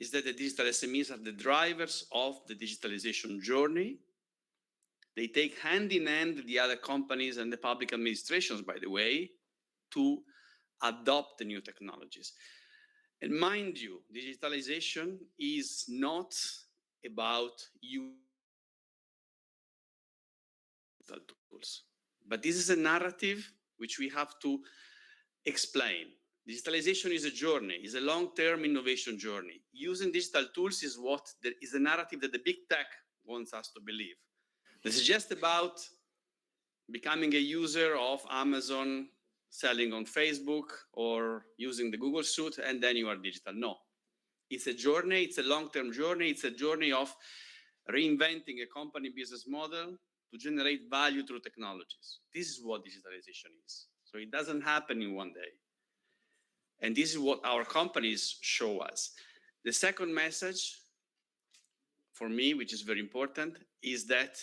is that the digital SMEs are the drivers of the digitalization journey. They take hand in hand the other companies and the public administrations, by the way, to adopt the new technologies. And mind you, digitalization is not about using tools, but this is a narrative which we have to explain. Digitalization is a journey, is a long-term innovation journey. Using digital tools is the narrative that the big tech wants us to believe. This is just about becoming a user of Amazon, selling on Facebook, or using the Google suite, and then you are digital. No, it's a journey, it's a long-term journey, it's a journey of reinventing a company business model to generate value through technologies. This is what digitalization is. So it doesn't happen in one day. And this is what our companies show us. The second message for me, which is very important, is that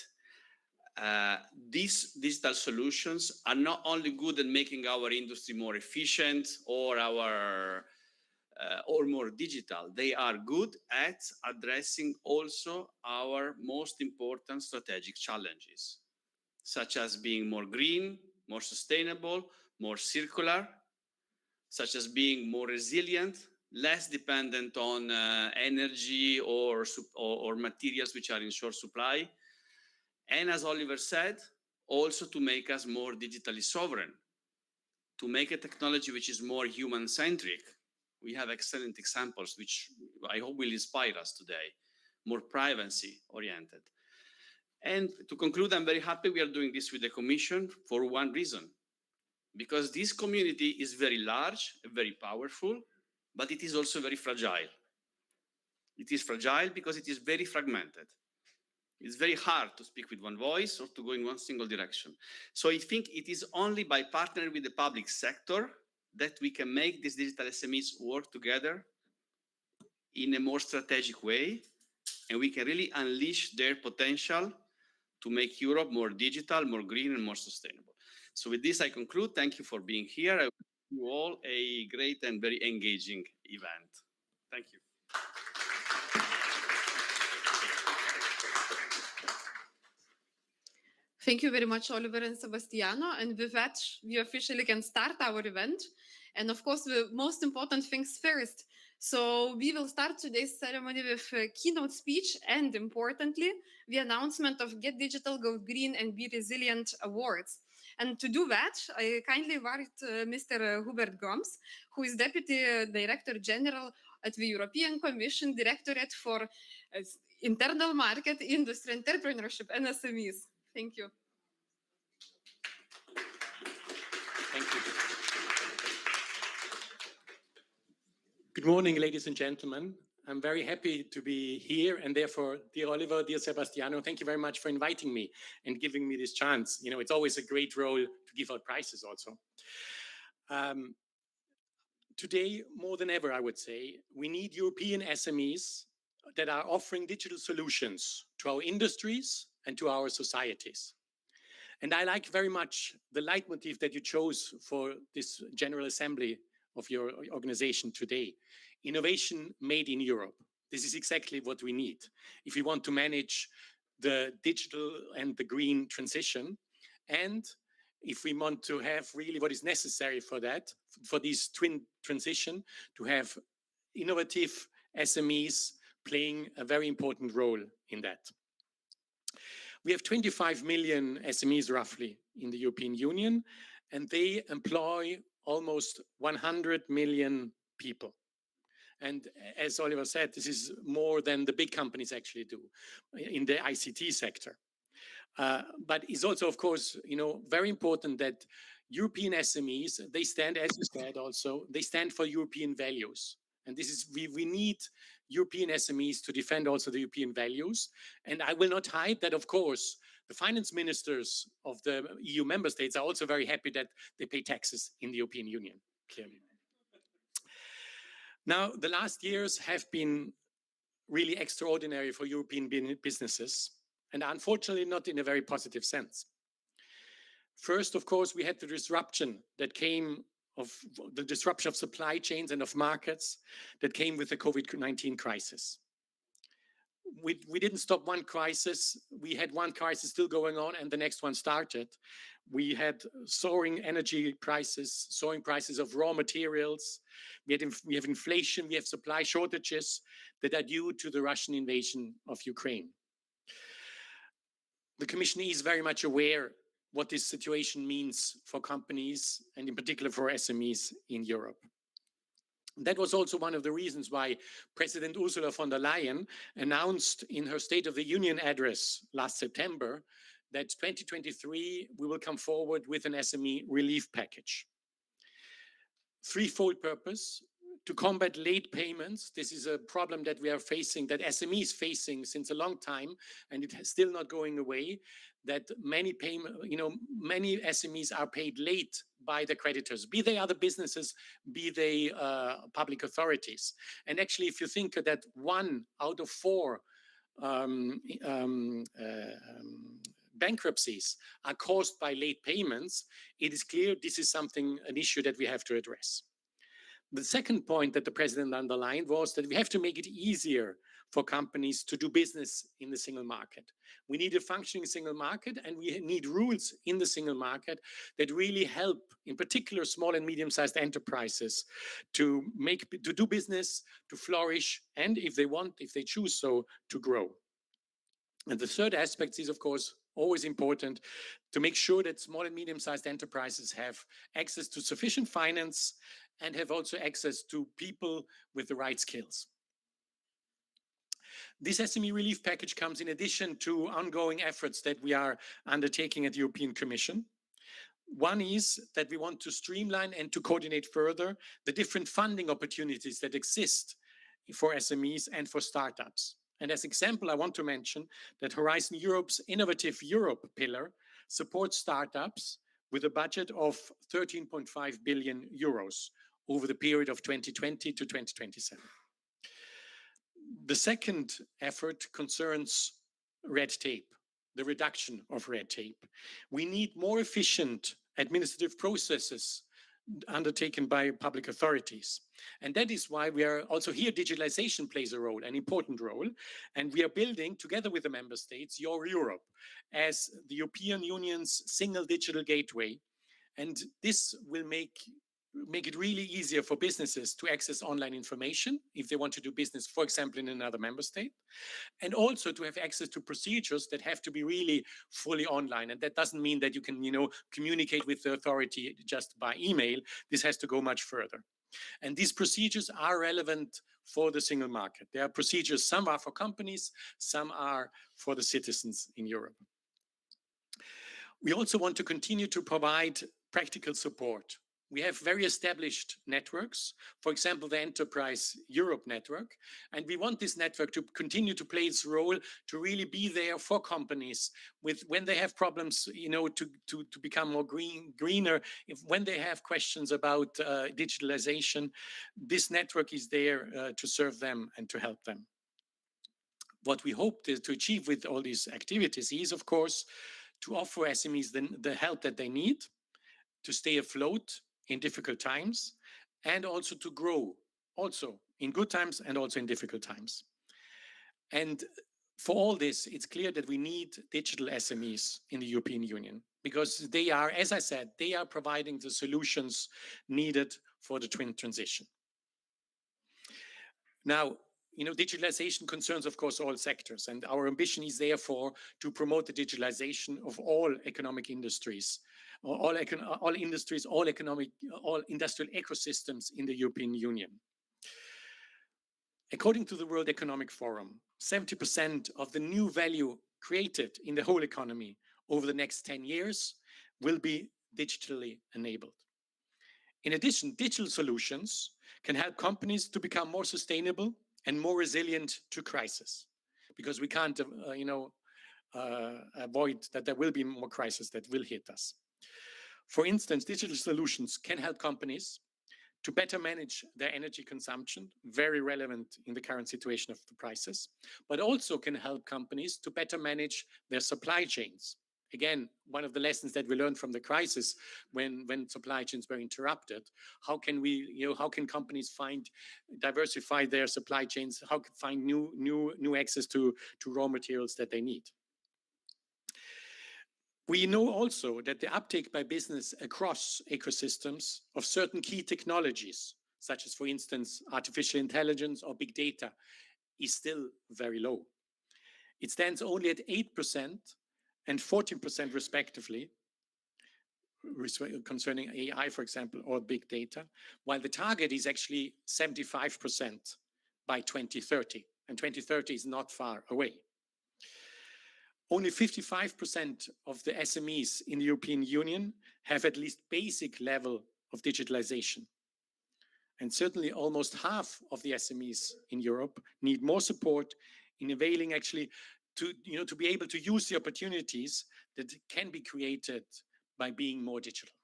these digital solutions are not only good at making our industry more efficient or more digital. They are good at addressing also our most important strategic challenges, such as being more green, more sustainable, more circular, such as being more resilient, less dependent on energy or materials which are in short supply. And as Oliver said, also to make us more digitally sovereign, to make a technology which is more human-centric. We have excellent examples, which I hope will inspire us today, more privacy-oriented. And to conclude, I'm very happy we are doing this with the Commission for one reason, because this community is very large, very powerful, but it is also very fragile. It is fragile because it is very fragmented. It's very hard to speak with one voice or to go in one single direction. So I think it is only by partnering with the public sector that we can make these digital SMEs work together in a more strategic way, and we can really unleash their potential to make Europe more digital, more green, and more sustainable. So with this, I conclude. Thank you for being here. I wish you all a great and very engaging event. Thank you. Thank you very much, Oliver and Sebastiano. And with that, we officially can start our event. And of course, the most important things first. So we will start today's ceremony with a keynote speech and, importantly, the announcement of Get Digital, Go Green and Be Resilient Awards. And to do that, I kindly invite Mr. Hubert Gomes, who is Deputy Director General at the European Commission Directorate for Internal Market, Industry, Entrepreneurship and SMEs. Thank you. Thank you. Good morning, ladies and gentlemen. I'm very happy to be here, and therefore, dear Oliver, dear Sebastiano, thank you very much for inviting me and giving me this chance. You know, it's always a great role to give out prizes also. Today, more than ever, I would say, we need European SMEs that are offering digital solutions to our industries and to our societies. And I like very much the leitmotif that you chose for this General Assembly of your organization today. Innovation made in Europe. This is exactly what we need if we want to manage the digital and the green transition. And if we want to have really what is necessary for that, for this twin transition, to have innovative SMEs playing a very important role in that. We have 25 million SMEs roughly in the European Union, and they employ almost 100 million people. And as Oliver said, this is more than the big companies actually do in the ICT sector. But it's also, of course, very important that European SMEs, they stand, as you said also, they stand for European values. And this is, we need European SMEs to defend also the European values. And I will not hide that, of course, the finance ministers of the EU member states are also very happy that they pay taxes in the European Union, clearly. Now, the last years have been really extraordinary for European businesses, and unfortunately not in a very positive sense. First, of course, we had the disruption that came of the disruption of supply chains and of markets that came with the COVID-19 crisis. We didn't stop one crisis. We had one crisis still going on and the next one started. We had soaring energy prices, soaring prices of raw materials. We have inflation, we have supply shortages that are due to the Russian invasion of Ukraine. The Commission is very much aware what this situation means for companies and in particular for SMEs in Europe. That was also one of the reasons why President Ursula von der Leyen announced in her State of the Union address last September that 2023 we will come forward with an SME relief package. Threefold purpose: to combat late payments. This is a problem that we are facing, that SME is facing since a long time, and it is still not going away. That many SMEs are paid late by the creditors, be they other businesses, be they public authorities. And actually, if you think that 1 out of 4 bankruptcies are caused by late payments, it is clear this is an issue that we have to address. The second point that the president underlined was that we have to make it easier for companies to do business in the single market. We need a functioning single market, and we need rules in the single market that really help, in particular, small and medium-sized enterprises to do business, to flourish, and if they choose so, to grow. And the third aspect is, of course, always important to make sure that small and medium-sized enterprises have access to sufficient finance and have also access to people with the right skills. This SME relief package comes in addition to ongoing efforts that we are undertaking at the European Commission. One is that we want to streamline and to coordinate further the different funding opportunities that exist for SMEs and for startups. And as example, I want to mention that Horizon Europe's Innovative Europe pillar supports startups with a budget of 13.5 billion euros over the period of 2020 to 2027. The second effort concerns red tape, the reduction of red tape. We need more efficient administrative processes undertaken by public authorities. And that is why we are also here, digitalization plays a role, an important role. And we are building, together with the member states, Your Europe as the European Union's single digital gateway. And this will make it really easier for businesses to access online information if they want to do business, for example, in another member state, and also to have access to procedures that have to be really fully online. And that doesn't mean that you can, communicate with the authority just by email. This has to go much further. And these procedures are relevant for the single market. There are procedures, some are for companies, some are for the citizens in Europe. We also want to continue to provide practical support. We have very established networks, for example, the Enterprise Europe network, and we want this network to continue to play its role, to really be there for companies when they have problems, to become more greener, when they have questions about digitalization. This network is there to serve them and to help them. What we hope to achieve with all these activities is, of course, to offer SMEs the help that they need to stay afloat in difficult times, and also to grow, also in good times and also in difficult times. And for all this, it's clear that we need digital SMEs in the European Union, because they are, as I said, they are providing the solutions needed for the twin transition. Now, digitalization concerns, of course, all sectors, and our ambition is therefore to promote the digitalization of all economic industries, all industries, all industrial ecosystems in the European Union. According to the World Economic Forum, 70% of the new value created in the whole economy over the next 10 years will be digitally enabled. In addition, digital solutions can help companies to become more sustainable and more resilient to crisis, because we can't, avoid that there will be more crises that will hit us. For instance, digital solutions can help companies to better manage their energy consumption, very relevant in the current situation of the prices, but also can help companies to better manage their supply chains. again, one of the lessons that we learned from the crisis when supply chains were interrupted. How can how can companies diversify their supply chains? How can find new access to raw materials that they need? We know also that the uptake by business across ecosystems of certain key technologies, such as, for instance, artificial intelligence or big data, is still very low. It stands only at 8% and 14% respectively, concerning AI, for example, or big data, while the target is actually 75% by 2030, and 2030 is not far away. Only 55% of the SMEs in the European Union have at least basic level of digitalization. And certainly almost half of the SMEs in Europe need more support in availing actually to be able to use the opportunities that can be created by being more digital.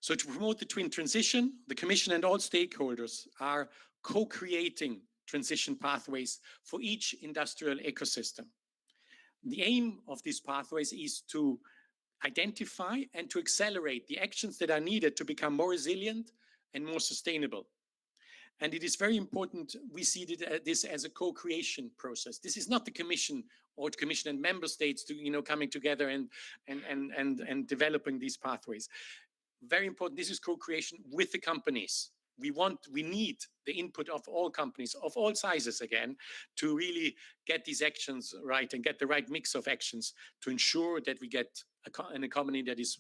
So to promote the twin transition, the Commission and all stakeholders are co-creating transition pathways for each industrial ecosystem. The aim of these pathways is to identify and to accelerate the actions that are needed to become more resilient and more sustainable. And it is very important, we see this as a co-creation process. This is not the Commission or the Commission and member states coming together and developing these pathways. Very important, this is co-creation with the companies. We need the input of all companies of all sizes again to really get these actions right and get the right mix of actions to ensure that we get an economy that is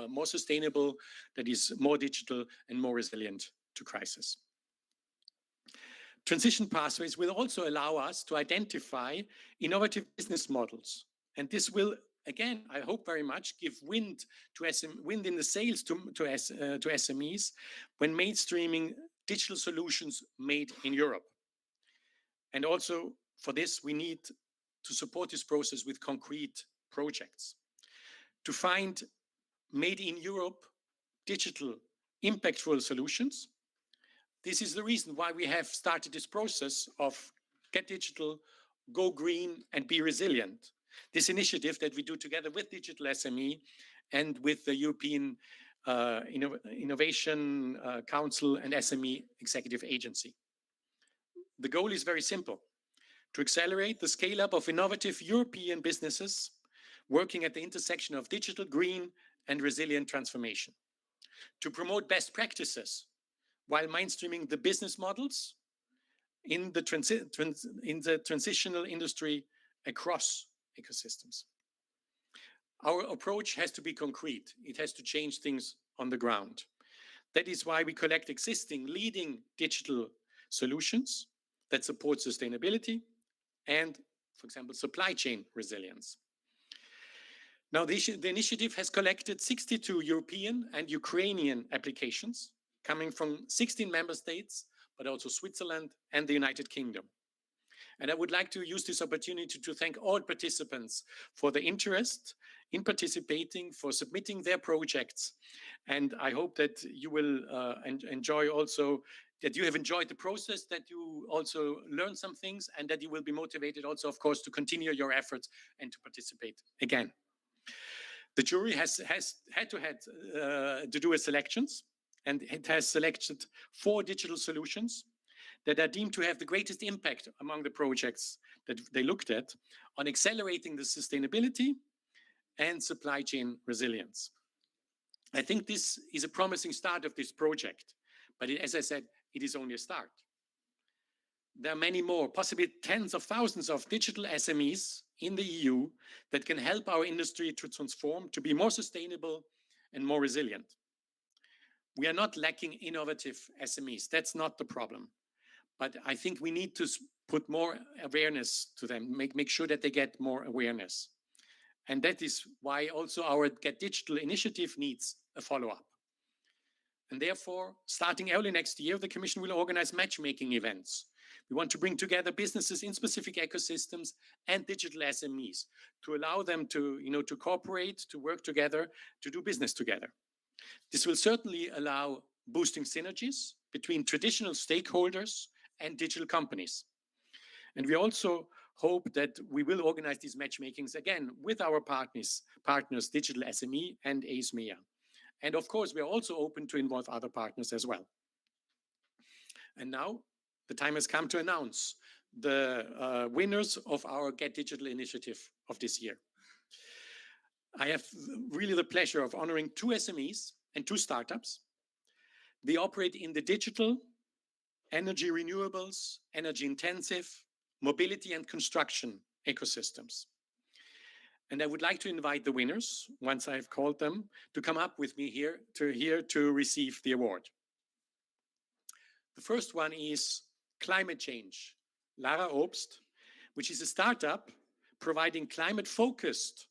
more sustainable, that is more digital and more resilient to crisis. Transition pathways will also allow us to identify innovative business models. And this will, again, I hope very much, give wind in the sails to SMEs when mainstreaming digital solutions made in Europe. And also for this, we need to support this process with concrete projects. To find made in Europe digital impactful solutions. This is the reason why we have started this process of Get Digital, Go Green, and Be Resilient. This initiative that we do together with Digital SME and with the European Innovation Council and SME Executive Agency. The goal is very simple: to accelerate the scale-up of innovative European businesses working at the intersection of digital, green, and resilient transformation. To promote best practices while mainstreaming the business models in the transitional industry across ecosystems. Our approach has to be concrete. It has to change things on the ground. That is why we collect existing leading digital solutions that support sustainability and, for example, supply chain resilience. Now, the initiative has collected 62 European and Ukrainian applications coming from 16 member states, but also Switzerland and the United Kingdom. And I would like to use this opportunity to thank all participants for the interest in participating, for submitting their projects. And I hope that you will enjoy also, that you have enjoyed the process, that you also learn some things, and that you will be motivated also, of course, to continue your efforts and to participate again. The jury has had to do a selections, and it has selected 4 digital solutions that are deemed to have the greatest impact among the projects that they looked at on accelerating the sustainability and supply chain resilience. I think this is a promising start of this project, but as I said, it is only a start. There are many more, possibly tens of thousands of digital SMEs in the EU that can help our industry to transform, to be more sustainable and more resilient. We are not lacking innovative SMEs. That's not the problem. But I think we need to put more awareness to them, make sure that they get more awareness. And that is why also our Get Digital initiative needs a follow-up. And therefore, starting early next year, the Commission will organize matchmaking events. We want to bring together businesses in specific ecosystems and digital SMEs to allow them to cooperate, to work together, to do business together. This will certainly allow boosting synergies between traditional stakeholders and digital companies. And we also hope that we will organize these matchmakings again with our partners, Digital SME and SMEs. And of course, we are also open to involve other partners as well. And now the time has come to announce the winners of our Get Digital initiative of this year. I have really the pleasure of honoring 2 SMEs and 2 startups. They operate in the digital, energy renewables, energy intensive, mobility and construction ecosystems. And I would like to invite the winners, once I've called them, to come up with me here to receive the award. The first one is Climate Change, Lara Obst, which is a startup providing climate-focused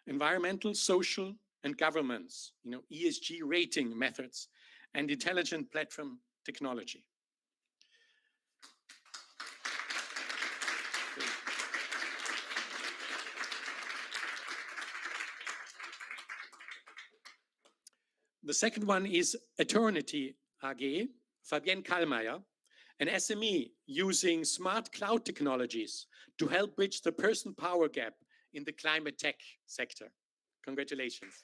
environmental, social, and governance, ESG rating methods and intelligent platform technology. The second one is Eternity AG, Fabienne Kallmeier, an SME using smart cloud technologies to help bridge the person power gap in the climate tech sector. Congratulations.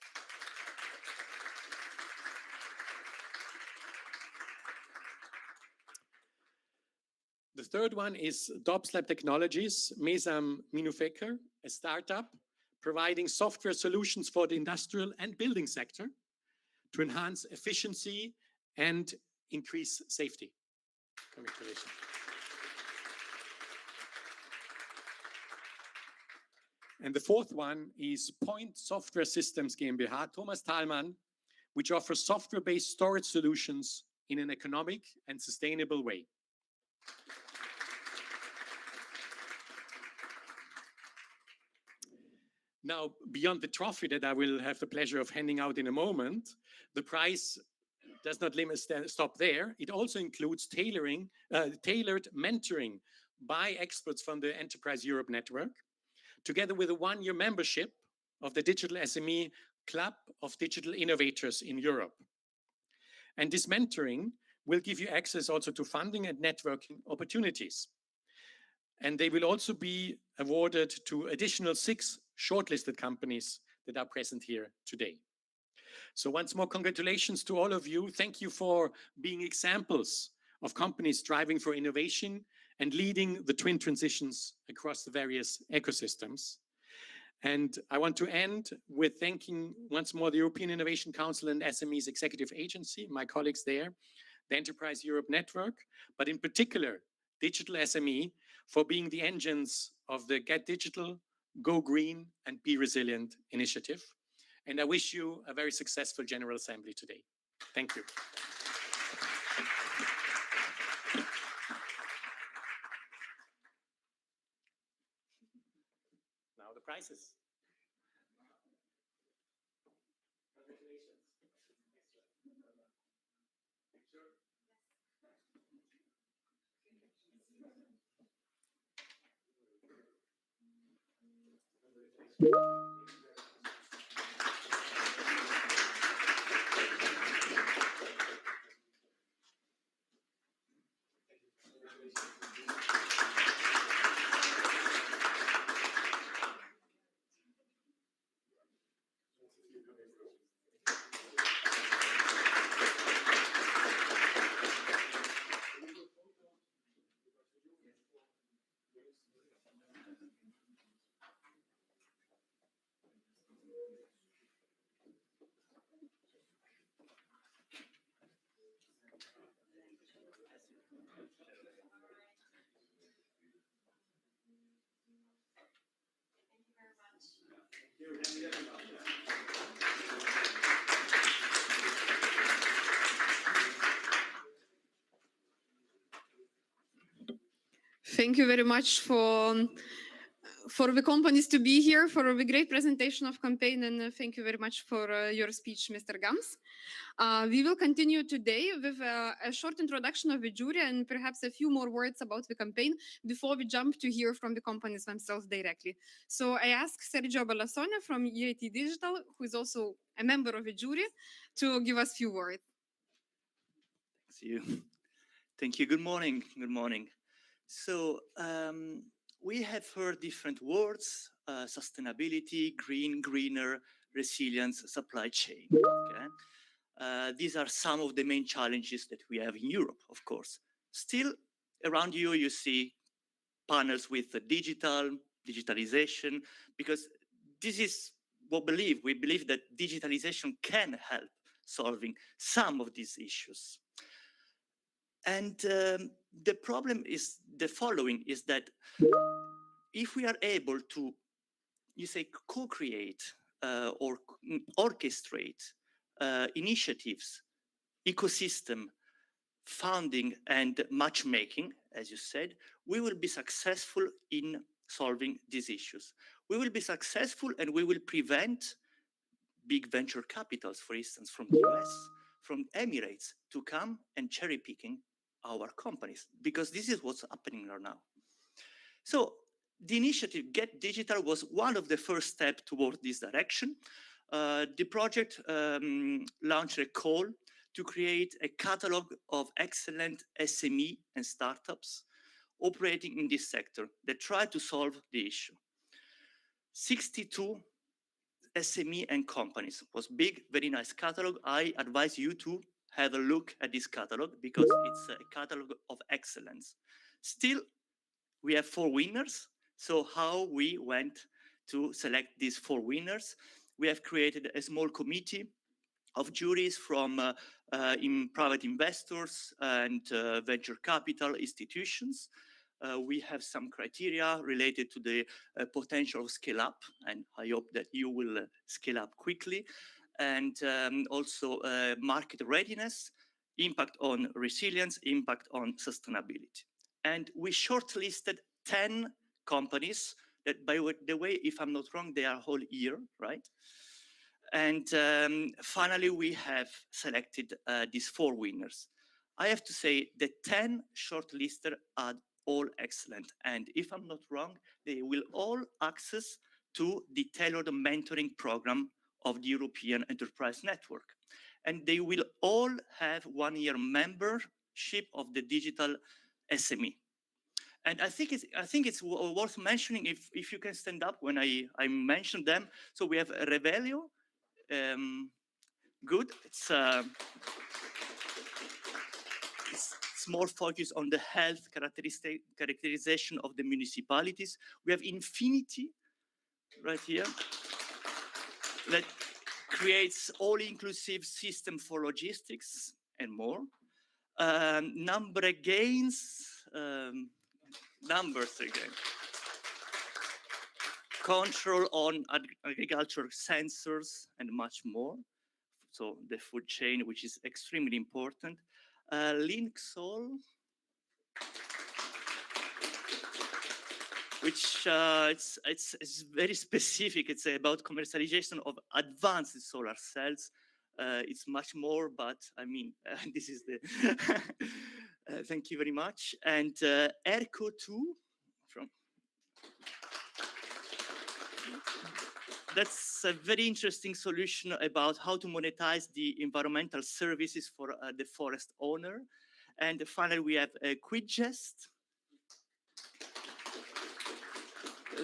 The third one is Dobslab Technologies, Mesam Minufeker, a startup providing software solutions for the industrial and building sector to enhance efficiency and increase safety. Congratulations. And the fourth one is Point Software Systems GmbH, Thomas Thalmann, which offers software-based storage solutions in an economic and sustainable way. Now, beyond the trophy that I will have the pleasure of handing out in a moment, the prize does not stop there. It also includes tailored mentoring by experts from the Enterprise Europe Network, together with a 1-year membership of the Digital SME Club of Digital Innovators in Europe. And this mentoring will give you access also to funding and networking opportunities. And they will also be awarded to additional 6 shortlisted companies that are present here today. So once more, congratulations to all of you. Thank you for being examples of companies striving for innovation and leading the twin transitions across the various ecosystems. And I want to end with thanking once more the European Innovation Council and SMEs Executive Agency, my colleagues there, the Enterprise Europe Network, but in particular, Digital SME, for being the engines of the Get Digital, Go Green, and Be Resilient initiative. And I wish you a very successful General Assembly today. Thank you. Now the prizes. Congratulations. Thank you very much for the companies to be here, for the great presentation of campaign, and thank you very much for your speech, Mr. Gams. We will continue today with a short introduction of the jury and perhaps a few more words about the campaign before we jump to hear from the companies themselves directly. So I ask Sergio Balasone from EIT Digital, who is also a member of the jury, to give us a few words. Thank you. Thank you. Good morning. Good morning. So we have heard different words, sustainability, green, greener, resilience, supply chain. Okay? These are some of the main challenges that we have in Europe, of course. Still, around you, you see panels with the digitalization, because this is what we believe that digitalization can help solving some of these issues. And the problem is the following, is that if we are able to, you say, co-create or orchestrate initiatives, ecosystem, funding and matchmaking, as you said, we will be successful in solving these issues. We will be successful and we will prevent big venture capitals, for instance, from the US, from Emirates, to come and cherry picking our companies, because this is what's happening right now. So the initiative Get Digital was one of the first steps toward this direction. The project launched a call to create a catalog of excellent SME and startups operating in this sector that try to solve the issue. 62 SME and companies was big, very nice catalog. I advise you to have a look at this catalog because it's a catalog of excellence. Still, we have 4 winners. So how we went to select these 4 winners? We have created a small committee of juries from private investors and venture capital institutions. We have some criteria related to the potential of scale up, and I hope that you will scale up quickly. And also market readiness, impact on resilience, impact on sustainability. And we shortlisted 10 companies that, by the way, if I'm not wrong, they are all here, right? And finally, we have selected these 4 winners. I have to say the 10 shortlisted are all excellent. And if I'm not wrong, they will all access to the tailored mentoring program of the European Enterprise Network. And they will all have 1-year membership of the digital SME. And I think it's worth mentioning, if you can stand up when I mention them. So we have Revelio. Good. It's more focused on the health characterization of the municipalities. We have Infinity right here that creates all-inclusive system for logistics and more. Number gains, numbers again. Control on agriculture sensors and much more. So the food chain, which is extremely important. Linksol, which it's very specific. It's about commercialization of advanced solar cells. It's much more, but I mean, this is the, thank you very much. And ERCO2, that's a very interesting solution about how to monetize the environmental services for the forest owner. And finally, we have Quidgest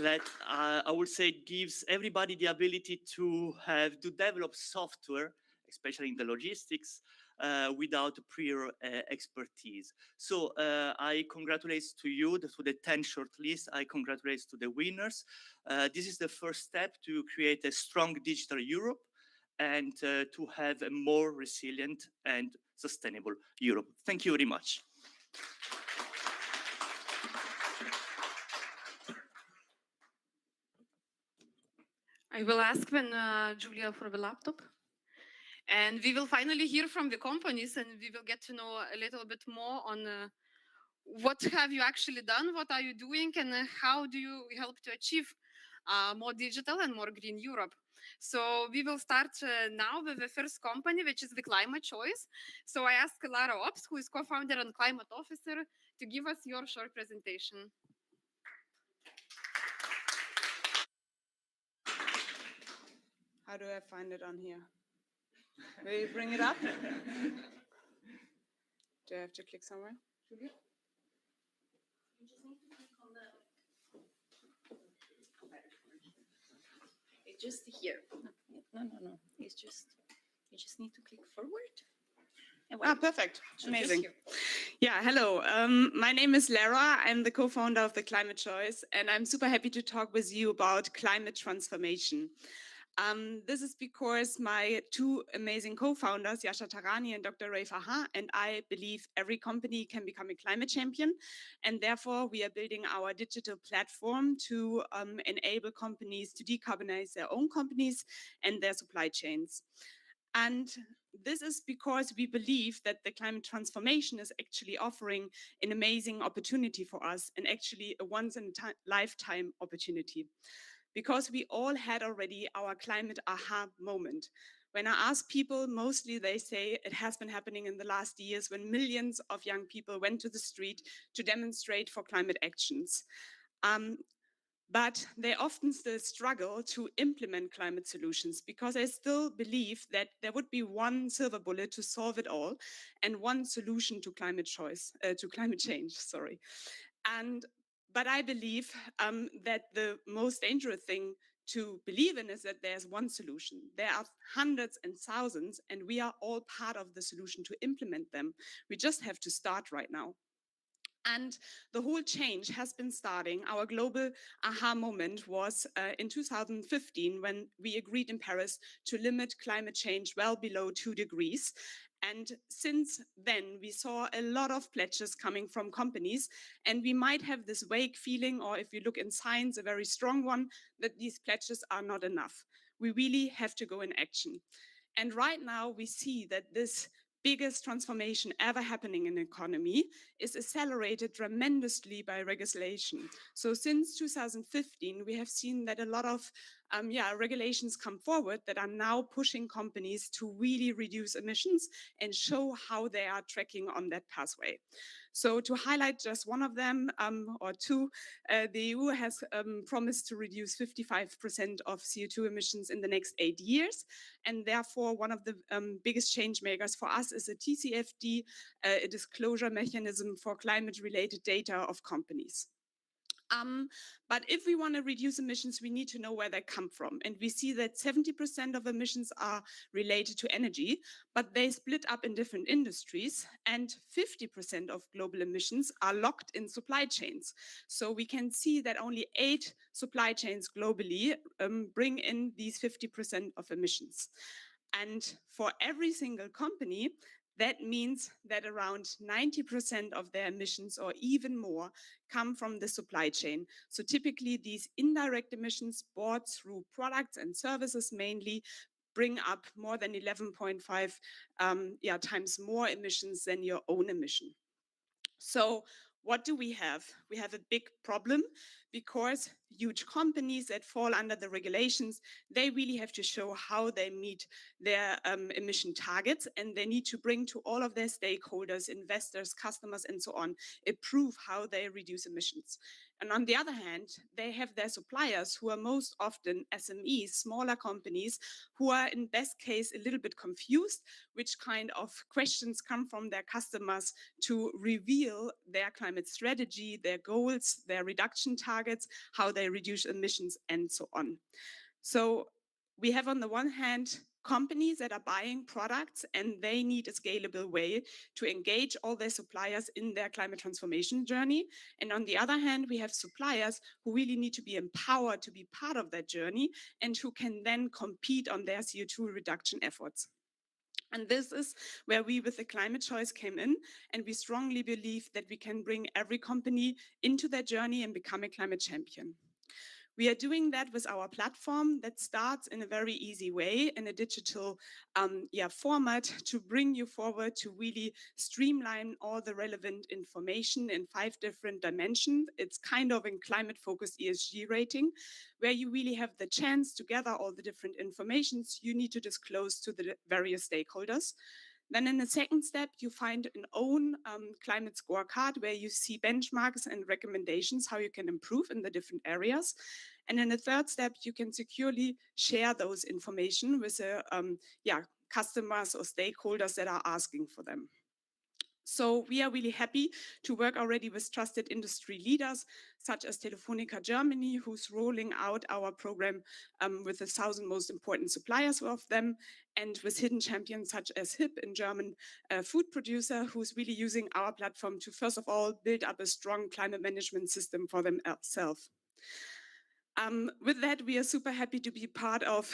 that I would say gives everybody the ability to develop software, especially in the logistics, without prior expertise. So I congratulate to you, to the 10 shortlist. I congratulate to the winners. This is the first step to create a strong digital Europe and to have a more resilient and sustainable Europe. Thank you very much. I will ask when Julia for the laptop. And we will finally hear from the companies and we will get to know a little bit more on what have you actually done, what are you doing, and how do you help to achieve more digital and more green Europe. So we will start now with the first company, which is the Climate Choice. So I ask Lara Ops, who is co-founder and climate officer, to give us your short presentation. How do I find it on here? Will you bring it up? Do I have to click somewhere? You just need to click on the just here. No. It's just, you just need to click forward. Ah, perfect. So just Amazing. here. Yeah, hello. My name is Lara. I'm the co-founder of the Climate Choice, and I'm super happy to talk with you about climate transformation. This is because my two amazing co-founders, Yasha Tarani and Dr. Ray Faha, and I believe every company can become a climate champion. And therefore, we are building our digital platform to enable companies to decarbonize their own companies and their supply chains. And this is because we believe that the climate transformation is actually offering an amazing opportunity for us, and actually a once in a lifetime opportunity. Because we all had already our climate aha moment. When I ask people, mostly they say it has been happening in the last years when millions of young people went to the street to demonstrate for climate actions. But they often still struggle to implement climate solutions because I still believe that there would be one silver bullet to solve it all and one solution to climate change. Sorry. But I believe that the most dangerous thing to believe in is that there's one solution. There are hundreds and thousands, and we are all part of the solution to implement them. We just have to start right now. And the whole change has been starting. Our global aha moment was in 2015 when we agreed in Paris to limit climate change well below 2 degrees. And since then, we saw a lot of pledges coming from companies. And we might have this vague feeling, or if you look in science, a very strong one, that these pledges are not enough. We really have to go in action. And right now, we see that this biggest transformation ever happening in the economy is accelerated tremendously by regulation. So since 2015, we have seen that a lot of regulations come forward that are now pushing companies to really reduce emissions and show how they are tracking on that pathway. So to highlight just one of them or two, the EU has promised to reduce 55% of CO2 emissions in the next 8 years. And therefore, one of the biggest change makers for us is a TCFD, a disclosure mechanism for climate-related data of companies. But if we want to reduce emissions, we need to know where they come from. And we see that 70% of emissions are related to energy, but they split up in different industries. And 50% of global emissions are locked in supply chains. So we can see that only 8 supply chains globally bring in these 50% of emissions. And for every single company, that means that around 90% of their emissions or even more come from the supply chain. So typically these indirect emissions bought through products and services mainly bring up more than 11.5 times more emissions than your own emission. So what do we have? We have a big problem because huge companies that fall under the regulations, they really have to show how they meet their emission targets, and they need to bring to all of their stakeholders, investors, customers, and so on, a proof how they reduce emissions. And on the other hand, they have their suppliers who are most often SMEs, smaller companies, who are in best case a little bit confused, which kind of questions come from their customers to reveal their climate strategy, their goals, their reduction targets, how they reduce emissions, and so on. So we have on the one hand companies that are buying products and they need a scalable way to engage all their suppliers in their climate transformation journey. And on the other hand, we have suppliers who really need to be empowered to be part of that journey and who can then compete on their CO2 reduction efforts. And this is where we with the Climate Choice came in, and we strongly believe that we can bring every company into that journey and become a climate champion. We are doing that with our platform that starts in a very easy way in a digital format to bring you forward to really streamline all the relevant information in 5 different dimensions. It's kind of a climate-focused ESG rating, where you really have the chance to gather all the different informations you need to disclose to the various stakeholders. Then in the second step, you find an own climate scorecard where you see benchmarks and recommendations, how you can improve in the different areas. And in the third step, you can securely share those information with customers or stakeholders that are asking for them. So we are really happy to work already with trusted industry leaders such as Telefonica Germany, who's rolling out our program with 1,000 most important suppliers of them, and with hidden champions such as HIP, a German food producer, who's really using our platform to, first of all, build up a strong climate management system for themselves. With that, we are super happy to be part of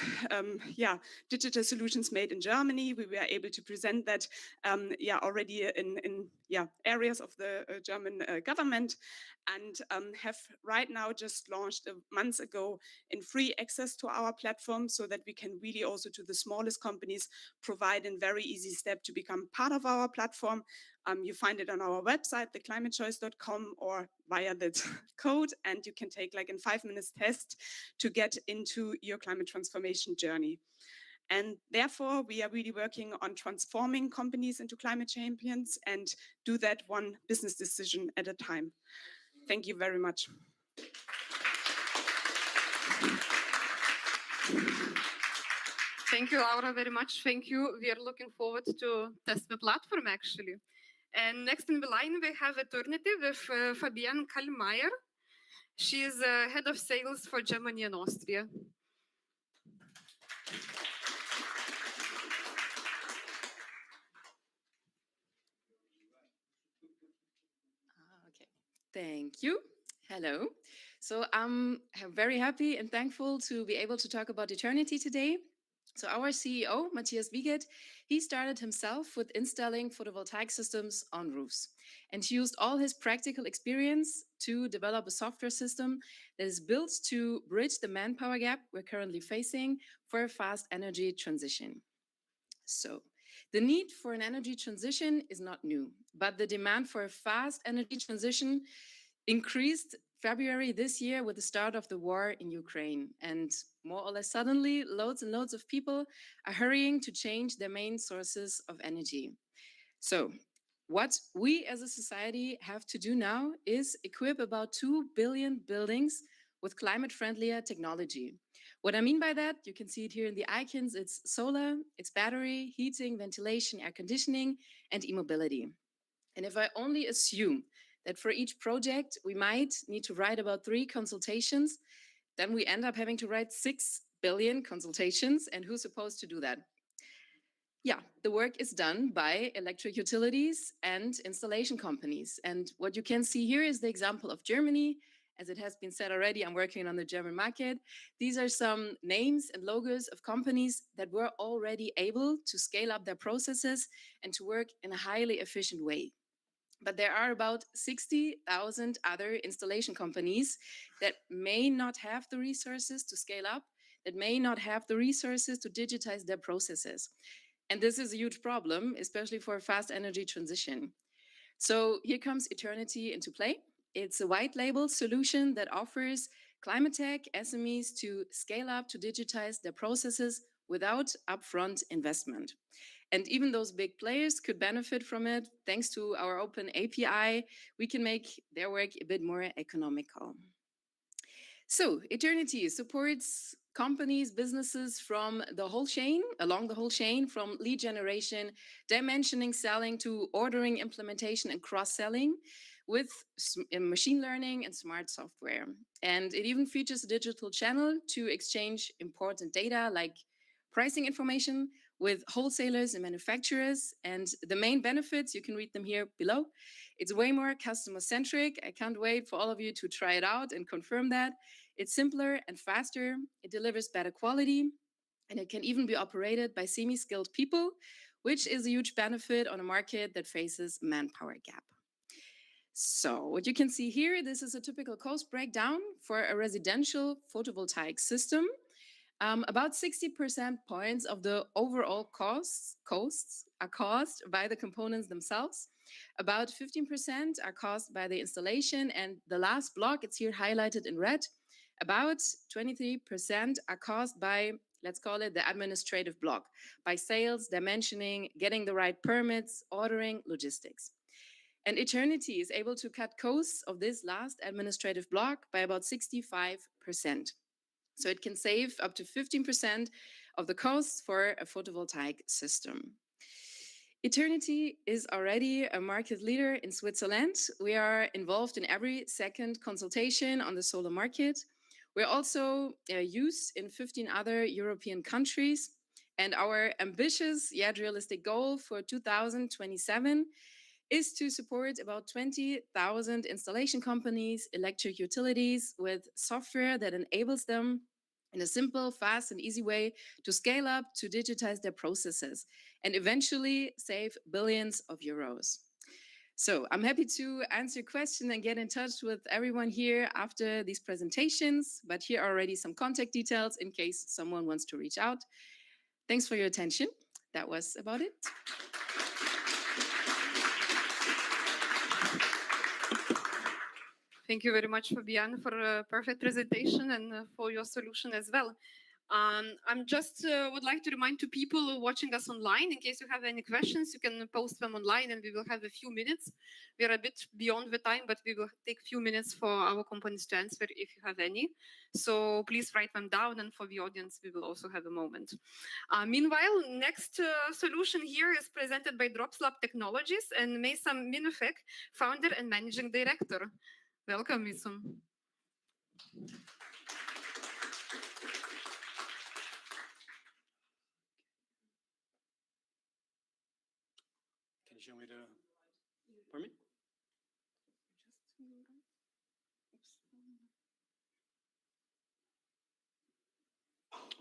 Digital Solutions Made in Germany. We were able to present that already in areas of the German government, and have right now just launched a month ago in free access to our platform, so that we can really also to the smallest companies provide a very easy step to become part of our platform. You find it on our website, theclimatechoice.com, or via the code, and you can take like in 5 minutes test to get into your climate transformation journey. And therefore, we are really working on transforming companies into climate champions and do that one business decision at a time. Thank you very much. Thank you, Laura, very much. Thank you. We are looking forward to test the platform, actually. And next in the line, we have Eternity with Fabienne Kallmeier. She is head of sales for Germany and Austria. Okay, thank you. Hello. So I'm very happy and thankful to be able to talk about Eternity today. So our CEO, Matthias Wiegert, he started himself with installing photovoltaic systems on roofs. And he used all his practical experience to develop a software system that is built to bridge the manpower gap we're currently facing for a fast energy transition. So the need for an energy transition is not new, but the demand for a fast energy transition increased February this year with the start of the war in Ukraine. And more or less suddenly, loads and loads of people are hurrying to change their main sources of energy. So what we as a society have to do now is equip about 2 billion buildings with climate-friendlier technology. What I mean by that, you can see it here in the icons, it's solar, it's battery, heating, ventilation, air conditioning, and e-mobility. And if I only assume that for each project, we might need to write about 3 consultations, then we end up having to write 6 billion consultations. And who's supposed to do that? Yeah, the work is done by electric utilities and installation companies. And what you can see here is the example of Germany. As it has been said already, I'm working on the German market. These are some names and logos of companies that were already able to scale up their processes and to work in a highly efficient way. But there are about 60,000 other installation companies that may not have the resources to scale up, that may not have the resources to digitize their processes. And this is a huge problem, especially for a fast energy transition. So here comes Eternity into play. It's a white label solution that offers climate tech SMEs to scale up, to digitize their processes without upfront investment. And even those big players could benefit from it. Thanks to our open API, we can make their work a bit more economical. So Eternity supports companies, businesses from the whole chain, along the whole chain, from lead generation, dimensioning, selling, to ordering, implementation, and cross-selling with machine learning and smart software. And it even features a digital channel to exchange important data like pricing information with wholesalers and manufacturers. And the main benefits, you can read them here below. It's way more customer-centric. I can't wait for all of you to try it out and confirm that. It's simpler and faster. It delivers better quality. And it can even be operated by semi-skilled people, which is a huge benefit on a market that faces manpower gap. So what you can see here, this is a typical cost breakdown for a residential photovoltaic system. About 60% points of the overall costs are caused by the components themselves. About 15% are caused by the installation, and the last block, it's here highlighted in red. About 23% are caused by, let's call it the administrative block, by sales, dimensioning, getting the right permits, ordering, logistics. And Eternity is able to cut costs of this last administrative block by about 65%. So it can save up to 15% of the costs for a photovoltaic system. Eternity is already a market leader in Switzerland. We are involved in every second consultation on the solar market. We're also used in 15 other European countries. And our ambitious yet realistic goal for 2027 is to support about 20,000 installation companies, electric utilities with software that enables them in a simple, fast, and easy way to scale up, to digitize their processes, and eventually save billions of euros. So I'm happy to answer your question and get in touch with everyone here after these presentations, but here are already some contact details in case someone wants to reach out. Thanks for your attention. That was about it. Thank you very much, Fabian, for a perfect presentation and for your solution as well. I'm just would like to remind to people watching us online, in case you have any questions, you can post them online and we will have a few minutes. We are a bit beyond the time, but we will take a few minutes for our companies to answer if you have any. So please write them down, and for the audience, we will also have a moment. Meanwhile, next solution here is presented by Dropslab Technologies and Meysam Minufek, founder and managing director. Welcome, Meysam. Can you show me the, pardon me?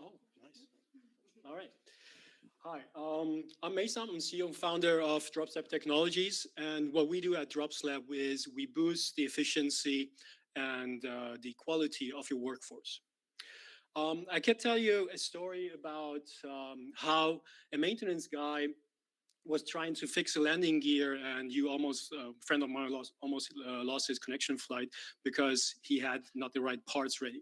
Oh, nice. All right. Hi, I'm Meysam. I'm CEO and founder of Dropslab Technologies. And what we do at Dropslab is we boost the efficiency and the quality of your workforce. I can tell you a story about how a maintenance guy was trying to fix a landing gear, and a friend of mine almost lost his connection flight because he had not the right parts ready.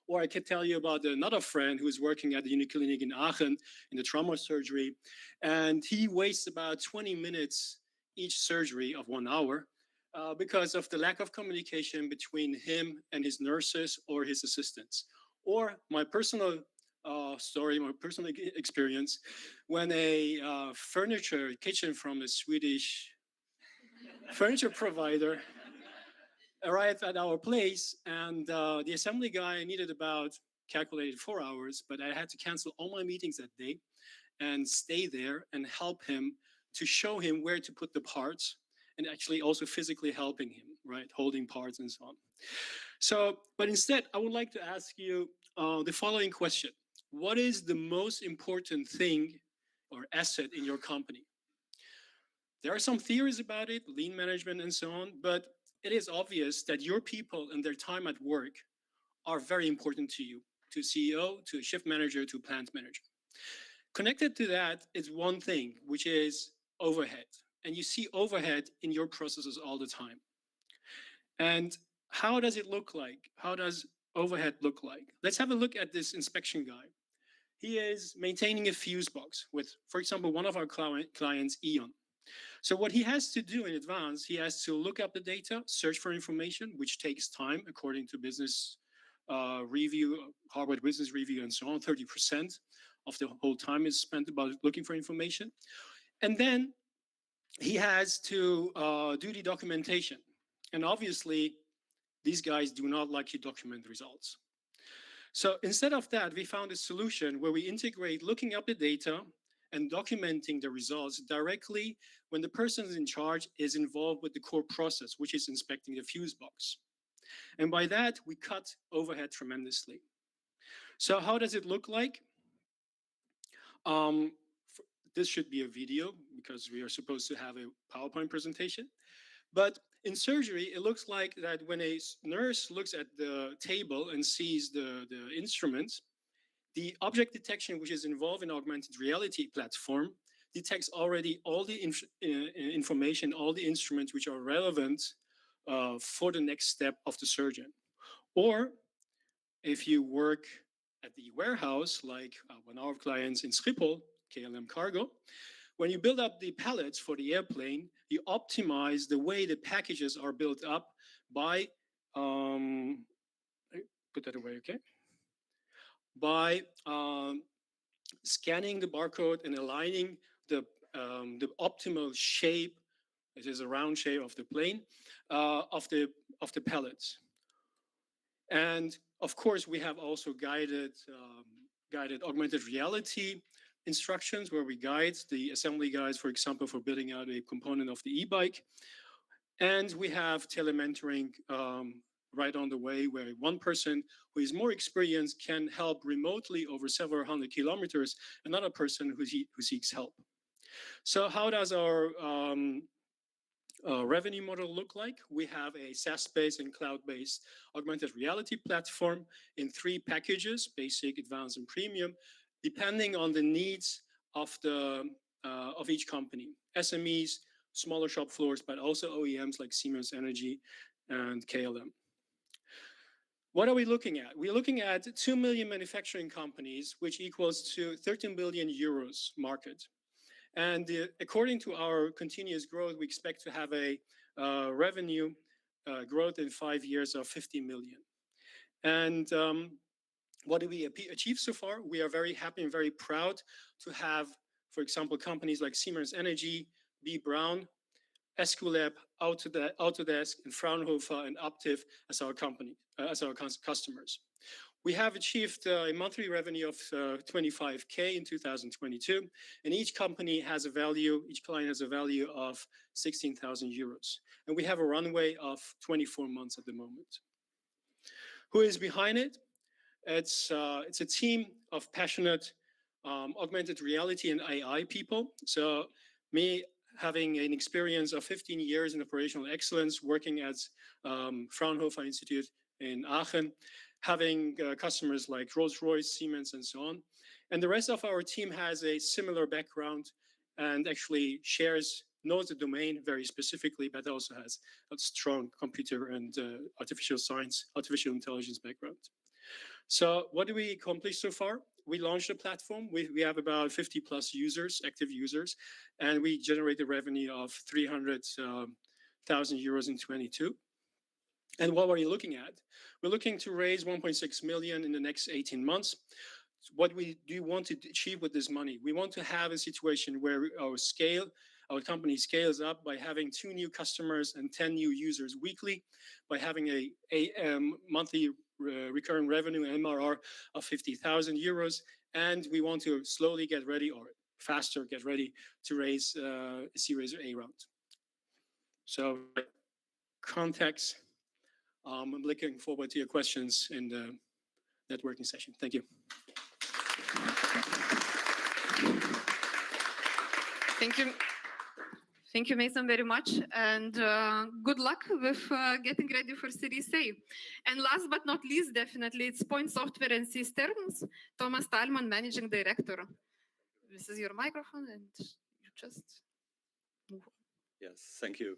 Or I can tell you about another friend who is working at the Uniclinic in Aachen in the trauma surgery, and he wastes about 20 minutes each surgery of 1 hour because of the lack of communication between him and his nurses or his assistants. Or my personal story, my personal experience, when a furniture kitchen from a Swedish furniture provider arrived at our place, and the assembly guy needed about calculated 4 hours, but I had to cancel all my meetings that day and stay there and help him to show him where to put the parts, and actually also physically helping him, right, holding parts and so on. So, but instead, I would like to ask you the following question. What is the most important thing or asset in your company? There are some theories about it, lean management and so on, but it is obvious that your people and their time at work are very important to you, to CEO, to a shift manager, to a plant manager. Connected to that is one thing, which is overhead. And you see overhead in your processes all the time. And how does it look like? How does overhead look like? Let's have a look at this inspection guy. He is maintaining a fuse box with, for example, one of our clients, E.ON. So what he has to do in advance, he has to look up the data, search for information, which takes time according to business review, Harvard Business Review, and so on. 30% of the whole time is spent about looking for information. And then he has to do the documentation. And obviously, these guys do not like to document results. So instead of that, we found a solution where we integrate looking up the data and documenting the results directly when the person in charge is involved with the core process, which is inspecting the fuse box. And by that, we cut overhead tremendously. So how does it look like? This should be a video because we are supposed to have a PowerPoint presentation. But in surgery, it looks like that when a nurse looks at the table and sees the instruments, the object detection, which is involved in augmented reality platform, detects already all the information, all the instruments which are relevant for the next step of the surgeon. Or if you work at the warehouse, like one of our clients in Schiphol, KLM Cargo, when you build up the pallets for the airplane, you optimize the way the packages are built up by, put that away, okay? By scanning the barcode and aligning the the optimal shape. It is a round shape of the plane of the pellets. And of course, we have also guided augmented reality instructions where we guide the assembly guides, for example, for building out a component of the e-bike. And we have telementoring right on the way, where one person who is more experienced can help remotely over several hundred kilometers, another person who seeks help. So how does our revenue model look like? We have a SaaS-based and cloud-based augmented reality platform in 3 packages: basic, advanced, and premium, depending on the needs of each company. SMEs, smaller shop floors, but also OEMs like Siemens Energy and KLM. What are we looking at? We're looking at 2 million manufacturing companies, which equals to 13 billion euros market. And according to our continuous growth, we expect to have a revenue growth in 5 years of 50 million. And what do we achieve so far? We are very happy and very proud to have, for example, companies like Siemens Energy, B. Braun, Esculap, Autodesk, and Fraunhofer and Aptiv as our company, as our customers. We have achieved a monthly revenue of 25K in 2022, and each company has a value, each client has a value of 16,000 euros. And we have a runway of 24 months at the moment. Who is behind it? It's a team of passionate augmented reality and AI people. So me having an experience of 15 years in operational excellence, working at Fraunhofer Institute in Aachen, having customers like Rolls-Royce, Siemens, and so on. And the rest of our team has a similar background and actually knows the domain very specifically, but also has a strong computer and artificial science, artificial intelligence background. So what do we accomplish so far? We launched a platform. We have about 50 plus users, active users, and we generated revenue of 300,000 euros in 22. And what are we looking at? We're looking to raise 1.6 million in the next 18 months. What we do want to achieve with this money, we want to have a situation where our company scales up by having 2 new customers and 10 new users weekly, by having a monthly recurring revenue, MRR, of 50,000 euros. And we want to slowly get ready, or faster get ready, to raise a Series A round. So context, I'm looking forward to your questions in the networking session. Thank you. Thank you. Thank you, Mason, very much. And good luck with getting ready for Series A. And last but not least, definitely, it's Point Software and Systems, Thomas Thalmann, Managing Director. This is your microphone, and you just move on. Yes, thank you.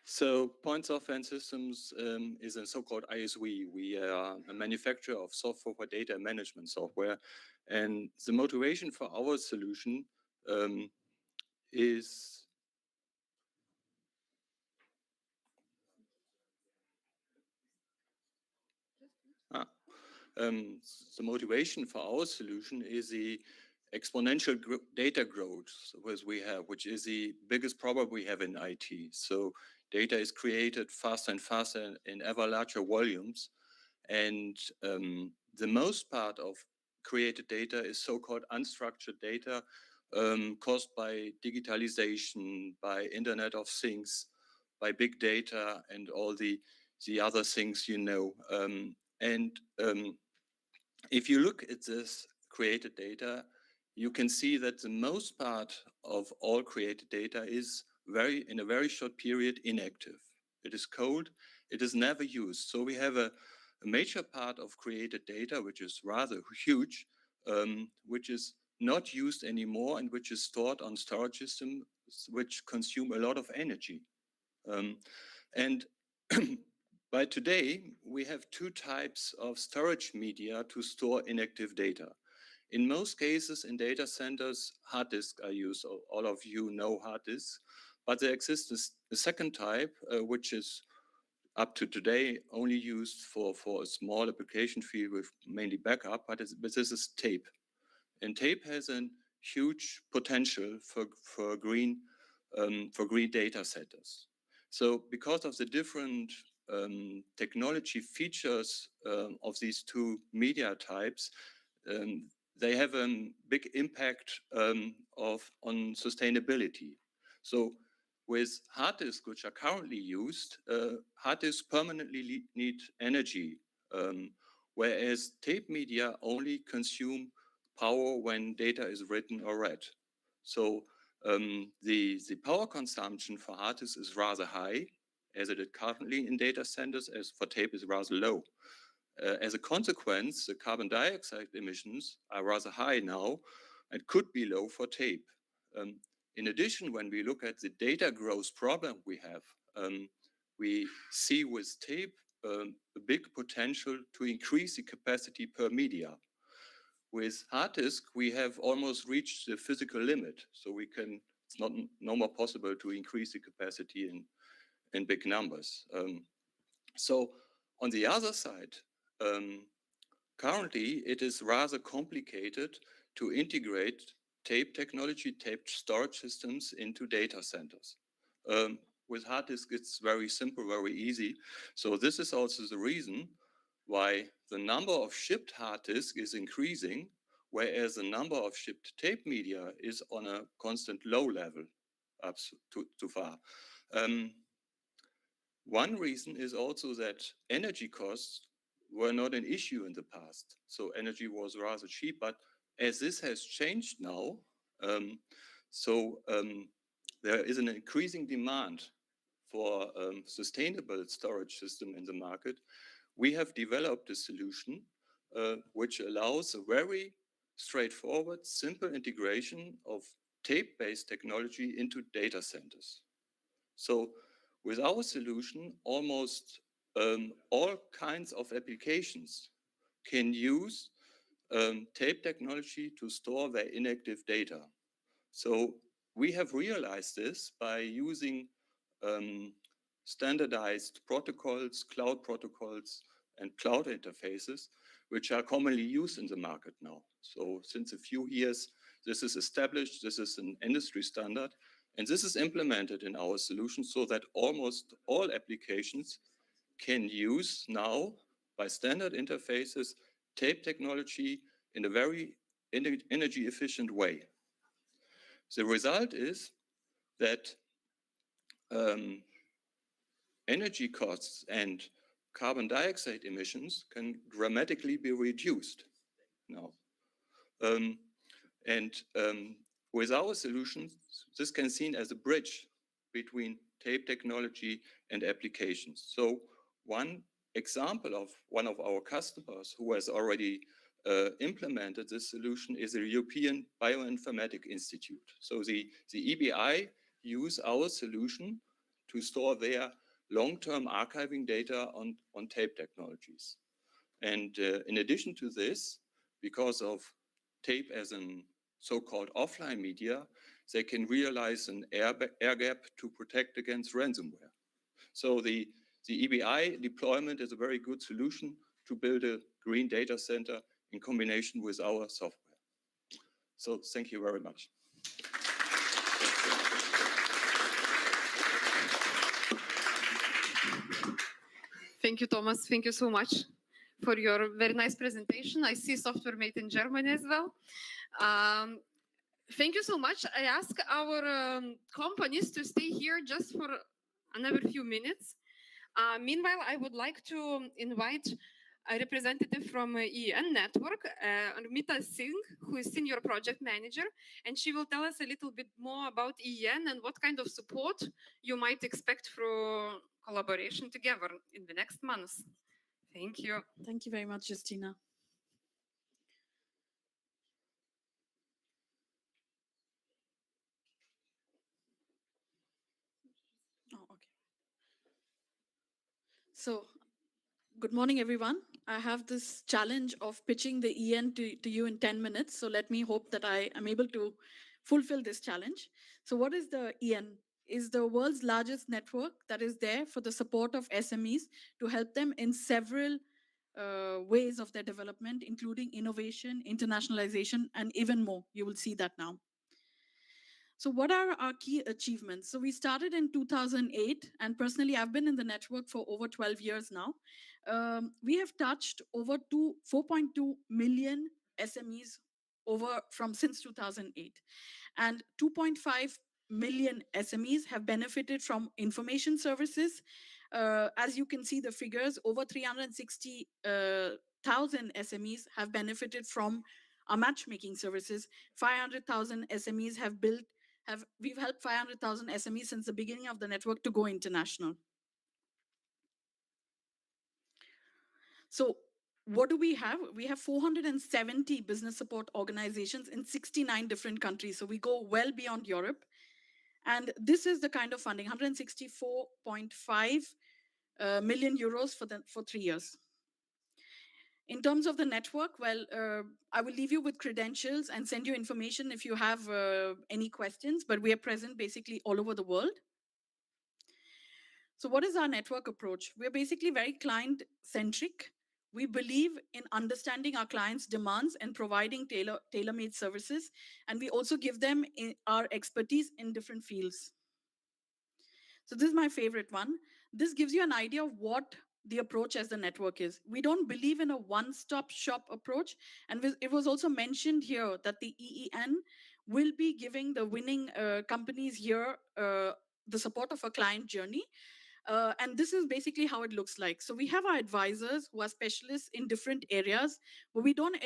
So Point Software and Systems is a so-called ISV. We are a manufacturer of software for data management software. And the motivation for our solution is the motivation for our solution is the exponential data growth which is the biggest problem we have in IT. So data is created faster and faster in ever larger volumes. And the most part of created data is so-called unstructured data caused by digitalization, by Internet of Things, by big data, and all the other things you know. If you look at this created data, you can see that the most part of all created data is in a very short period inactive. It is cold, it is never used. So we have a major part of created data, which is rather huge, which is not used anymore and which is stored on storage systems which consume a lot of energy. And by today, we have 2 types of storage media to store inactive data. In most cases, in data centers, hard disks are used. All of you know hard disks. But there exists a second type, which is up to today only used for a small application field with mainly backup, but this is tape. And tape has an huge potential for green data centers. So because of the different technology features of these two media types, they have a big impact on sustainability. So with hard disks, which are currently used, hard disks permanently need energy, whereas tape media only consume power when data is written or read. So the power consumption for hard disks is rather high, as it is currently in data centers, as for tape is rather low. As a consequence, the carbon dioxide emissions are rather high now and could be low for tape. In addition, when we look at the data growth problem we have, we see with tape a big potential to increase the capacity per media. With hard disk, we have almost reached the physical limit, so it's not no more possible to increase the capacity in big numbers. So on the other side, currently it is rather complicated to integrate tape technology, tape storage systems into data centers. With hard disk, it's very simple, very easy. So this is also the reason why the number of shipped hard disk is increasing, whereas the number of shipped tape media is on a constant low level up too far. One reason is also that energy costs were not an issue in the past. So energy was rather cheap, but as this has changed now, there is an increasing demand for sustainable storage system in the market. We have developed a solution which allows a very straightforward, simple integration of tape-based technology into data centers. So with our solution, almost all kinds of applications can use tape technology to store their inactive data. So we have realized this by using standardized protocols, cloud protocols, and cloud interfaces, which are commonly used in the market now. So since a few years, this is established, this is an industry standard, and this is implemented in our solution so that almost all applications can use now, by standard interfaces, tape technology in a very energy efficient way. The result is that energy costs and carbon dioxide emissions can dramatically be reduced now. With our solutions, this can be seen as a bridge between tape technology and applications. So one example of one of our customers who has already implemented this solution is the European Bioinformatics Institute. So the EBI use our solution to store their long-term archiving data on tape technologies. And in addition to this, because of tape as an so-called offline media, they can realize an air gap to protect against ransomware. So the EBI deployment is a very good solution to build a green data center in combination with our software. So thank you very much. Thank you, Thomas. Thank you so much for your very nice presentation. I see software made in Germany as well. Thank you so much. I ask our companies to stay here just for another few minutes. Meanwhile, I would like to invite a representative from EN Network, Armita Singh, who is Senior Project Manager, and she will tell us a little bit more about EN and what kind of support you might expect for collaboration together in the next months. Thank you. Thank you very much, Justina. Oh, okay. So, good morning, everyone. I have this challenge of pitching the EN to you in 10 minutes. So let me hope that I am able to fulfill this challenge. So what is the EN? Is the world's largest network that is there for the support of SMEs to help them in several ways of their development, including innovation, internationalization, and even more. You will see that now. So what are our key achievements? So we started in 2008, and personally, I've been in the network for over 12 years now. We have touched over 4.2 million SMEs from since 2008, and 2.5 million SMEs have benefited from information services. As you can see the figures, over 360,000 SMEs have benefited from our matchmaking services. 500,000 SMEs we've helped 500,000 SMEs since the beginning of the network to go international. So what do we have? We have 470 business support organizations in 69 different countries. So we go well beyond Europe. And this is the kind of funding, 164.5 million euros for 3 years. In terms of the network, well, I will leave you with credentials and send you information if you have any questions, but we are present basically all over the world. So what is our network approach? We're basically very client-centric. We believe in understanding our clients' demands and providing tailor-made services, and we also give them our expertise in different fields. So this is my favorite one. This gives you an idea of what the approach as the network is. We don't believe in a one-stop shop approach. And it was also mentioned here that the EEN will be giving the winning companies here the support of a client journey. And this is basically how it looks like. So we have our advisors who are specialists in different areas, but we don't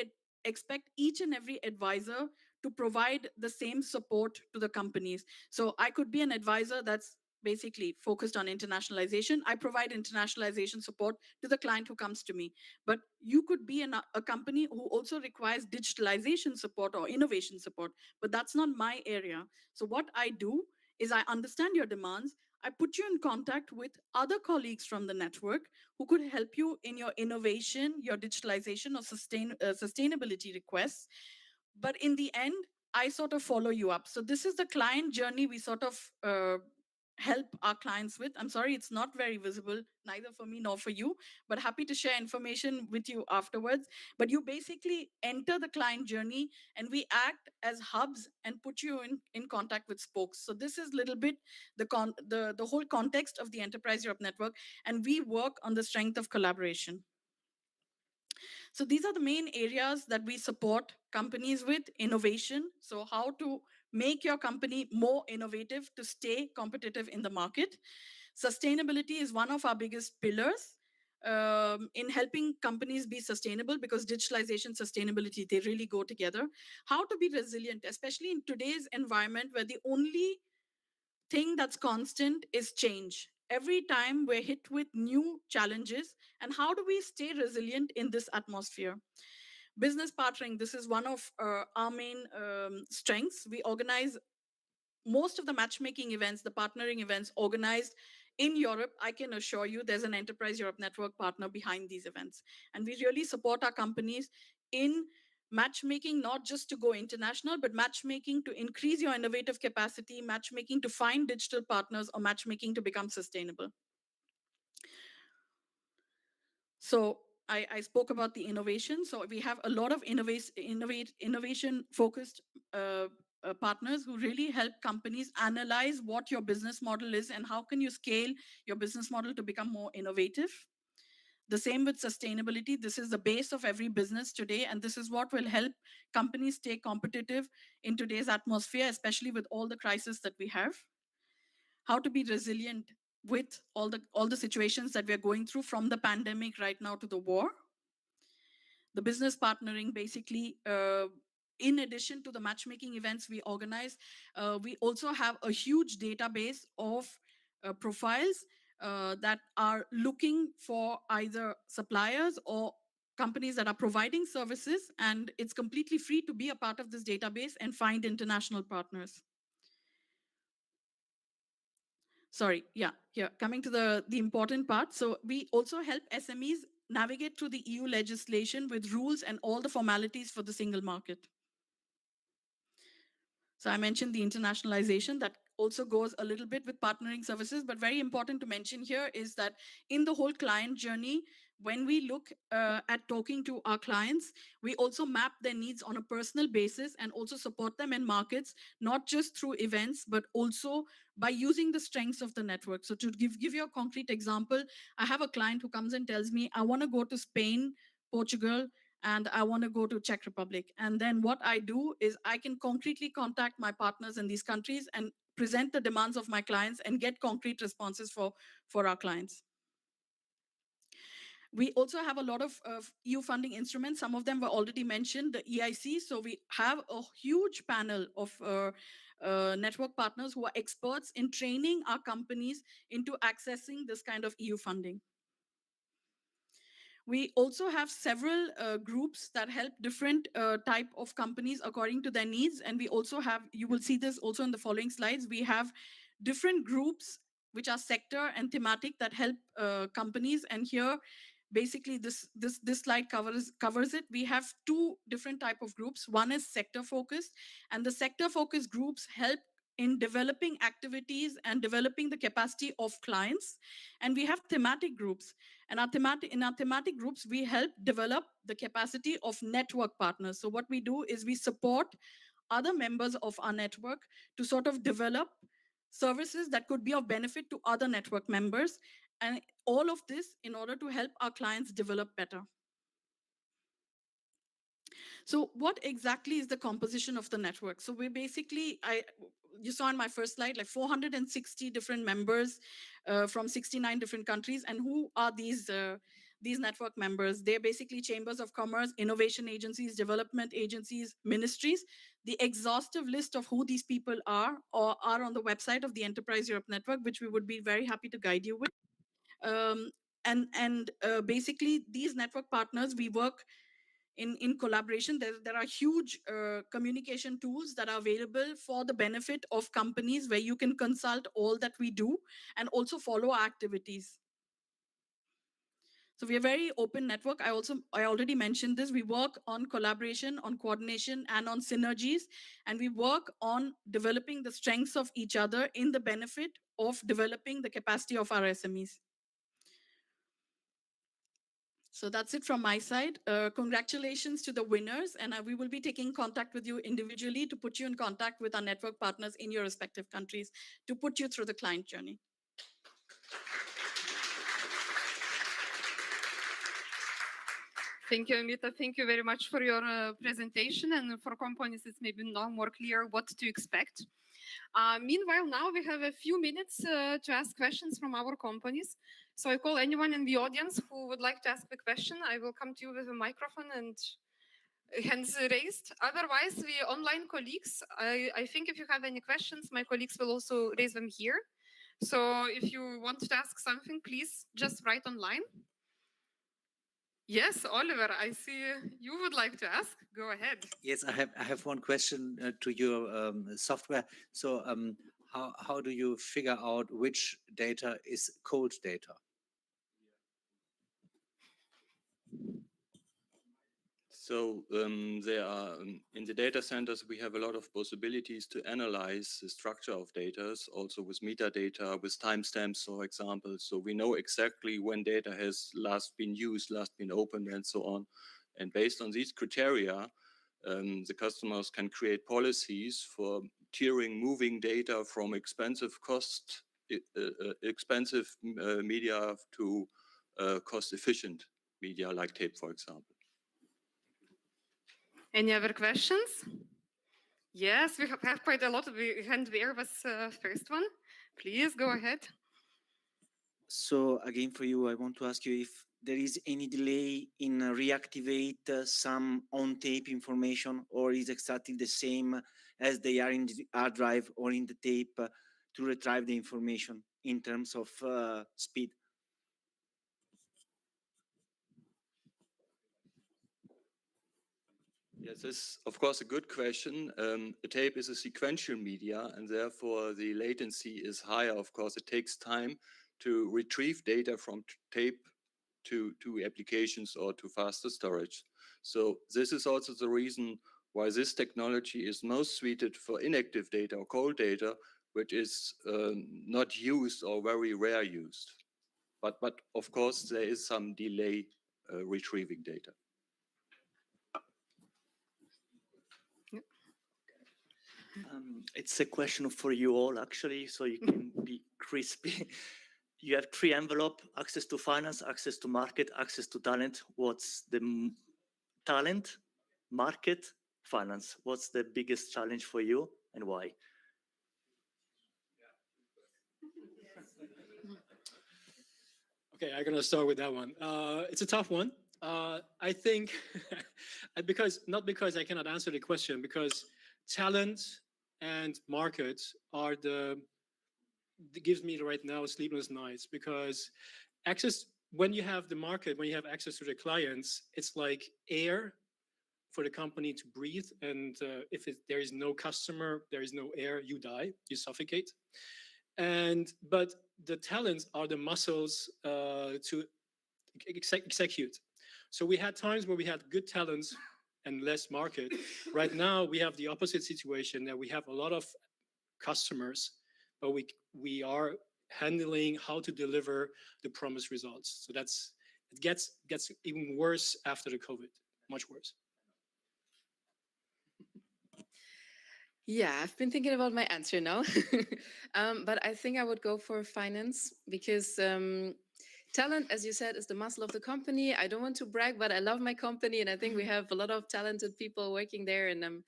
expect each and every advisor to provide the same support to the companies. So I could be an advisor that's basically focused on internationalization. I provide internationalization support to the client who comes to me. But you could be a company who also requires digitalization support or innovation support, but that's not my area. So what I do is I understand your demands. I put you in contact with other colleagues from the network who could help you in your innovation, your digitalization, or sustainability requests. But in the end, I sort of follow you up. So this is the client journey we sort of help our clients with. I'm sorry, it's not very visible, neither for me nor for you, but happy to share information with you afterwards. But you basically enter the client journey and we act as hubs and put you in contact with spokes. So this is a little bit the whole context of the Enterprise Europe Network, and we work on the strength of collaboration. So these are the main areas that we support companies with. Innovation, so how to make your company more innovative to stay competitive in the market. Sustainability is one of our biggest pillars in helping companies be sustainable, because digitalization, sustainability, they really go together. How to be resilient, especially in today's environment where the only thing that's constant is change. Every time we're hit with new challenges, and how do we stay resilient in this atmosphere? Business partnering, this is one of our main strengths. We organize most of the matchmaking events, the partnering events organized in Europe. I can assure you there's an Enterprise Europe Network partner behind these events. And we really support our companies in matchmaking, not just to go international, but matchmaking to increase your innovative capacity, matchmaking to find digital partners, or matchmaking to become sustainable. So I spoke about the innovation. So we have a lot of innovation-focused partners who really help companies analyze what your business model is and how can you scale your business model to become more innovative. The same with sustainability. This is the base of every business today, and this is what will help companies stay competitive in today's atmosphere, especially with all the crises that we have. How to be resilient with all the situations that we're going through, from the pandemic right now to the war. The business partnering, basically, in addition to the matchmaking events we organize, we also have a huge database of profiles that are looking for either suppliers or companies that are providing services, and it's completely free to be a part of this database and find international partners. Sorry, yeah, here, coming to the important part. So we also help SMEs navigate through the EU legislation with rules and all the formalities for the single market. So I mentioned the internationalization that also goes a little bit with partnering services, but very important to mention here is that in the whole client journey, when we look at talking to our clients, we also map their needs on a personal basis and also support them in markets, not just through events, but also by using the strengths of the network. So to give you a concrete example, I have a client who comes and tells me, I want to go to Spain, Portugal, and I want to go to Czech Republic. And then what I do is I can concretely contact my partners in these countries and present the demands of my clients and get concrete responses for our clients. We also have a lot of EU funding instruments. Some of them were already mentioned, the EIC. So we have a huge panel of network partners who are experts in training our companies into accessing this kind of EU funding. We also have several groups that help different type of companies according to their needs. And we also have, you will see this also in the following slides, we have different groups which are sector and thematic that help companies. And here, basically this slide covers it. We have two different type of groups. One is sector focused, and the sector focused groups help in developing activities and developing the capacity of clients. And we have thematic groups. And in our thematic groups, we help develop the capacity of network partners. So what we do is we support other members of our network to sort of develop services that could be of benefit to other network members. And all of this in order to help our clients develop better. So what exactly is the composition of the network? So we basically, you saw in my first slide, like 460 different members from 69 different countries. And who are these network members? They're basically chambers of commerce, innovation agencies, development agencies, ministries. The exhaustive list of who these people are on the website of the Enterprise Europe Network, which we would be very happy to guide you with. Basically, these network partners, we work in collaboration. There are huge communication tools that are available for the benefit of companies where you can consult all that we do and also follow our activities. So we are a very open network. I already mentioned this. We work on collaboration, on coordination, and on synergies. And we work on developing the strengths of each other in the benefit of developing the capacity of our SMEs. So that's it from my side. Congratulations to the winners. And we will be taking contact with you individually to put you in contact with our network partners in your respective countries to put you through the client journey. Thank you, Amita. Thank you very much for your presentation. And for companies, it's maybe now more clear what to expect. Meanwhile, now we have a few minutes to ask questions from our companies. So I call anyone in the audience who would like to ask a question. I will come to you with a microphone and hands raised. Otherwise, we online colleagues, I think if you have any questions, my colleagues will also raise them here. So if you want to ask something, please just write online. Yes, Oliver, I see you would like to ask. Go ahead. Yes, I have one question to your software. So how do you figure out which data is cold data? So there are in the data centers, we have a lot of possibilities to analyze the structure of data, also with metadata, with timestamps, for example. So we know exactly when data has last been used, last been opened, and so on. And based on these criteria, the customers can create policies for tiering, moving data from expensive media to cost-efficient media, like tape, for example. Any other questions? Yes, we have quite a lot. Hand there was first one. Please go ahead. So again, for you, I want to ask you if there is any delay in reactivate some on-tape information, or is exactly the same as they are in the hard drive or in the tape to retrieve the information in terms of speed? Yes, this is of course a good question. A tape is a sequential media, and therefore the latency is higher. Of course, it takes time to retrieve data from tape to applications or to faster storage. So this is also the reason why this technology is most suited for inactive data or cold data, which is not used or very rare used. But of course, there is some delay retrieving data. It's a question for you all, actually, so you can be crispy. You have three envelope: access to finance, access to market, access to talent. What's the talent, market, finance? What's the biggest challenge for you and why? Okay, I'm gonna start with that one. It's a tough one. I think not because I cannot answer the question, because talent and market are it gives me right now sleepless nights, because when you have the market, when you have access to the clients, it's like air for the company to breathe. And if there is no customer, there is no air, you die, you suffocate. But the talents are the muscles to execute. So we had times where we had good talents and less market. Right now we have the opposite situation, that we have a lot of customers, but we are handling how to deliver the promised results. So it gets even worse after the COVID, much worse. Yeah, I've been thinking about my answer now. But I think I would go for finance because talent, as you said, is the muscle of the company. I don't want to brag, but I love my company and I think we have a lot of talented people working there and I'm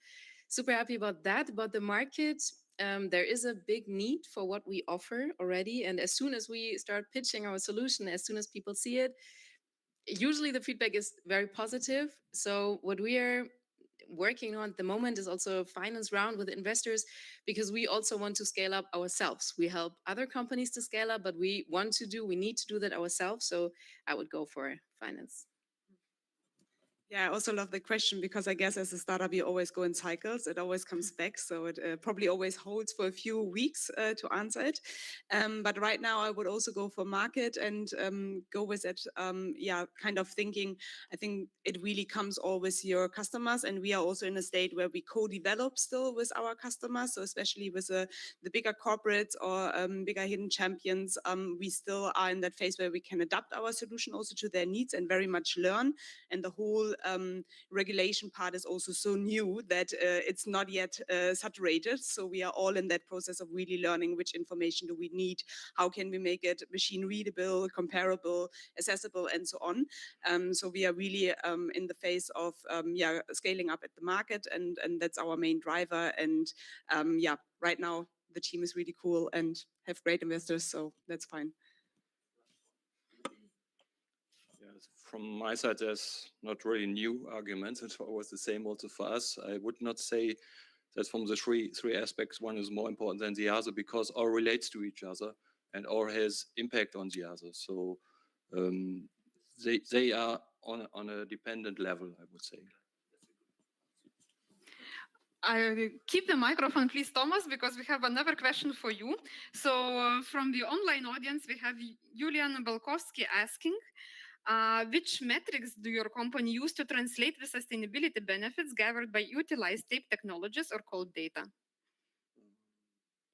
super happy about that. But the market, there is a big need for what we offer already. And as soon as we start pitching our solution, as soon as people see it, usually the feedback is very positive. So what we are working on at the moment is also a finance round with investors, because we also want to scale up ourselves. We help other companies to scale up, but we need to do that ourselves. So I would go for finance. Yeah, I also love the question because I guess as a startup, you always go in cycles. It always comes back. So it probably always holds for a few weeks to answer it. But right now, I would also go for market and go with it. Yeah, kind of thinking, I think it really comes all with your customers. And we are also in a state where we co-develop still with our customers. So especially with the bigger corporates or bigger hidden champions, we still are in that phase where we can adapt our solution also to their needs and very much learn. And the whole regulation part is also so new that it's not yet saturated. So we are all in that process of really learning which information do we need, how can we make it machine readable, comparable, accessible, and so on. So we are really in the phase of scaling up at the market, and that's our main driver. And right now the team is really cool and have great investors, so that's fine. From my side, there's not really new arguments. It's always the same also for us. I would not say that from the three aspects, one is more important than the other, because all relates to each other and all has impact on the other. So they are on a dependent level, I would say. I keep the microphone, please, Thomas, because we have another question for you. So from the online audience, we have Julian Belkowski asking, which metrics do your company use to translate the sustainability benefits gathered by utilized tape technologies or cold data?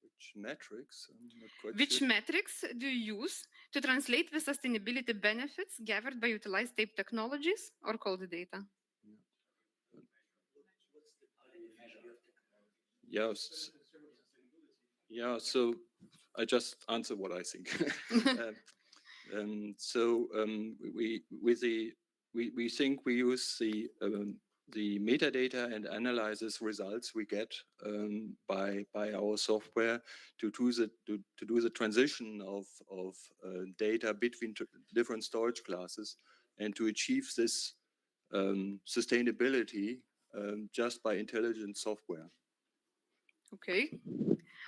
Which metrics? I'm not quite Which sure. metrics do you use to translate the sustainability benefits gathered by utilized tape technologies or cold data? Yes. Yeah, so I just answer what I think. We think we use the metadata and analysis results we get by our software to do the transition of data between different storage classes and to achieve this sustainability just by intelligent software. Okay.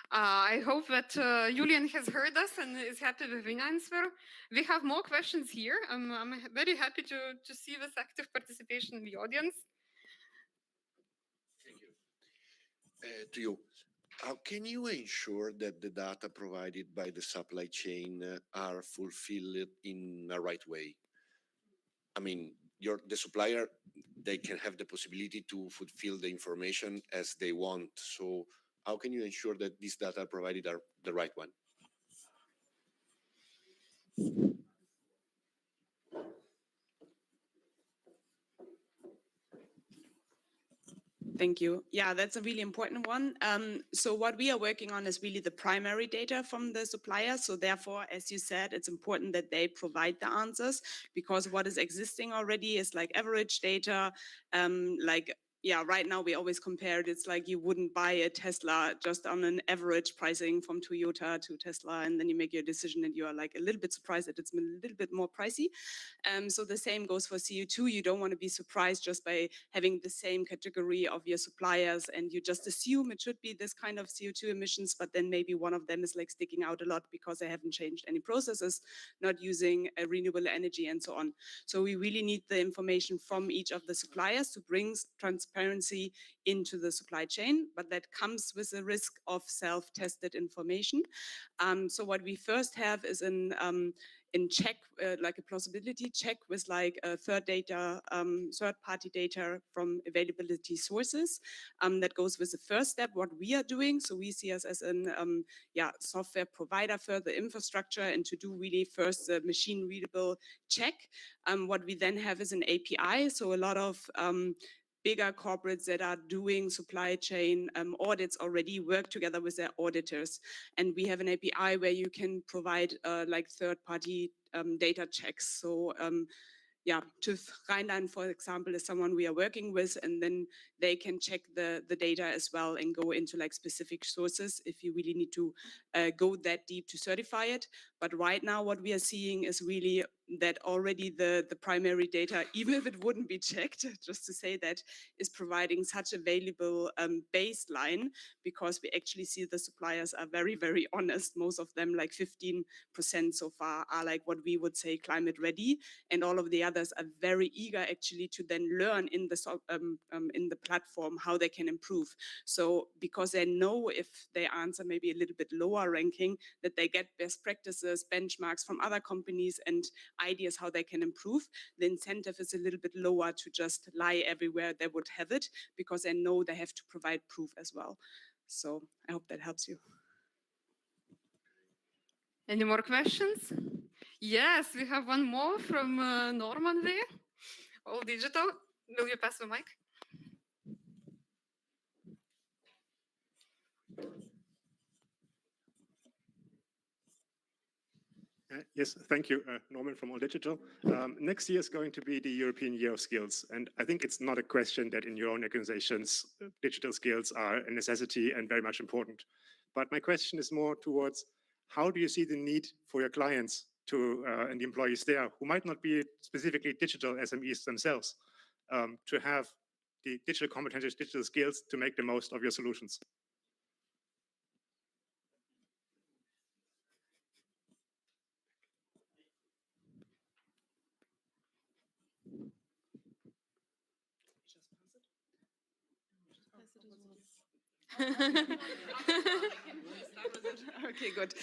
I hope that Julian has heard us and is happy with the answer. We have more questions here. I'm very happy to see this active participation in the audience. Thank you. To you, how can you ensure that the data provided by the supply chain are fulfilled in the right way? I mean, the supplier, they can have the possibility to fulfill the information as they want. So how can you ensure that these data provided are the right one? Thank you. Yeah, that's a really important one. So what we are working on is really the primary data from the supplier. So therefore, as you said, it's important that they provide the answers, because what is existing already is like average data, yeah, right now we always compare it. It's like you wouldn't buy a Tesla just on an average pricing from Toyota to Tesla, and then you make your decision and you are like a little bit surprised that it's a little bit more pricey. So the same goes for CO2. You don't want to be surprised just by having the same category of your suppliers and you just assume it should be this kind of CO2 emissions, but then maybe one of them is like sticking out a lot because they haven't changed any processes, not using renewable energy and so on. So we really need the information from each of the suppliers to bring transparency into the supply chain, but that comes with the risk of self-tested information. So what we first have is in check, like a plausibility check with like third-party data from availability sources. That goes with the first step, what we are doing. So we see us as an software provider for the infrastructure and to do really first the machine readable check. What we then have is an API. So a lot of bigger corporates that are doing supply chain audits already work together with their auditors. And we have an API where you can provide like third-party data checks. So yeah, TÜV Rheinland, for example, is someone we are working with, and then they can check the data as well and go into like specific sources if you really need to go that deep to certify it. But right now what we are seeing is really that already the primary data, even if it wouldn't be checked, just to say that, is providing such a valuable baseline, because we actually see the suppliers are very, very honest. Most of them, like 15% so far, are like what we would say climate ready, and all of the others are very eager actually to then learn in the platform how they can improve. So because they know if they answer maybe a little bit lower ranking, that they get best practices, benchmarks from other companies and ideas how they can improve, the incentive is a little bit lower to just lie everywhere they would have it, because they know they have to provide proof as well. So I hope that helps you. Any more questions? Yes, we have one more from Norman there. All digital. Will you pass the mic? Yes, thank you, Norman from All Digital. Next year is going to be the European Year of Skills, and I think it's not a question that in your own organizations, digital skills are a necessity and very much important. But my question is more towards how do you see the need for your clients to and the employees there, who might not be specifically digital SMEs themselves, to have the digital competencies, digital skills to make the most of your solutions? Okay, good.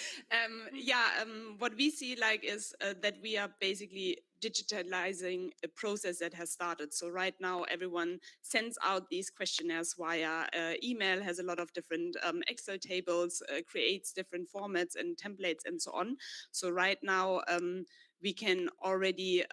What we see like is that we are basically digitalizing a process that has started. So right now, everyone sends out these questionnaires via email, has a lot of different Excel tables, creates different formats and templates and so on. So right now, we can already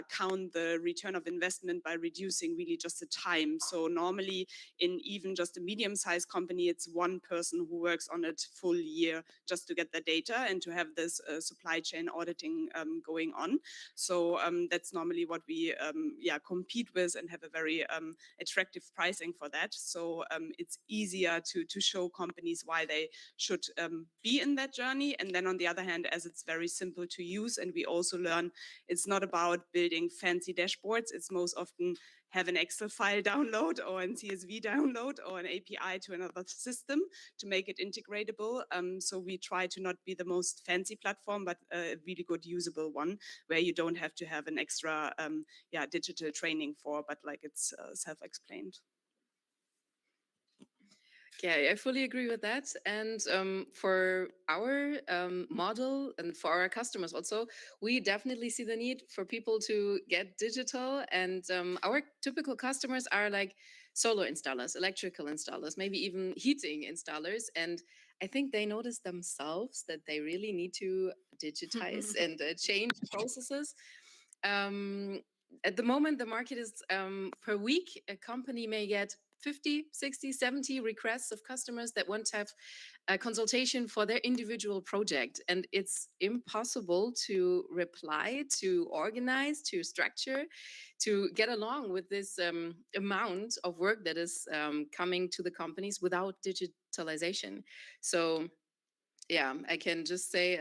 count the return of investment by reducing really just the time. So normally in even just a medium-sized company, it's one person who works on it full year just to get the data and to have this supply chain auditing going on. So that's normally what we compete with and have a very attractive pricing for that. So it's easier to show companies why they should be in that journey. And then on the other hand, as it's very simple to use, and we also learn it's not about building fancy dashboards. It's most often have an Excel file download or an CSV download or an API to another system to make it integratable. So we try to not be the most fancy platform, but a really good usable one where you don't have to have an extra digital training for, but like it's self-explained. Yeah, I fully agree with that. And for our model and for our customers also, we definitely see the need for people to get digital. And our typical customers are like solar installers, electrical installers, maybe even heating installers. And I think they notice themselves that they really need to digitize and change processes. at the moment, the market is per week, a company may get 50, 60, 70 requests of customers that want to have a consultation for their individual project. And it's impossible to reply, to organize, to structure, to get along with this amount of work that is coming to the companies without digitalization. So yeah, I can just say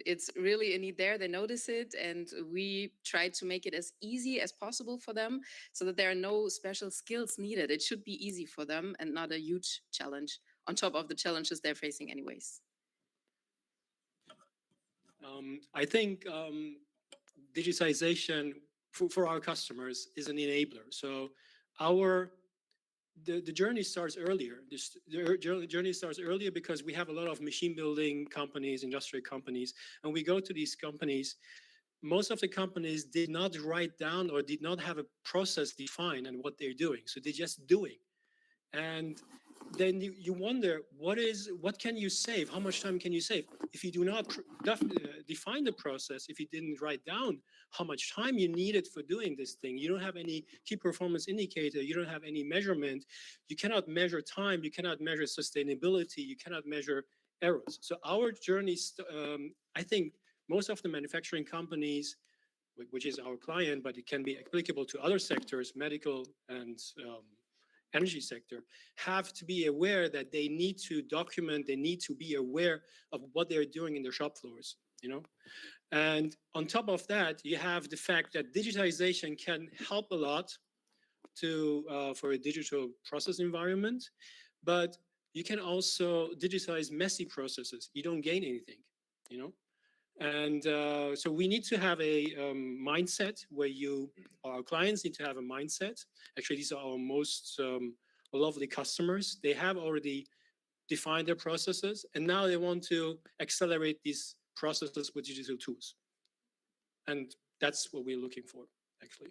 it's really a need there. They notice it, and we try to make it as easy as possible for them so that there are no special skills needed. It should be easy for them and not a huge challenge on top of the challenges they're facing anyways. I think digitization for our customers is an enabler. So the journey starts earlier. The journey starts earlier because we have a lot of machine building companies, industrial companies, and we go to these companies. Most of the companies did not write down or did not have a process defined and what they're doing. So they're just doing. And then you wonder, what can you save? How much time can you save? If you do not define the process, if you didn't write down how much time you needed for doing this thing, you don't have any key performance indicator, you don't have any measurement, you cannot measure time, you cannot measure sustainability, you cannot measure errors. So our journey, I think most of the manufacturing companies, which is our client, but it can be applicable to other sectors, medical and energy sector, have to be aware that they need to document, they need to be aware of what they're doing in their shop floors, you know? And on top of that, you have the fact that digitization can help a lot to for a digital process environment, but you can also digitize messy processes. You don't gain anything, you know? And so we need to have a mindset where our clients need to have a mindset. Actually, these are our most lovely customers. They have already defined their processes, and now they want to accelerate these processes with digital tools. And that's what we're looking for, actually.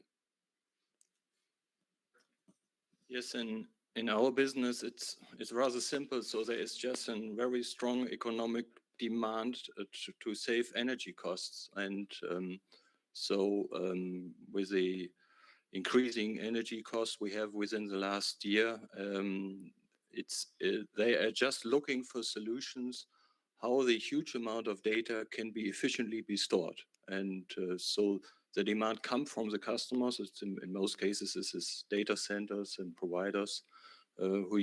Yes, in our business, it's rather simple. So there is just a very strong economic demand to save energy costs, and with the increasing energy costs we have within the last year, they are just looking for solutions how the huge amount of data can be efficiently be stored, and so the demand comes from the customers. It's in most cases this is data centers and providers who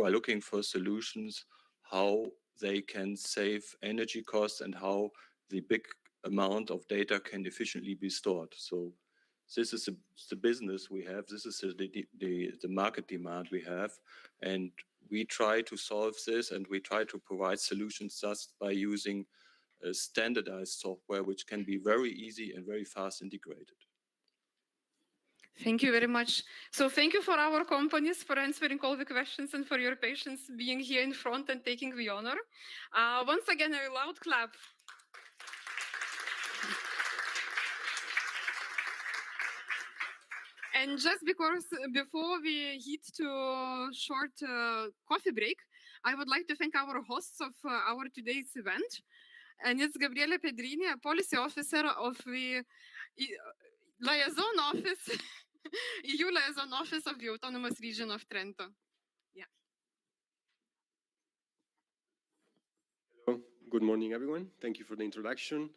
are looking for solutions how they can save energy costs and how the big amount of data can efficiently be stored. So this is the business we have. This is the market demand we have. And we try to solve this, and we try to provide solutions just by using standardized software, which can be very easy and very fast integrated. Thank you very much. So thank you for our companies for answering all the questions and for your patience being here in front and taking the honor. Once again, a loud clap. And just because before we head to a short coffee break, I would like to thank our hosts of our today's event. And it's Gabriele Pedrini, a policy officer of the liaison office, EU liaison office of the Autonomous Region of Trento. Yeah. Hello, good morning, everyone. Thank you for the introduction.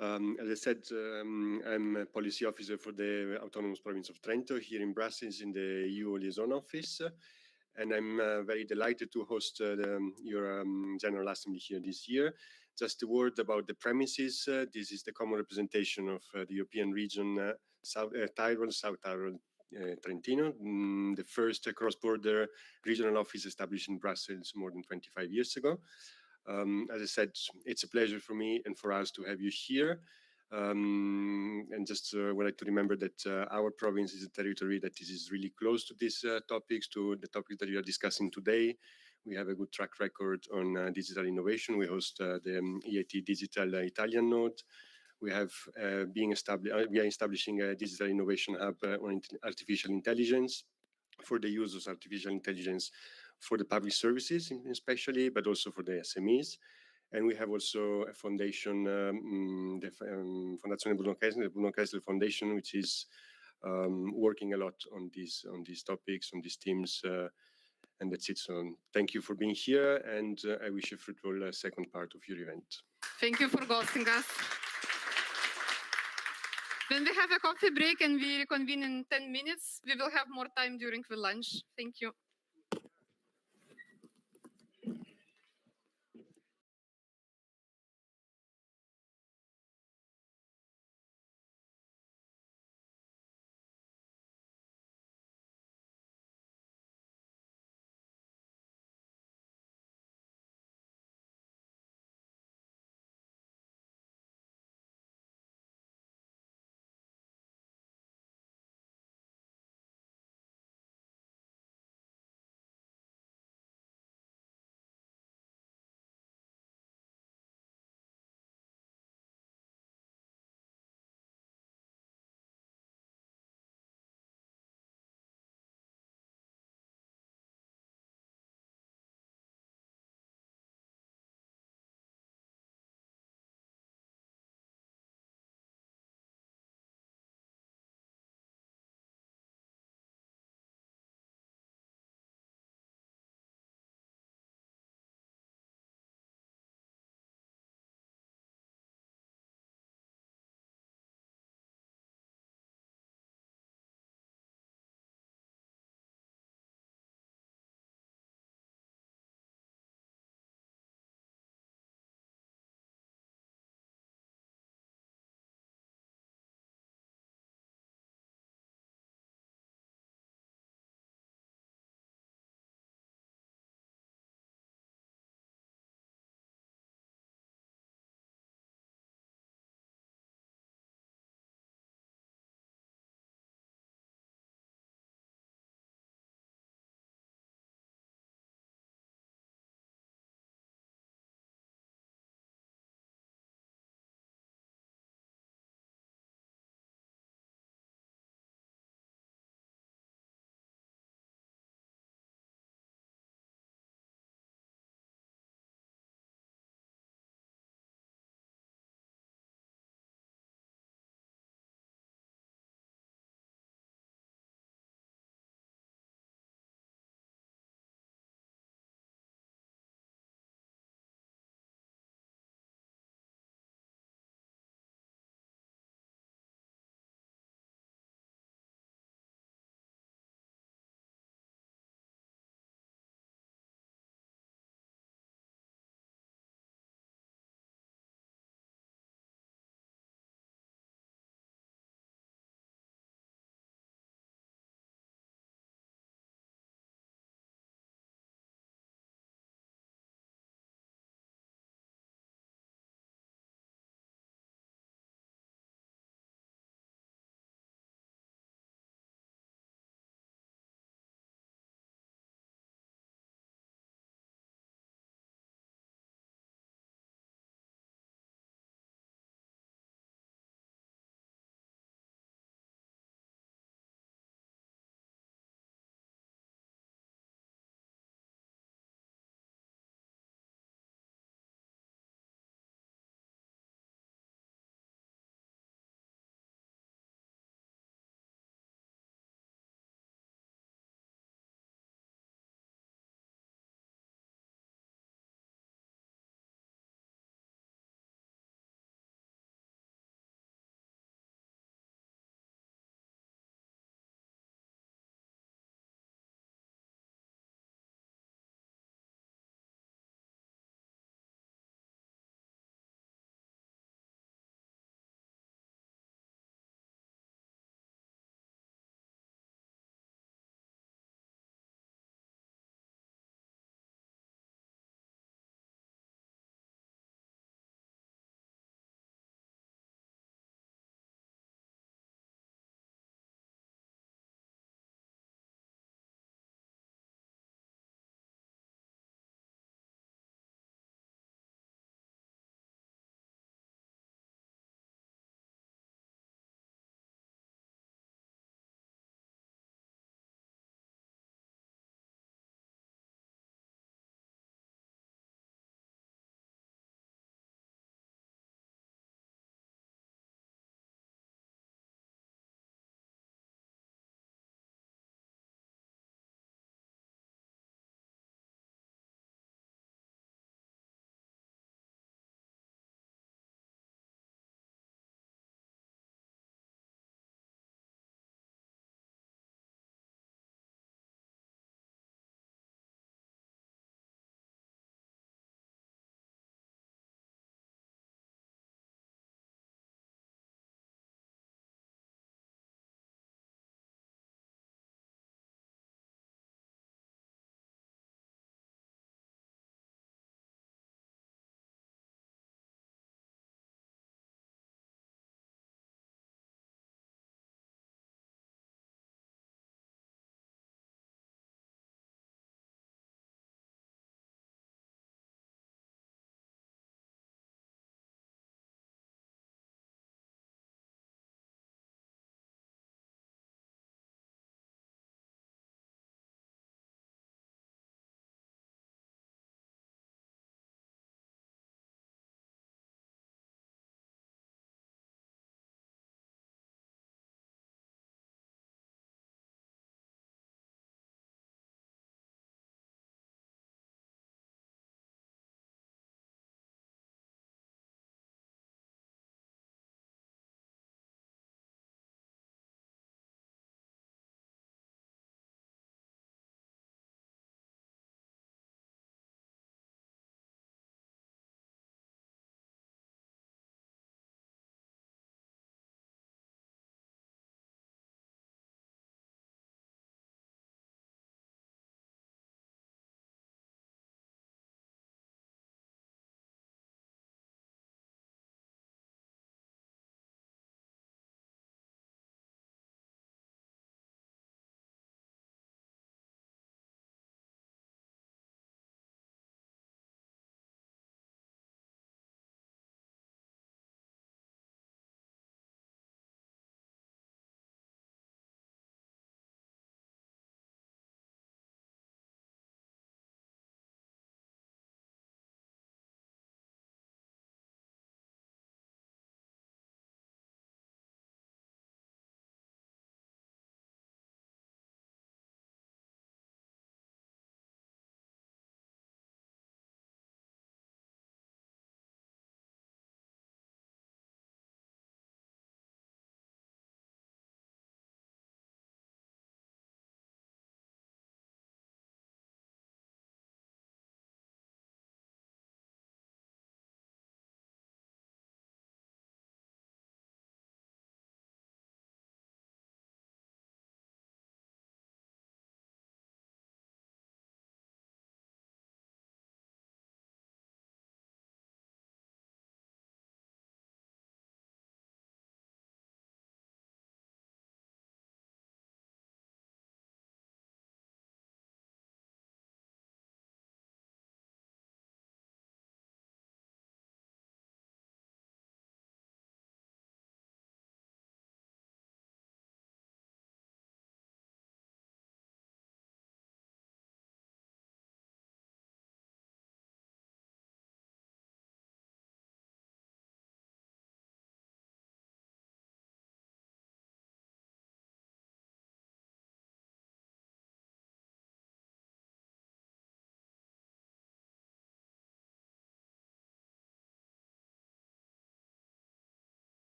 As I said, I'm a policy officer for the Autonomous Province of Trento here in Brussels in the EU Liaison Office. And I'm very delighted to host your General Assembly here this year. Just a word about the premises. This is the common representation of the European region, Tyrol, South Tyrol, Trentino, the first cross-border regional office established in Brussels more than 25 years ago. As I said, it's a pleasure for me and for us to have you here. And just would like to remember that our province is a territory that is really close to these topics, to the topics that we are discussing today. We have a good track record on digital innovation. We host the EIT Digital Italian Node. We have we are establishing a digital innovation hub on artificial intelligence for the use of artificial intelligence for the public services, especially, but also for the SMEs. And we have also a foundation, the Fondazione Bruno Kessler Foundation, which is working a lot on these topics, on these themes. And that's it. So thank you for being here, and I wish you a fruitful second part of your event. Thank you for hosting us. When we have a coffee break and we reconvene in 10 minutes, we will have more time during the lunch. Thank you.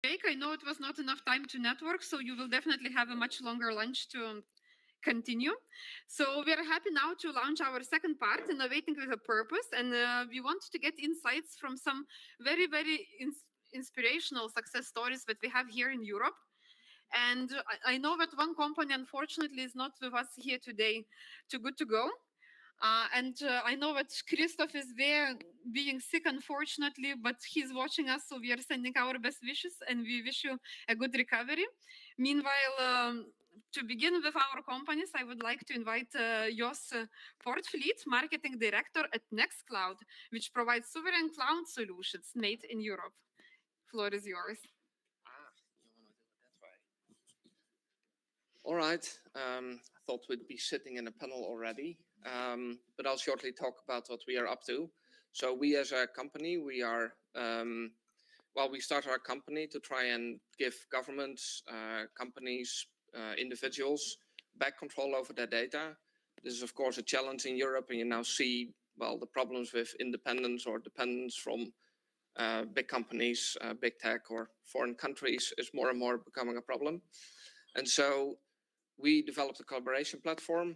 break. I know it was not enough time to network, so you will definitely have a much longer lunch to continue. So we are happy now to launch our second part, Innovating with a Purpose, and we want to get insights from some very, very inspirational success stories that we have here in Europe. And I know that one company, unfortunately, is not with us here today. Too good to go. I know that Christoph is there being sick, unfortunately, but he's watching us, so we are sending our best wishes and we wish you a good recovery. Meanwhile, to begin with our companies, I would like to invite Jos Portfleet, Marketing Director at Nextcloud, which provides sovereign cloud solutions made in Europe. Floor is yours. All right. I thought we'd be sitting in a panel already, but I'll shortly talk about what we are up to. So we as a company, we are, we start our company to try and give governments, companies, individuals back control over their data. This is, of course, a challenge in Europe, and you now see, the problems with independence or dependence from big companies, big tech, or foreign countries is more and more becoming a problem. And so we developed a collaboration platform,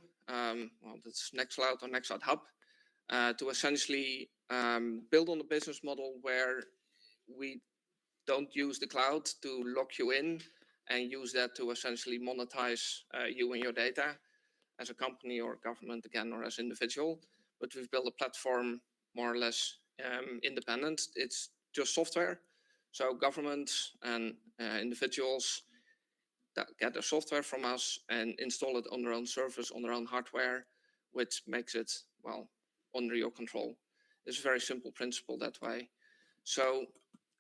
that's Nextcloud or Nextcloud Hub, to essentially build on the business model where we don't use the cloud to lock you in and use that to essentially monetize you and your data as a company or government, again, or as individual. But we've built a platform more or less independent. It's just software. So governments and individuals that get the software from us and install it on their own servers, on their own hardware, which makes it, under your control. It's a very simple principle that way. So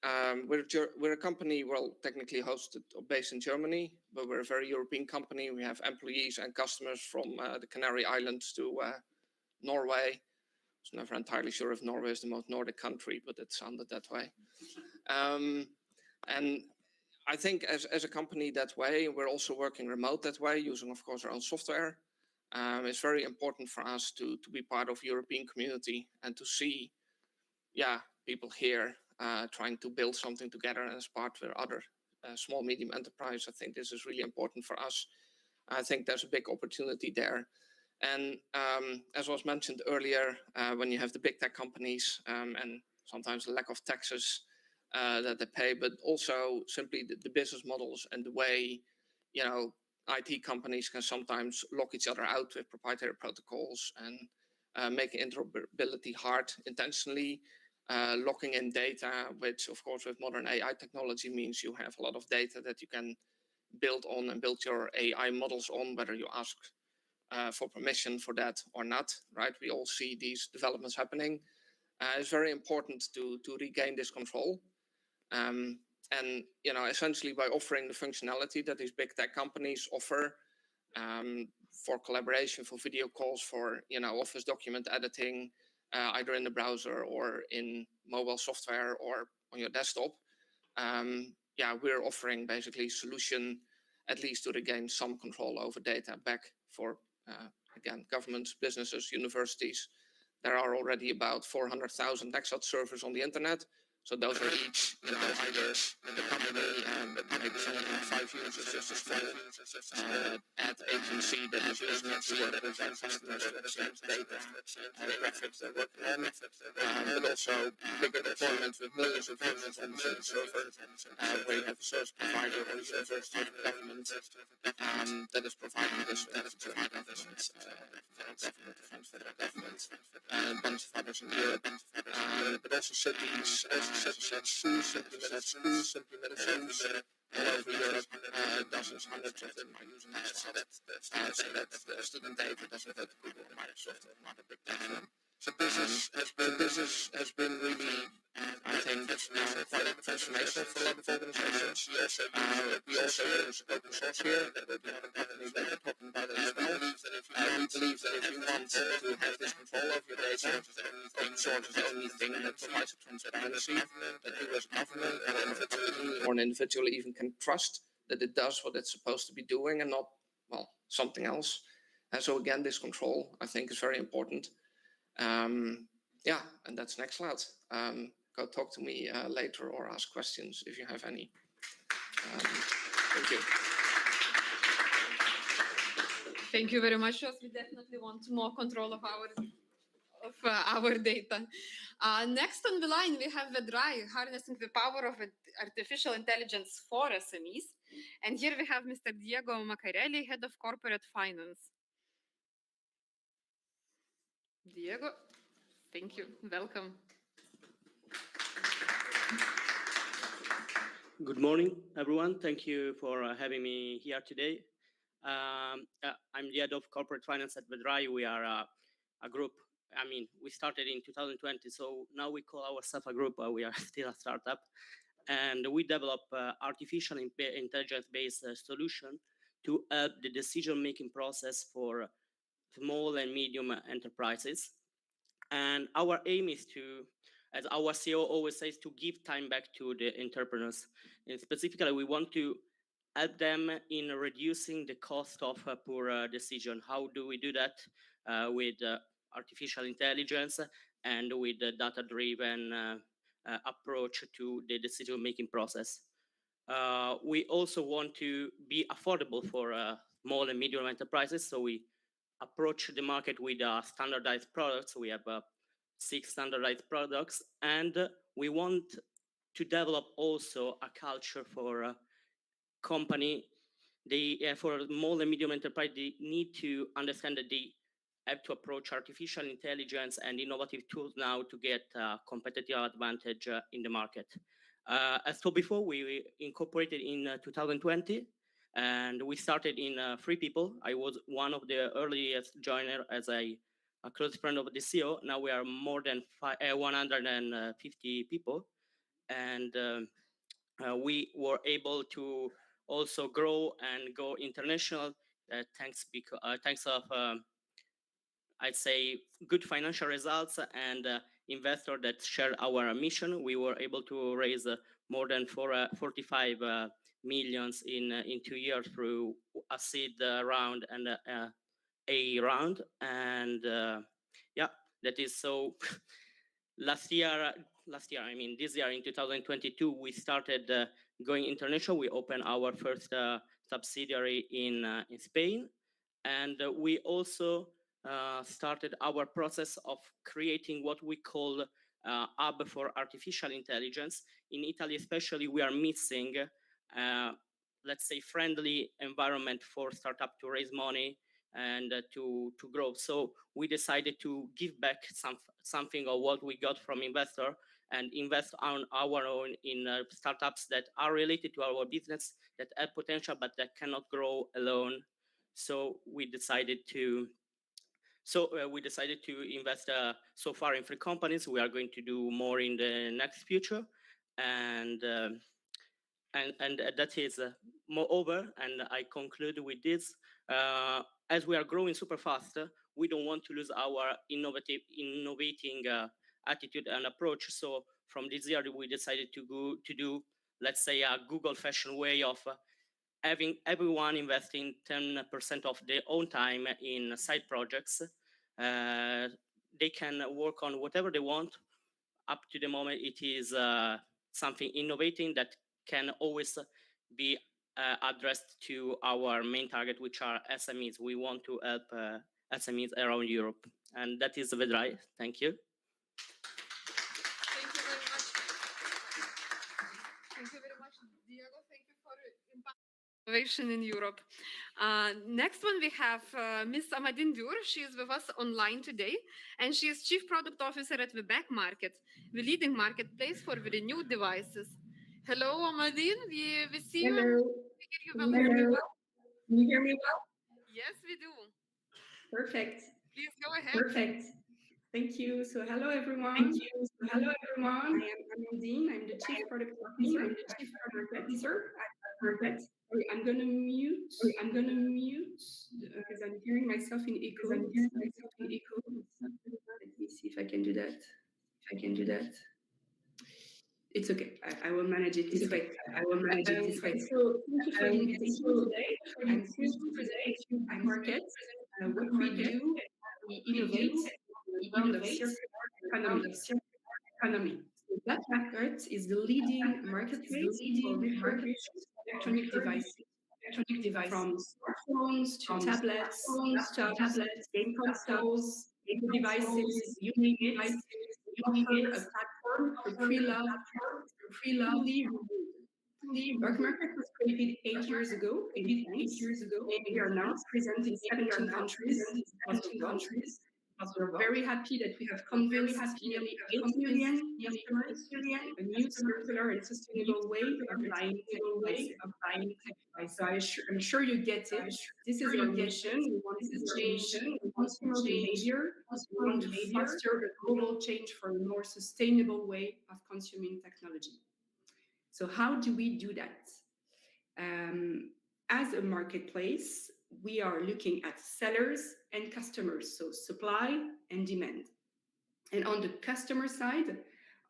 we're a company, technically hosted or based in Germany, but we're a very European company. We have employees and customers from the Canary Islands to Norway. I was never entirely sure if Norway is the most Nordic country, but it sounded that way. And I think as a company that way, we're also working remote that way, using, of course, our own software. It's very important for us to be part of European community and to see, people here trying to build something together as part with other small, medium enterprise. I think this is really important for us. I think there's a big opportunity there. And as was mentioned earlier, when you have the big tech companies and sometimes the lack of taxes that they pay, but also simply the business models and the way, IT companies can sometimes lock each other out with proprietary protocols and making interoperability hard intentionally, locking in data, which of course with modern AI technology means you have a lot of data that you can build on and build your AI models on, whether you ask for permission for that or not, right? We all see these developments happening. It's very important to regain this control. And essentially by offering the functionality that these big tech companies offer for collaboration, for video calls, for office document editing, either in the browser or in mobile software or on your desktop, we're offering basically solution at least to regain some control over data back for again governments, businesses, universities. There are already about 400,000 Nextcloud servers on the internet. So those are each, either the company and maybe someone with 5 users, just a small ad agency that is using it to work with their customers to exchange data, graphics they're working on, but also bigger deployments with millions of users on the same server, where you have a service provider or a university or government that is providing this for government, federal government, and a bunch of others in Europe, but also cities, schools, simply middle schools all over Europe, dozens, hundreds of them are using Nextcloud, so that the student data doesn't go to Google or Microsoft or another big platform. So business has been really, I think, quite transformational for a lot of organizations. We also use open source here. We have a company that we're talking about it as well. We believe that if you want to have this control over your data, open source is the only thing that provides a transparency that you as a government or an individual even can trust that it does what it's supposed to be doing and not, something else. And so again, this control, I think, is very important. And that's Nextcloud. Go talk to me later or ask questions if you have any. Thank you. Thank you very much, Jos. We definitely want more control of our data. Next on the line, we have Vedrai, harnessing the power of artificial intelligence for SMEs. And here we have Mr. Diego Macarelli, Head of Corporate Finance. Diego, thank you. Welcome. Good morning, everyone. Thank you for having me here today. I'm the head of corporate finance at Vedrai. We are a group. I mean, we started in 2020, so now we call ourselves a group. We are still a startup, and we develop artificial intelligence-based solution to help the decision-making process for small and medium enterprises. And our aim is to, as our CEO always says, to give time back to the entrepreneurs. And specifically, we want to help them in reducing the cost of a poor decision. How do we do that? With artificial intelligence and with the data-driven approach to the decision-making process. We also want to be affordable for small and medium enterprises, so we approach the market with standardized products. We have 6 standardized products, and we want to develop also a culture for company. For small and medium enterprise, they need to understand that they have to approach artificial intelligence and innovative tools now to get competitive advantage in the market. As told before, we incorporated in 2020, and we started in 3 people. I was one of the earliest joiner as a close friend of the CEO. Now we are more than 150 people, and we were able to also grow and go international thanks of I'd say good financial results and investor that shared our mission. We were able to raise more than 45 millions in 2 years through a seed round and a round. And yeah, that is so. This year, I mean, this year in 2022, we started going international. We opened our first subsidiary in Spain, and we also started our process of creating what we call hub for artificial intelligence. In Italy, especially, we are missing, let's say, friendly environment for startup to raise money and to grow. So we decided to give back something of what we got from investor and invest on our own in startups that are related to our business, that have potential but that cannot grow alone. So we decided to invest so far in 3 companies. We are going to do more in the next future, and that is moreover. And I conclude with this: as we are growing super fast, we don't want to lose our innovating attitude and approach. So from this year, we decided to do, let's say, a Google fashion way of having everyone investing 10% of their own time in side projects. They can work on whatever they want. Up to the moment, it is something innovating that can always be addressed to our main target, which are SMEs. We want to help SMEs around Europe, and that is Vedrai. Thank you. Thank you very much. Thank you very much, Diego. Thank you for innovation in Europe. Next one, we have Miss Amadine Dur. She is with us online today, and she is Chief Product Officer at the Back Market, the leading marketplace for the renewed devices. Hello, Amadine. We see you. Hello. Can you hear me well? Can you hear me well? Yes, we do. Perfect. Please go ahead. Perfect. Thank you. So hello, everyone. Thank you. So hello, everyone. I am Amandine. I'm the Chief Product Officer. I'm the Chief Product Officer at Market. I'm gonna mute because I'm hearing myself in echo. Let me see if I can do that. It's okay. I will manage it this way. So thank you for the invitation today. I'm here to present at Market. What we do, we innovate the circular economy. Black Market is the leading marketplace for refurbished electronic devices, from smartphones to tablets, laptops, game consoles, video devices, you name it. We offer a platform for pre-loved, fully reviewed. Black Market was created 8 years ago in France, and we are now present in 17 countries across the world. We're very happy that we have convinced nearly 8 million customers a new circular and sustainable way of buying tech devices. So I'm sure you get it. This is our mission. We want to change consumer behavior. We want to foster a global change for a more sustainable way of consuming technology. So how do we do that? As a marketplace, we are looking at sellers and customers, so supply and demand. And on the customer side,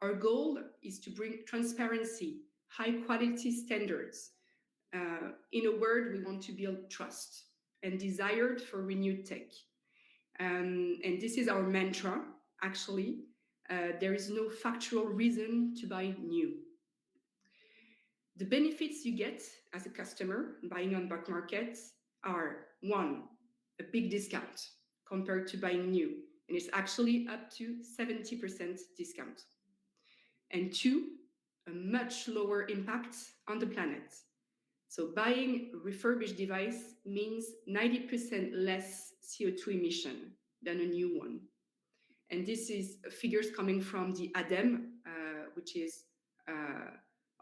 our goal is to bring transparency, high quality standards. In a word, we want to build trust and desired for renewed tech. And this is our mantra, actually. There is no factual reason to buy new. The benefits you get as a customer buying on Black Market are: one, a big discount compared to buying new, and it's actually up to 70% discount. And two, a much lower impact on the planet. So buying a refurbished device means 90% less CO2 emission than a new one. And this is figures coming from the ADEME, which is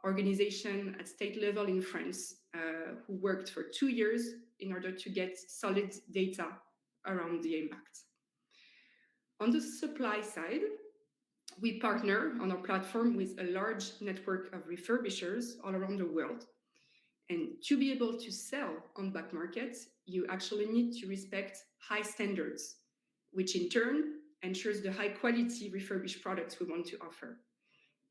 organization at state level in France, who worked for 2 years in order to get solid data around the impact. On the supply side, we partner on our platform with a large network of refurbishers all around the world. And to be able to sell on Black Market, you actually need to respect high standards, which in turn ensures the high quality refurbished products we want to offer.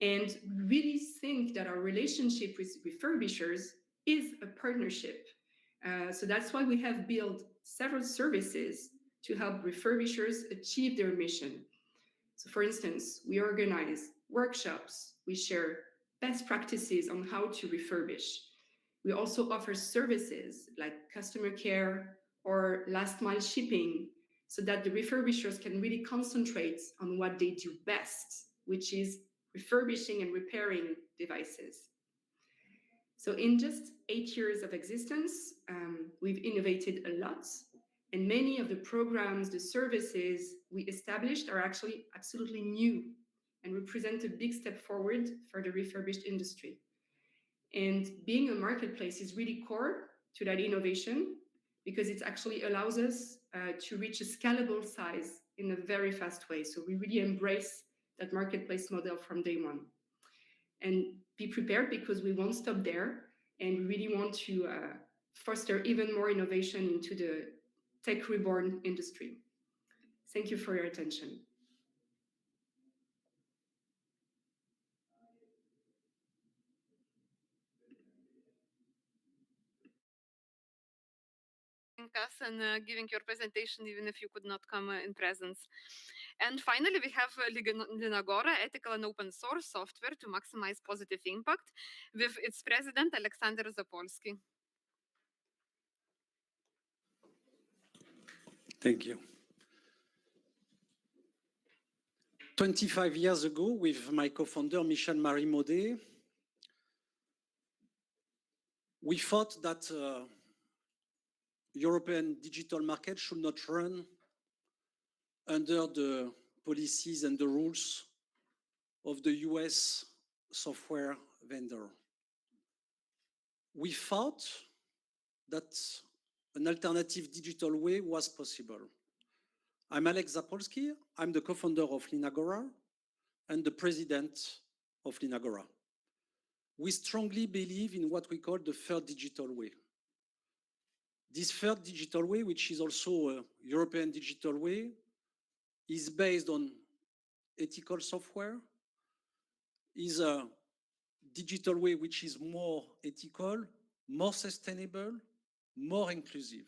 And we really think that our relationship with refurbishers is a partnership. So that's why we have built several services to help refurbishers achieve their mission. So for instance, we organize workshops, we share best practices on how to refurbish. We also offer services like customer care or last mile shipping, so that the refurbishers can really concentrate on what they do best, which is refurbishing and repairing devices. So in just 8 years of existence, we've innovated a lot, and many of the programs, the services we established are actually absolutely new and represent a big step forward for the refurbished industry. And being a marketplace is really core to that innovation, because it actually allows us to reach a scalable size in a very fast way. So we really embrace that marketplace model from day one. And be prepared, because we won't stop there, and we really want to foster even more innovation into the tech reborn industry. Thank you for your attention. Us and giving your presentation, even if you could not come in presence. And finally, we have Linagora, ethical and open source software to maximize positive impact, with its president, Alexander Zapolsky. Thank you. 25 years ago, with my co-founder, Michel-Marie Maudet, we thought that European digital market should not run under the policies and the rules of the US software vendor. We thought that an alternative digital way was possible. I'm Alex Zapolsky. I'm the co-founder of Linagora and the president of Linagora. We strongly believe in what we call the third digital way. This third digital way, which is also a European digital way, is based on ethical software, is a digital way which is more ethical, more sustainable, more inclusive.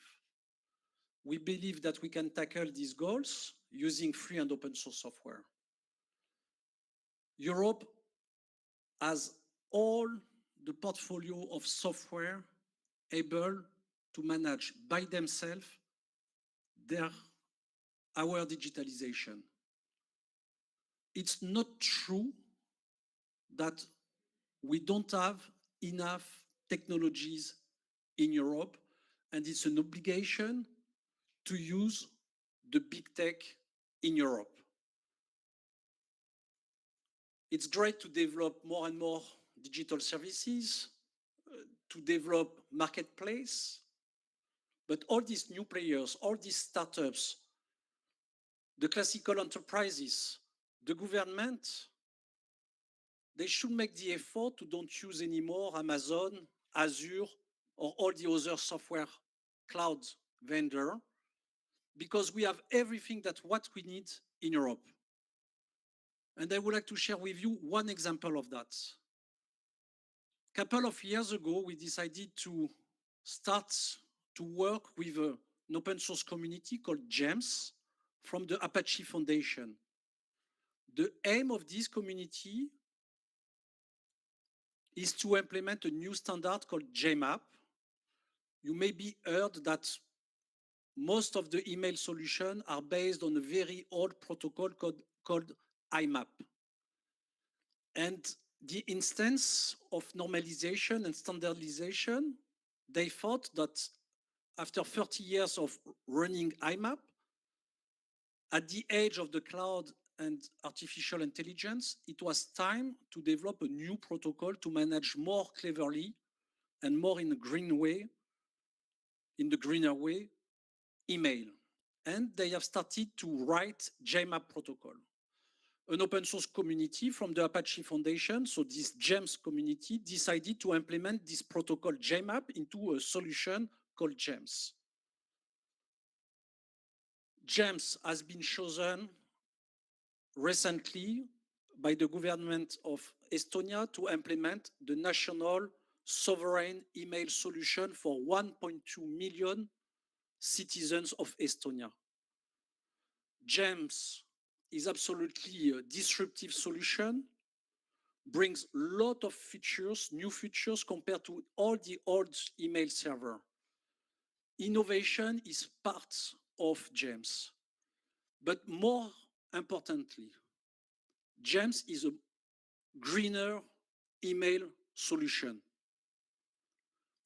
We believe that we can tackle these goals using free and open source software. Europe has all the portfolio of software able to manage by themselves our digitalization. It's not true that we don't have enough technologies in Europe, and it's an obligation to use the big tech in Europe. It's great to develop more and more digital services, to develop marketplace, but all these new players, all these startups, the classical enterprises, the government, they should make the effort to don't use anymore Amazon, Azure, or all the other software cloud vendor, because we have everything that what we need in Europe. And I would like to share with you one example of that. A couple of years ago, we decided to start to work with an open source community called GEMS from the Apache Foundation. The aim of this community is to implement a new standard called JMAP. You may be heard that most of the email solutions are based on a very old protocol called IMAP. And the instance of normalization and standardization, they thought that after 30 years of running IMAP, at the age of the cloud and artificial intelligence, it was time to develop a new protocol to manage more cleverly and more in a green way, in the greener way, email. And they have started to write JMAP protocol, an open source community from the Apache Foundation. So this GEMS community decided to implement this protocol JMAP into a solution called GEMS. GEMS has been chosen recently by the government of Estonia to implement the national sovereign email solution for 1.2 million citizens of Estonia. GEMS is absolutely a disruptive solution, brings a lot of features, new features compared to all the old email server. Innovation is part of GEMS. But more importantly, GEMS is a greener email solution.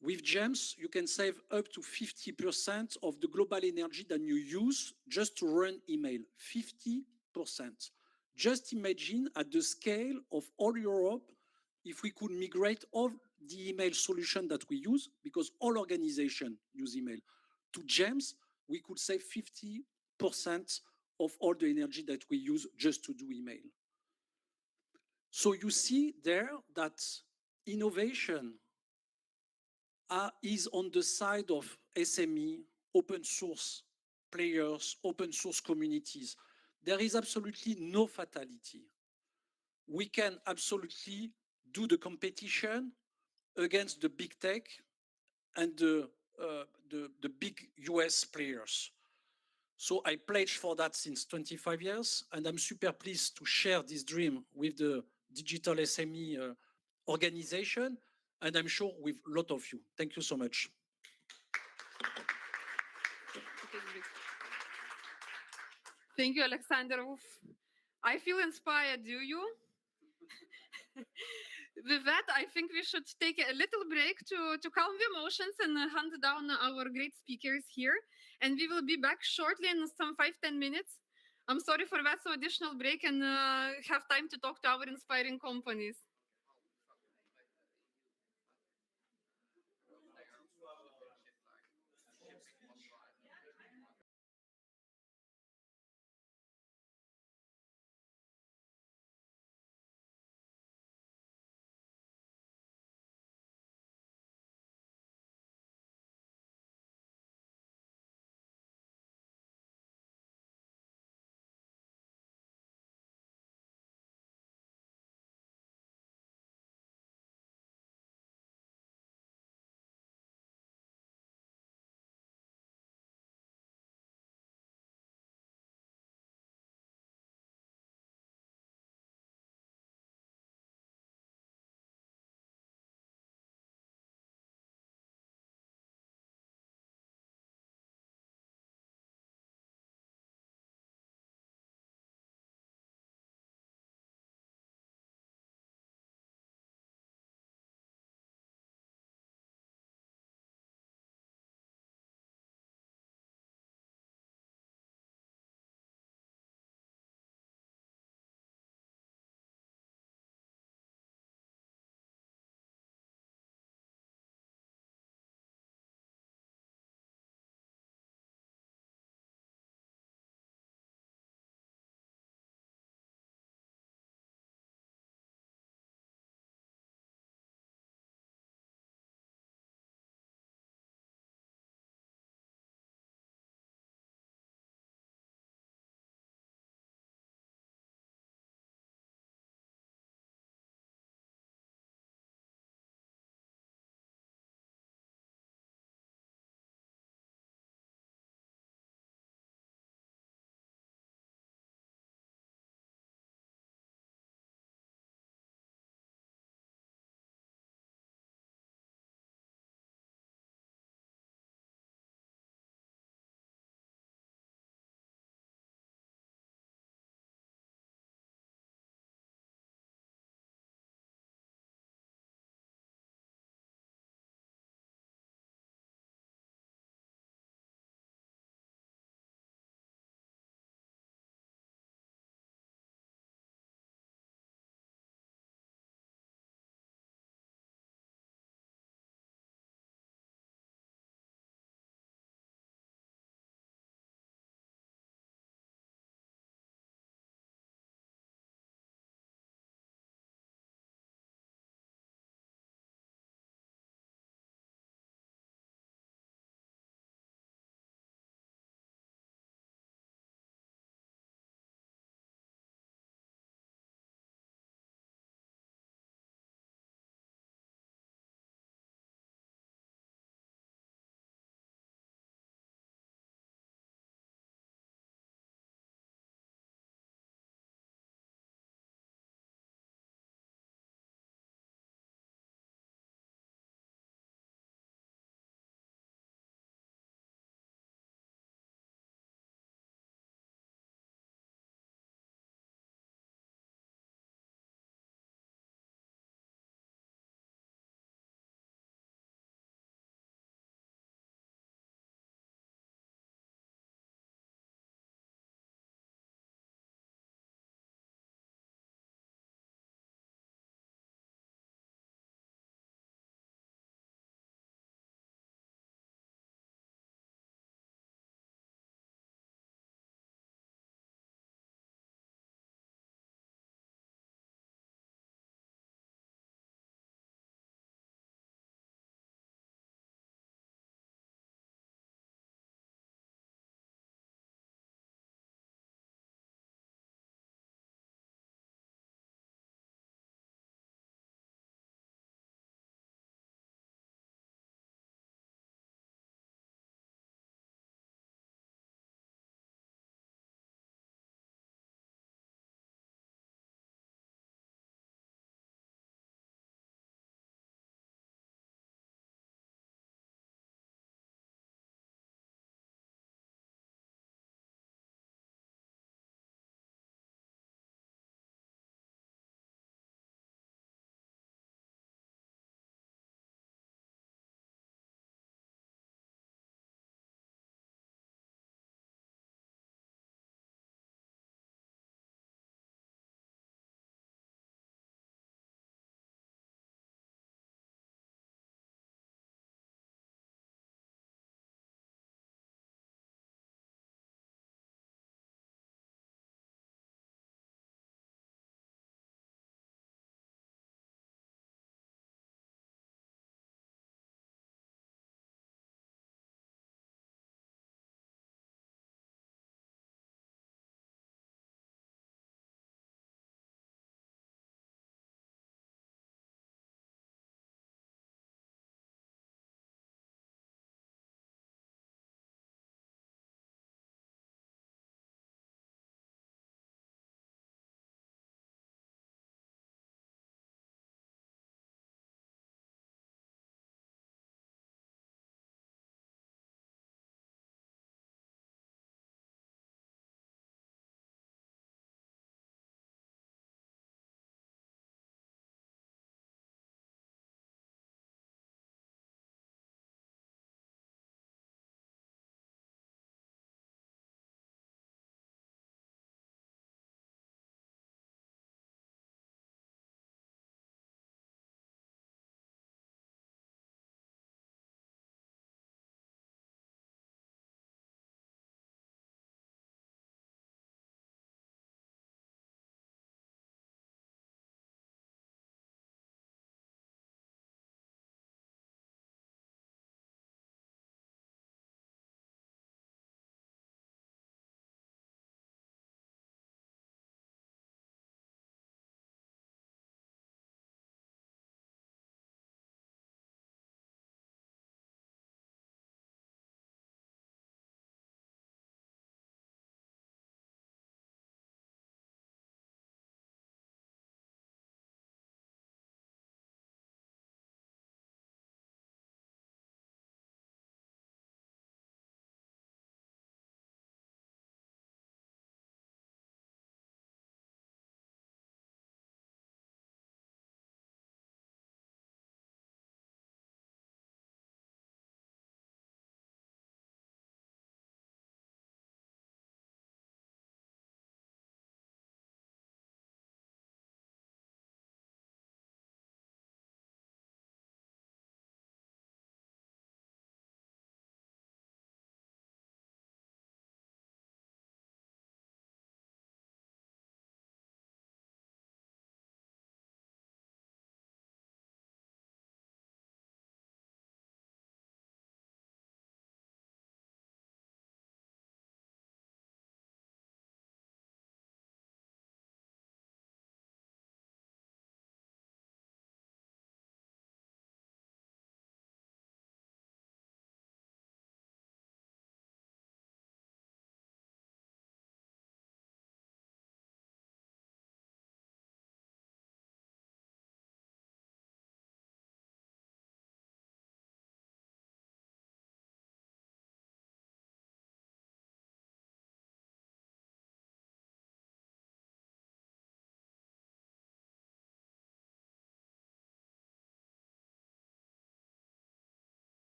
With GEMS, you can save up to 50% of the global energy that you use just to run email. 50%. Just imagine at the scale of all Europe, if we could migrate all the email solution that we use, because all organizations use email, to GEMS, we could save 50% of all the energy that we use just to do email. So you see there that innovation is on the side of SME, open source players, open source communities. There is absolutely no fatality. We can absolutely do the competition against the big tech and the big US players. So I pledged for that since 25 years, and I'm super pleased to share this dream with the Digital SME organization, and I'm sure with a lot of you. Thank you so much. Thank you, Alexander. Oof. I feel inspired, do you? With that, I think we should take a little break to calm the emotions and hunt down our great speakers here. And we will be back shortly in some 5-10 minutes. I'm sorry for that, so additional break and have time to talk to our inspiring companies.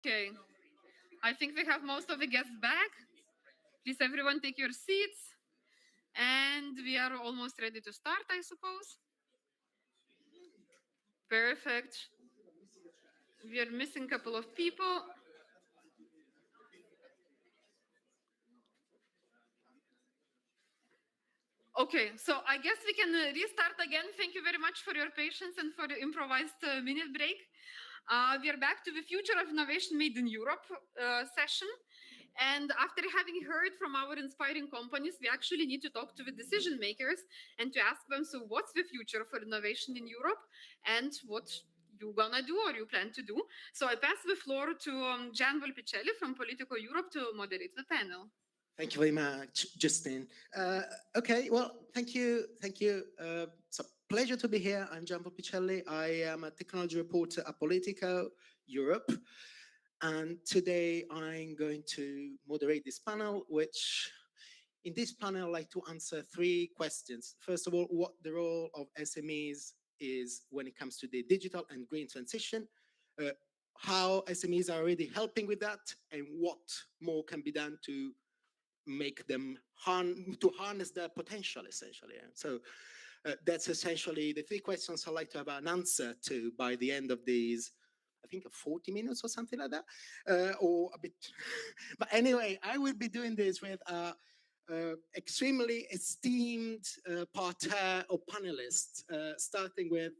Okay, I think we have most of the guests back. Please, everyone, take your seats. And we are almost ready to start, I suppose. Perfect. We are missing a couple of people. Okay, so I guess we can restart again. Thank you very much for your patience and for the improvised minute break. We are back to the Future of Innovation Made in Europe session. And after having heard from our inspiring companies, we actually need to talk to the decision makers and to ask them, so what's the future for innovation in Europe and what you gonna do or you plan to do? So I pass the floor to Gian Volpicelli from Politico Europe to moderate the panel. Thank you very much, Justin. Okay, well, thank you. It's a pleasure to be here. I'm Gian Volpicelli. I am a technology reporter at Politico Europe. And today I'm going to moderate this panel, which in this panel, I'd like to answer three questions. First of all, what the role of SMEs is when it comes to the digital and green transition, how SMEs are already helping with that, and what more can be done to make them harness their potential, essentially. So that's essentially the three questions I'd like to have an answer to by the end of these, I think 40 minutes or something like that, or a bit. But anyway, I will be doing this with extremely esteemed parterre of panelists, starting with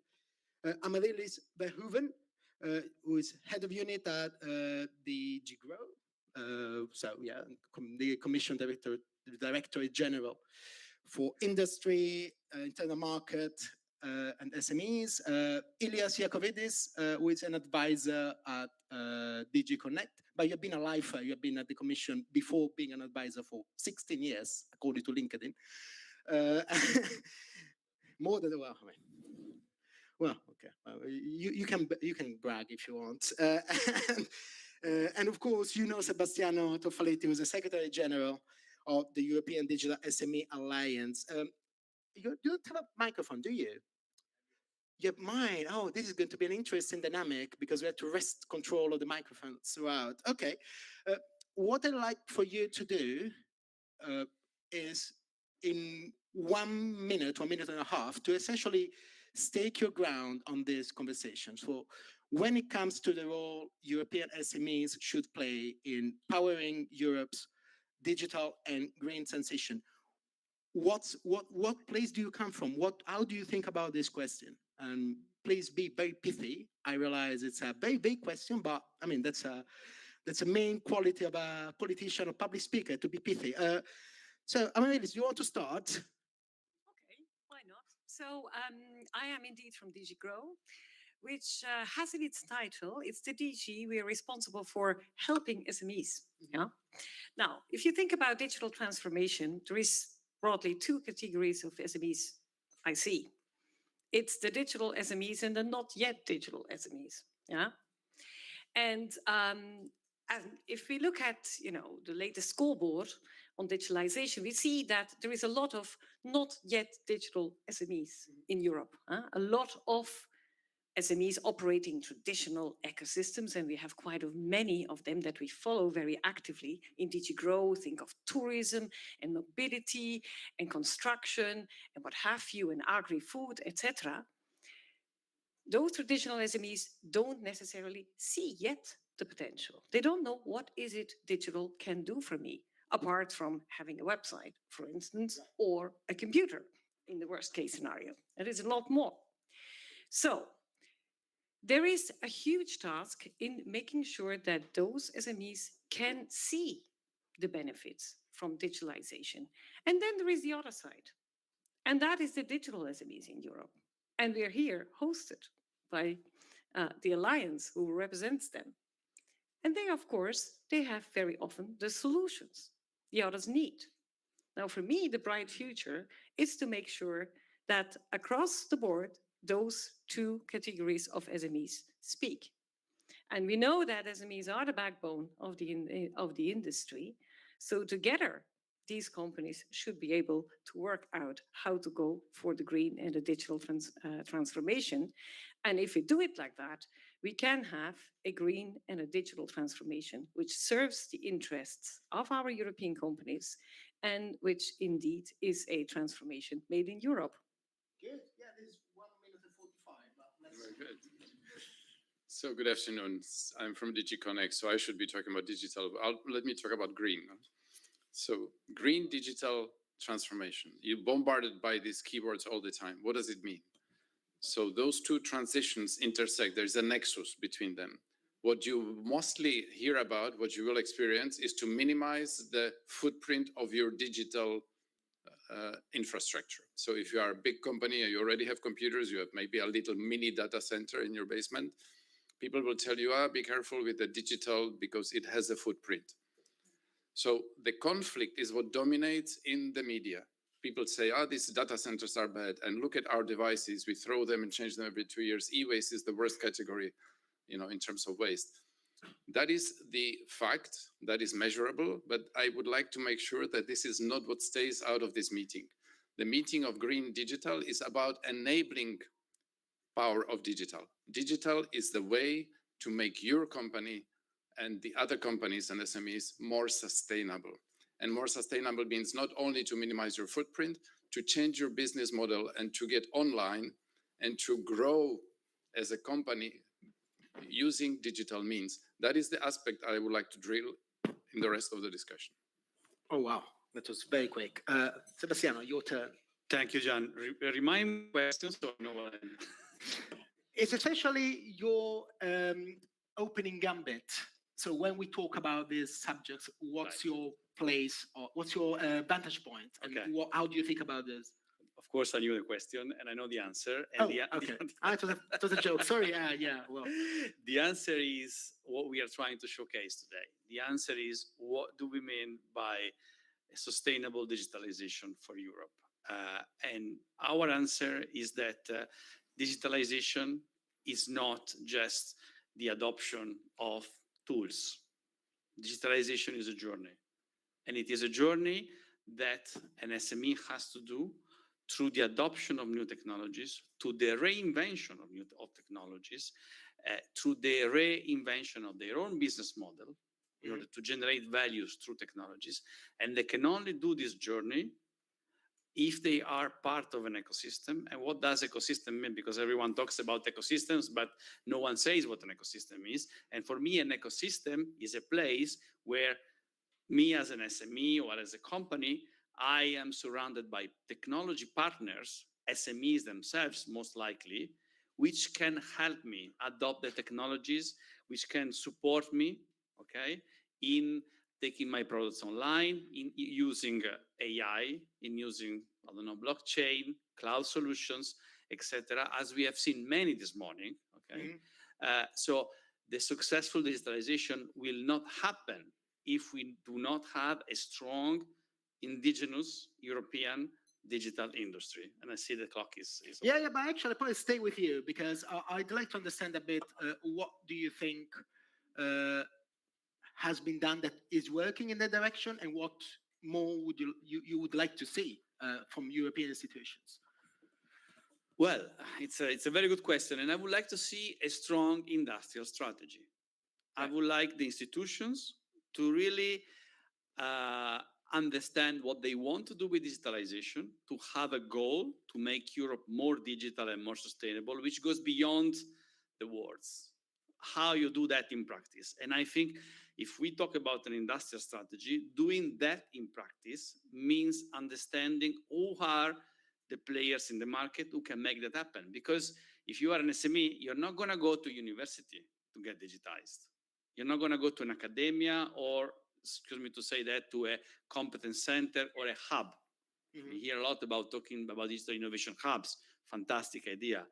Amaryllis Verhoeven, who is head of unit at the GROW. So yeah, the Commission Directorate General for Industry, Internal Market, and SMEs. Ilias Iacovidis, who is an advisor at DG Connect, but you've been a lifer, you've been at the Commission before being an advisor for 16 years, according to LinkedIn. More than, well, I mean, well, okay, you can brag if you want. And of course, you know Sebastiano Toffaletti, who's the Secretary General of the European Digital SME Alliance. You don't have a microphone, do you? Yeah, mine. Oh, this is going to be an interesting dynamic because we have to wrest control of the microphone throughout. Okay. What I'd like for you to do is in 1 minute, 1 minute and a half, to essentially stake your ground on this conversation. So when it comes to the role European SMEs should play in powering Europe's digital and green transition, what place do you come from? How do you think about this question? And please be very pithy. I realize it's a very big question, but I mean, that's a main quality of a politician or public speaker, to be pithy. So Amaryllis, you want to start? Okay, why not? So I am indeed from DG GROW, which has in its title, it's the DG, we are responsible for helping SMEs. Yeah. Now, if you think about digital transformation, there is broadly two categories of SMEs I see. It's the digital SMEs and the not yet digital SMEs. Yeah. And if we look at, the latest scoreboard on digitalization, we see that there is a lot of not yet digital SMEs in Europe. A lot of SMEs operating traditional ecosystems, and we have quite many of them that we follow very actively in DG GROW. Think of tourism and mobility and construction and what have you, and agri-food, etc. Those traditional SMEs don't necessarily see yet the potential. They don't know what is it digital can do for me, apart from having a website, for instance, or a computer in the worst case scenario. There is a lot more. So there is a huge task in making sure that those SMEs can see the benefits from digitalization. And then there is the other side, and that is the digital SMEs in Europe. And we're here hosted by the Alliance, who represents them. And they, of course, they have very often the solutions the others need. Now, for me, the bright future is to make sure that across the board, those two categories of SMEs speak. And we know that SMEs are the backbone of the industry. So together, these companies should be able to work out how to go for the green and the digital transformation. And if we do it like that, we can have a green and a digital transformation, which serves the interests of our European companies and which indeed is a transformation made in Europe. Good. Yeah, there's 1 minute and 45. But let's... Very good. So good afternoon. I'm from DigiConnect, so I should be talking about digital. Let me talk about green. So green digital transformation. You're bombarded by these keywords all the time. What does it mean? So those two transitions intersect. There's a nexus between them. What you mostly hear about, what you will experience, is to minimize the footprint of your digital infrastructure. So if you are a big company and you already have computers, you have maybe a little mini data center in your basement, people will tell you, be careful with the digital because it has a footprint. So the conflict is what dominates in the media. People say, these data centers are bad, and look at our devices. We throw them and change them every 2 years. E-waste is the worst category, in terms of waste. That is the fact, that is measurable, but I would like to make sure that this is not what stays out of this meeting. The meeting of Green Digital is about enabling power of digital. Digital is the way to make your company and the other companies and SMEs more sustainable. And more sustainable means not only to minimize your footprint, to change your business model and to get online and to grow as a company using digital means. That is the aspect I would like to drill in the rest of the discussion. Oh, wow. That was very quick. Sebastiano, your turn. Thank you, John. Remind me questions so I know what It's essentially your opening gambit. So when we talk about these subjects, what's your place or what's your vantage point? And how do you think about this? Of course, I knew the question and I know the answer. And okay. It was a joke. Sorry. Yeah. Well, the answer is what we are trying to showcase today. The answer is, what do we mean by a sustainable digitalization for Europe? And our answer is that digitalization is not just the adoption of tools. Digitalization is a journey. And it is a journey that an SME has to do through the adoption of new technologies, to the reinvention of technologies, through the reinvention of their own business model in order to generate values through technologies. And they can only do this journey if they are part of an ecosystem. And what does ecosystem mean? Because everyone talks about ecosystems, but no one says what an ecosystem is. And for me, an ecosystem is a place where me as an SME or as a company, I am surrounded by technology partners, SMEs themselves, most likely, which can help me adopt the technologies, which can support me, in taking my products online, in using AI, in using, blockchain, cloud solutions, etc., as we have seen many this morning, So the successful digitalization will not happen if we do not have a strong indigenous European digital industry. And I see the clock is yeah, but actually, I'll probably stay with you because I'd like to understand a bit what do you think has been done that is working in that direction, and what more would you would like to see from European institutions? Well, it's a very good question, and I would like to see a strong industrial strategy. I would like the institutions to really understand what they want to do with digitalization, to have a goal to make Europe more digital and more sustainable, which goes beyond the words. How you do that in practice. And I think if we talk about an industrial strategy, doing that in practice means understanding who are the players in the market who can make that happen. Because if you are an SME, you're not going to go to university to get digitized. You're not going to go to an academia or, excuse me to say that, to a competence center or a hub. We hear a lot about talking about digital innovation hubs. Fantastic idea.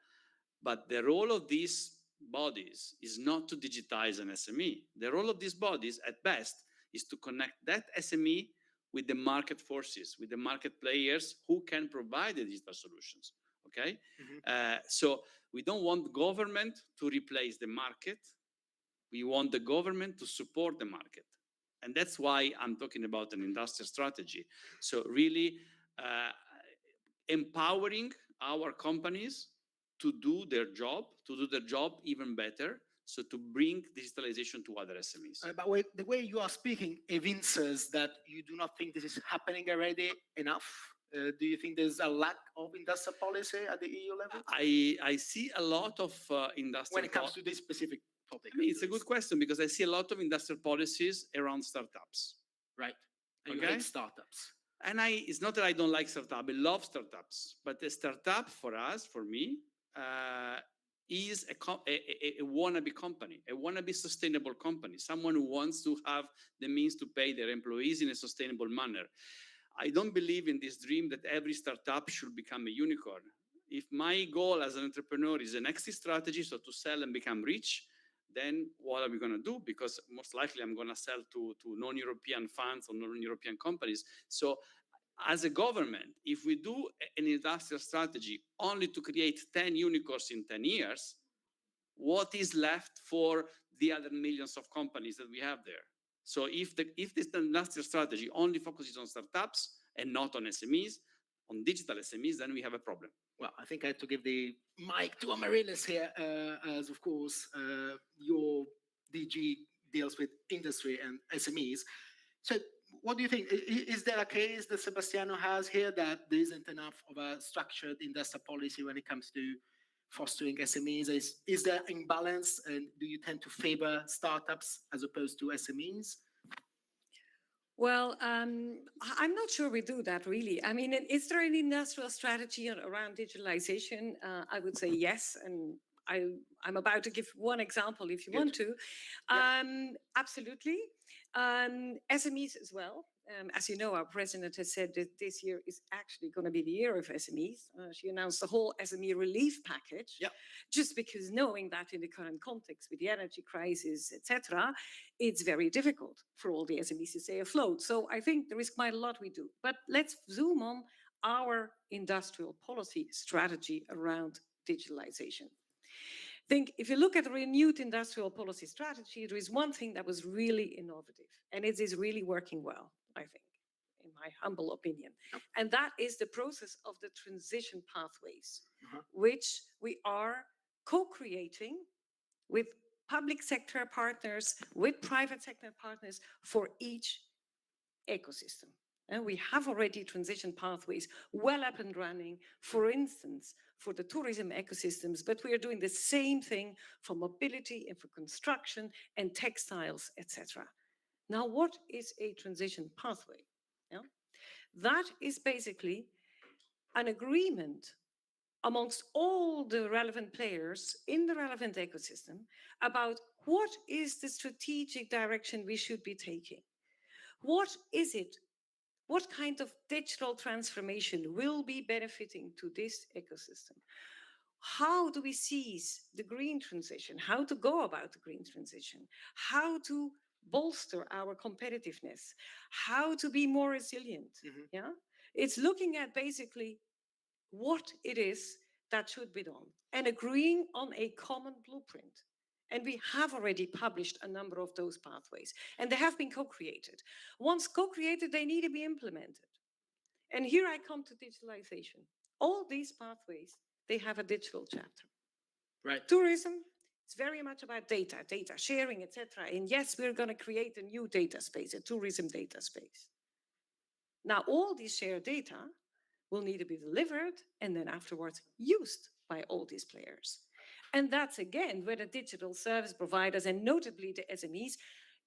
But the role of these bodies is not to digitize an SME. The role of these bodies, at best, is to connect that SME with the market forces, with the market players who can provide the digital solutions. So we don't want government to replace the market. We want the government to support the market. And that's why I'm talking about an industrial strategy. So really empowering our companies to do their job even better. So to bring digitalization to other SMEs. The way you are speaking evinces that you do not think this is happening already enough. Do you think there's a lack of industrial policy at the EU level? I see a lot of industrial... When it comes to this specific topic. I mean, it's a good question because I see a lot of industrial policies around startups. Right. And you hate startups. And it's not that I don't like startups, I love startups. But a startup for us, for me, is a wannabe company, a wannabe sustainable company, someone who wants to have the means to pay their employees in a sustainable manner. I don't believe in this dream that every startup should become a unicorn. If my goal as an entrepreneur is an exit strategy, so to sell and become rich, then what are we going to do? Because most likely I'm going to sell to non-European funds or non-European companies. So as a government, if we do an industrial strategy only to create 10 unicorns in 10 years, what is left for the other millions of companies that we have there? So if this industrial strategy only focuses on startups and not on SMEs, on digital SMEs, then we have a problem. Well, I think I have to give the mic to Amaryllis here, as of course your DG deals with industry and SMEs. So what do you think? Is there a case that Sebastiano has here that there isn't enough of a structured industrial policy when it comes to fostering SMEs? Is there imbalance, and do you tend to favor startups as opposed to SMEs? Well, I'm not sure we do that really. I mean, is there an industrial strategy around digitalization? I would say yes, and I'm about to give one example if you want to. Absolutely. SMEs as well. As you know, our president has said that this year is actually going to be the year of SMEs. She announced the whole SME relief package, just because knowing that in the current context with the energy crisis, etc., it's very difficult for all the SMEs to stay afloat. So I think there is quite a lot we do. But let's zoom on our industrial policy strategy around digitalization. I think if you look at the renewed industrial policy strategy, there is one thing that was really innovative, and it is really working well, I think, in my humble opinion. And that is the process of the transition pathways, which we are co-creating with public sector partners, with private sector partners for each ecosystem. And we have already transition pathways well up and running, for instance, for the tourism ecosystems, but we are doing the same thing for mobility and for construction and textiles, etc. Now, what is a transition pathway? That is basically an agreement amongst all the relevant players in the relevant ecosystem about what is the strategic direction we should be taking. What is it? What kind of digital transformation will be benefiting to this ecosystem? How do we seize the green transition? How to go about the green transition? How to bolster our competitiveness? How to be more resilient? Yeah, it's looking at basically what it is that should be done and agreeing on a common blueprint. And we have already published a number of those pathways, and they have been co-created. Once co-created, they need to be implemented. And here I come to digitalization. All these pathways, they have a digital chapter. Right. Tourism, it's very much about data sharing, etc. And yes, we're going to create a new data space, a tourism data space. Now, all these shared data will need to be delivered and then afterwards used by all these players. And that's again where the digital service providers and notably the SMEs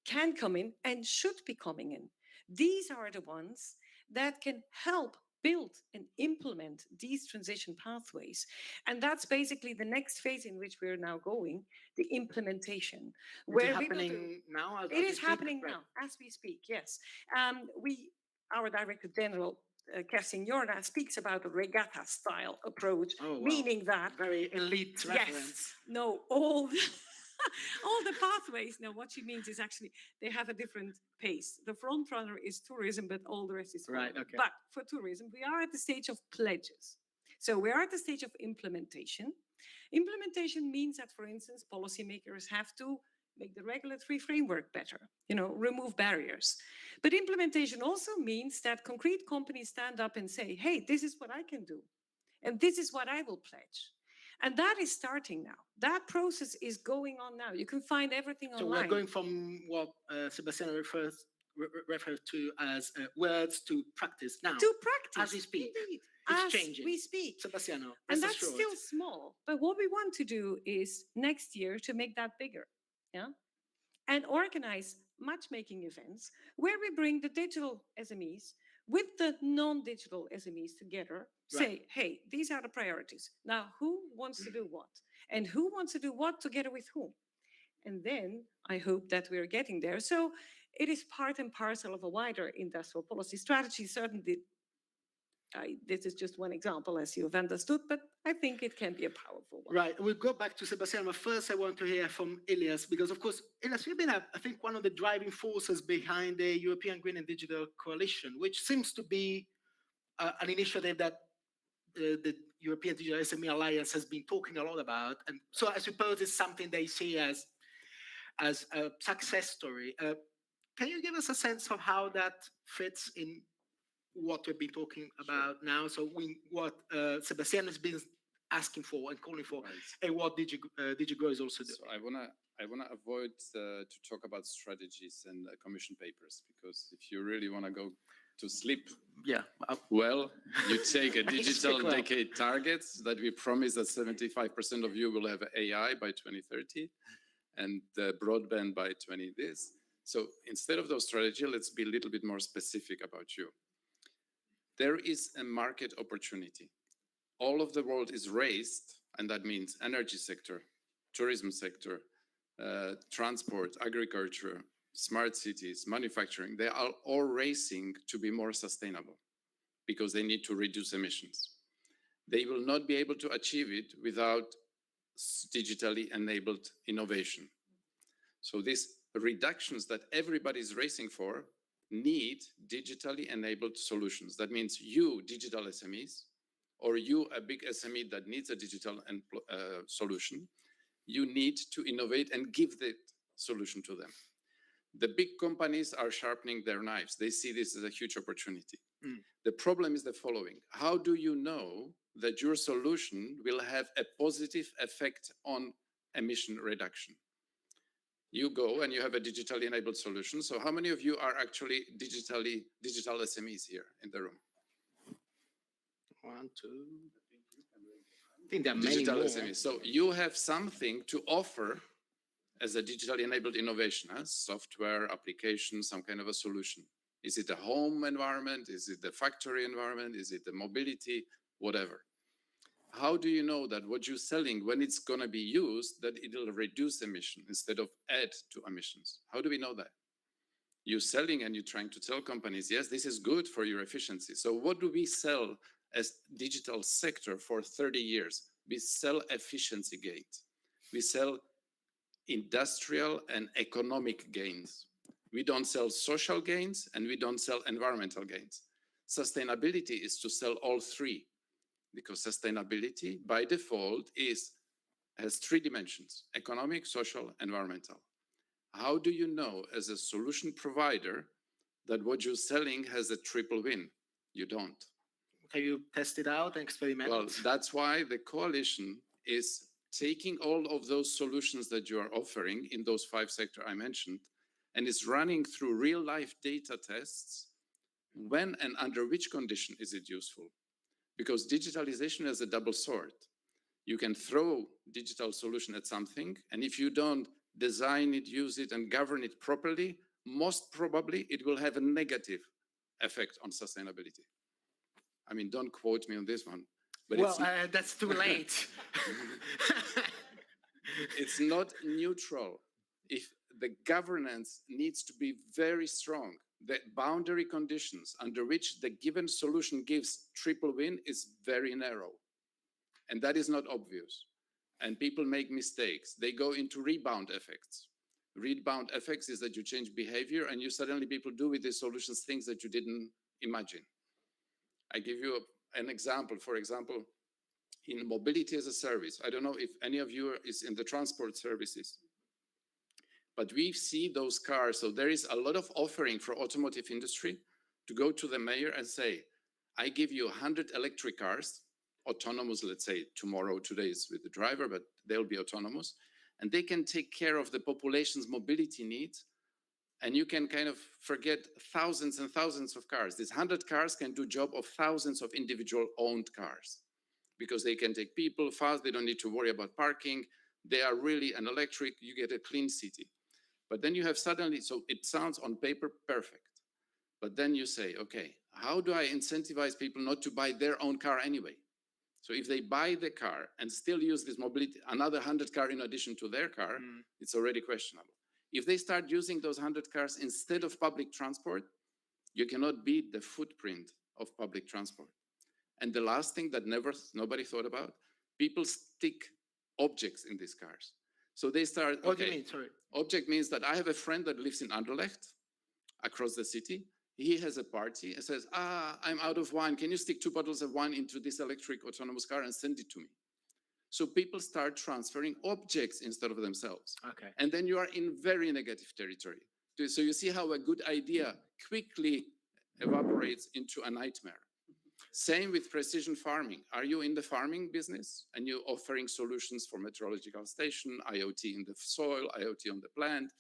can come in and should be coming in. These are the ones that can help build and implement these transition pathways. And that's basically the next phase in which we're now going, the implementation. Is it happening now? It is happening now, as we speak, yes. Our Director General, Kerstin Jorna, speaks about a regatta-style approach, meaning that... Very elite reference. Yes, no, all the pathways. No, what she means is actually they have a different pace. The front runner is tourism, but all the rest is right. Okay. But for tourism, we are at the stage of pledges. So we are at the stage of implementation. Implementation means that, for instance, policymakers have to make the regulatory framework better, remove barriers. But implementation also means that concrete companies stand up and say, hey, this is what I can do. And this is what I will pledge. And that is starting now. That process is going on now. You can find everything So online. we're going from what Sebastiano referred to as words to practice now. To practice. As we speak. Indeed. It's As changing. we speak. Sebastiano, And rest that's assured. still small. But what we want to do is next year to make that bigger. Yeah. And organize matchmaking events where we bring the digital SMEs with the non-digital SMEs together, say, hey, these are the priorities. Now, who wants to do what? And who wants to do what together with whom? And then I hope that we're getting there. So it is part and parcel of a wider industrial policy strategy. Certainly, this is just one example, as you have understood, but I think it can be a powerful one. Right, we'll go back to Sebastian, but first I want to hear from Ilias, because of course, Ilias, you've been, I think, one of the driving forces behind the European Green and Digital Coalition, which seems to be an initiative that the European Digital SME Alliance has been talking a lot about. And so I suppose it's something they see as a success story. Can you give us a sense of how that fits in what we've been talking about now? So what Sebastian has been asking for and calling for, and what DigiGrow is also doing. So I wanna avoid to talk about strategies and commission papers, because if you really wanna go to sleep, well, you take a digital decade targets that we promise that 75% of you will have AI by 2030, and broadband by 20 this. So instead of those strategy, let's be a little bit more specific about you. There is a market opportunity. All of the world is raised, and that means energy sector, tourism sector, transport, agriculture, smart cities, manufacturing. They are all racing to be more sustainable because they need to reduce emissions. They will not be able to achieve it without digitally enabled innovation. So these reductions that everybody is racing for need digitally enabled solutions. That means you, digital SMEs, or you, a big SME that needs a digital solution, you need to innovate and give the solution to them. The big companies are sharpening their knives. They see this as a huge opportunity. The problem is the following. How do you know that your solution will have a positive effect on emission reduction? You go and you have a digitally enabled solution. So how many of you are actually digital SMEs here in the room? 1, 2. I think there are many Digital more. SMEs. So you have something to offer as a digitally enabled innovation, software, application, some kind of a solution. Is it a home environment? Is it the factory environment? Is it the mobility? Whatever. How do you know that what you're selling, when it's going to be used, that it will reduce emission instead of add to emissions? How do we know that? You're selling and you're trying to tell companies, yes, this is good for your efficiency. So what do we sell as digital sector for 30 years? We sell efficiency gains. We sell industrial and economic gains. We don't sell social gains and we don't sell environmental gains. Sustainability is to sell all three, because sustainability by default has 3 dimensions: economic, social, environmental. How do you know as a solution provider that what you're selling has a triple win? You don't. Have you tested out and experimented? Well, that's why the coalition is taking all of those solutions that you are offering in those 5 sectors I mentioned, and is running through real life data tests. When and under which condition is it useful? Because digitalization is a double sword. You can throw digital solution at something, and if you don't design it, use it, and govern it properly, most probably it will have a negative effect on sustainability. I mean, don't quote me on this one. But well, that's too late. It's not neutral. If the governance needs to be very strong, the boundary conditions under which the given solution gives triple win is very narrow. And that is not obvious. And people make mistakes. They go into rebound effects. Rebound effects is that you change behavior and you suddenly people do with these solutions things that you didn't imagine. I give you an example. For example, in mobility as a service, I don't know if any of you is in the transport services, but we see those cars. So there is a lot of offering for automotive industry to go to the mayor and say, I give you 100 electric cars autonomous, let's say tomorrow, today is with the driver, but they'll be autonomous, and they can take care of the population's mobility needs. And you can kind of forget thousands and thousands of cars. These 100 cars can do job of thousands of individual owned cars, because they can take people fast. They don't need to worry about parking. They are really an electric. You get a clean city. But then you have suddenly, so it sounds on paper perfect. But then you say, okay, how do I incentivize people not to buy their own car anyway? So if they buy the car and still use this mobility, another 100 car in addition to their car, it's already questionable. If they start using those 100 cars instead of public transport, you cannot beat the footprint of public transport. And the last thing that nobody thought about, people stick objects in these cars. So they start, What do you mean, sorry? Object means that I have a friend that lives in Anderlecht, across the city. He has a party and says, I'm out of wine. Can you stick 2 bottles of wine into this electric autonomous car and send it to me? So people start transferring objects instead of themselves. Okay. And then you are in very negative territory. So you see how a good idea quickly evaporates into a nightmare. Same with precision farming. Are you in the farming business and you're offering solutions for meteorological station, IoT in the soil, IoT on the plant,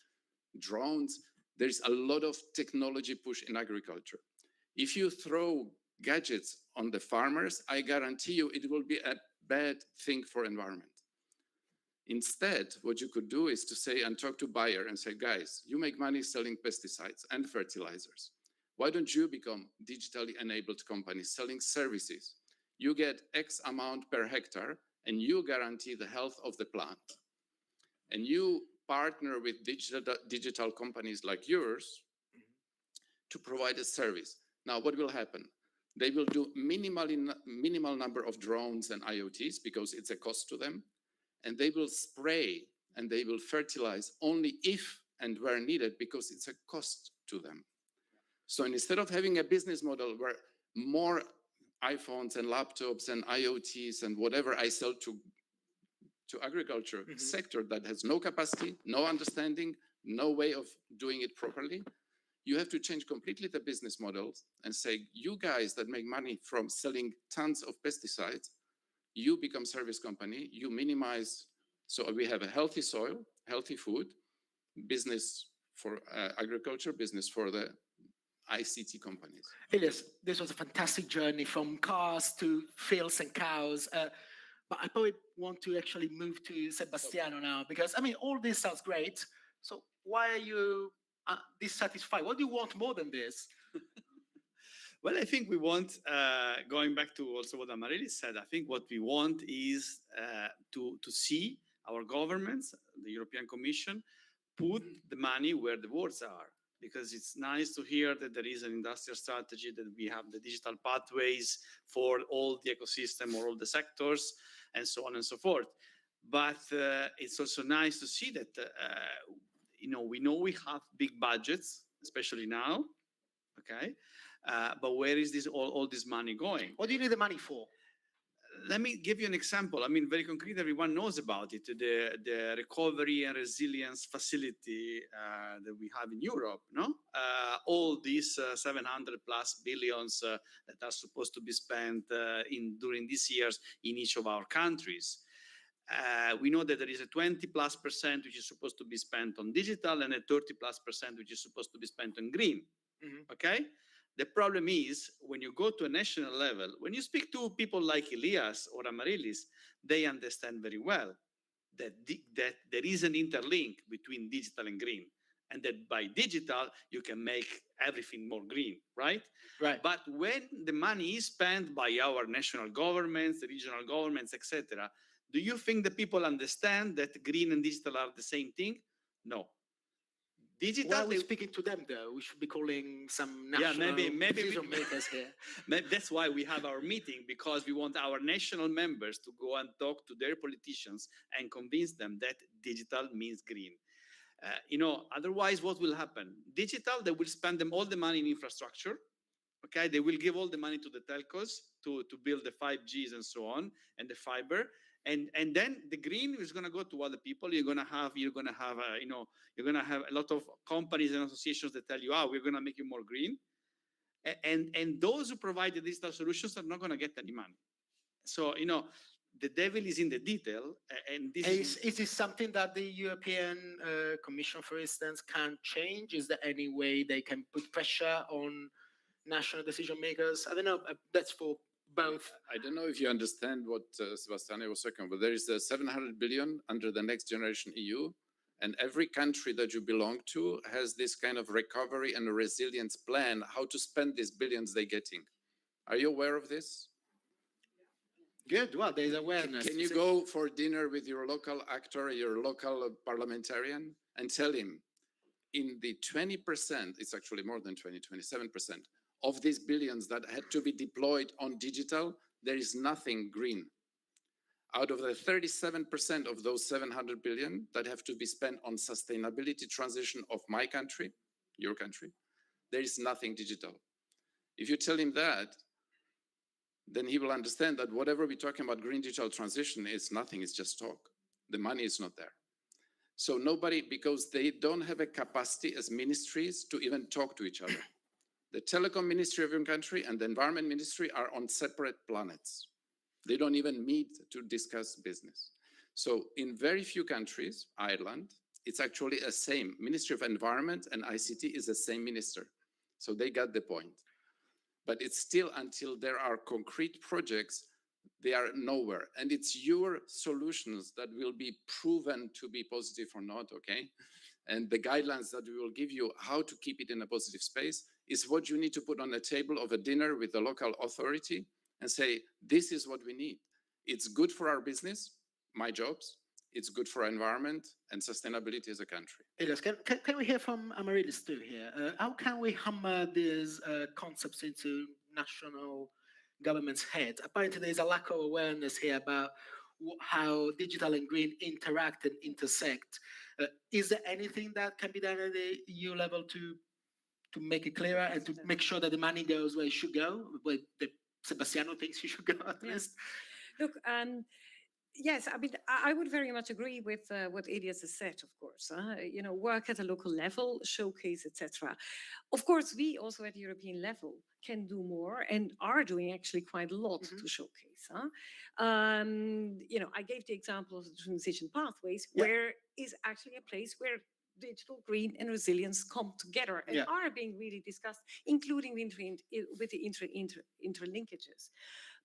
drones? There's a lot of technology push in agriculture. If you throw gadgets on the farmers, I guarantee you it will be a bad thing for environment. Instead, what you could do is to say and talk to buyer and say, guys, you make money selling pesticides and fertilizers. Why don't you become digitally enabled companies selling services? You get X amount per hectare and you guarantee the health of the plant. And you partner with digital companies like yours to provide a service. Now, what will happen? They will do minimal number of drones and IoTs because it's a cost to them. And they will spray and they will fertilize only if and where needed because it's a cost to them. So instead of having a business model where more iPhones and laptops and IoTs and whatever I sell to agriculture sector that has no capacity, no understanding, no way of doing it properly, you have to change completely the business models and say, you guys that make money from selling tons of pesticides, you become service company, you minimize. So we have a healthy soil, healthy food, business for agriculture, business for the ICT companies. Elias, this was a fantastic journey from cars to fields and cows. But I probably want to actually move to Sebastiano now, because I mean, all this sounds great. So why are you dissatisfied? What do you want more than this? Well, I think we want, going back to also what Amaryllis said, I think what we want is to see our governments, the European Commission, put the money where the words are. Because it's nice to hear that there is an industrial strategy, that we have the digital pathways for all the ecosystem or all the sectors, and so on and so forth. But it's also nice to see that, we know we have big budgets, especially now, okay? But where is this all this money going? What do you need the money for? Let me give you an example. I mean, very concrete, everyone knows about it, the recovery and resilience facility that we have in Europe, no? All these 700 plus billions that are supposed to be spent during these years in each of our countries. We know that there is a 20+% which is supposed to be spent on digital and a 30+% which is supposed to be spent on green, okay? The problem is, when you go to a national level, when you speak to people like Elias or Amaryllis, they understand very well that there is an interlink between digital and green, and that by digital, you can make everything more green, right? Right. But when the money is spent by our national governments, the regional governments, etc., do you think the people understand that green and digital are the same thing? No. Digital, Why are we speaking to them, though? We should be calling some national decision makers here. That's why we have our meeting, because we want our national members to go and talk to their politicians and convince them that digital means green. Otherwise, what will happen? Digital, they will spend them all the money in infrastructure. Okay, they will give all the money to the telcos to build the 5Gs and so on, and the fiber. And then the green is going to go to other people. You're going to have a lot of companies and associations that tell you, we're going to make you more green. And those who provide the digital solutions are not going to get any money. So, the devil is in the detail, and this Is this something that the European Commission, for instance, can change? Is there any way they can put pressure on national decision makers? I don't know. That's for both. I don't know if you understand what Sebastiano was talking about. There is the 700 billion under the Next Generation EU, and every country that you belong to has this kind of recovery and resilience plan, how to spend these billions they're getting. Are you aware of this? Good. Well, there's awareness. Can you go for dinner with your local actor, your local parliamentarian, and tell him in the 20%, it's actually more than 20, 27% of these billions that had to be deployed on digital, there is nothing green. Out of the 37% of those 700 billion that have to be spent on sustainability transition of my country, your country, there is nothing digital. If you tell him that, then he will understand that whatever we're talking about green digital transition is nothing, it's just talk. The money is not there. So nobody, because they don't have a capacity as ministries to even talk to each other. The telecom ministry of your country and the environment ministry are on separate planets. They don't even meet to discuss business. So in very few countries, Ireland, it's actually a same. Ministry of Environment and ICT is the same minister. So they got the point. But it's still until there are concrete projects, they are nowhere. And it's your solutions that will be proven to be positive or not, okay? And the guidelines that we will give you how to keep it in a positive space is what you need to put on the table of a dinner with the local authority and say, this is what we need. It's good for our business, my jobs, it's good for our environment and sustainability as a country. Elias, can we hear from Amaryllis too here? How can we hammer these concepts into national government's heads? Apparently there's a lack of awareness here about how digital and green interact and intersect. Is there anything that can be done at the EU level to make it clearer and to make sure that the money goes where it should go, where Sebastiano thinks it should go at least? Look, yes, I mean, I would very much agree with what Elias has said, of course. Work at a local level, showcase, etc. Of course, we also at European level can do more and are doing actually quite a lot to showcase. I gave the example of the transition pathways, where is actually a place where digital, green, and resilience come together and are being really discussed, including with the interlinkages.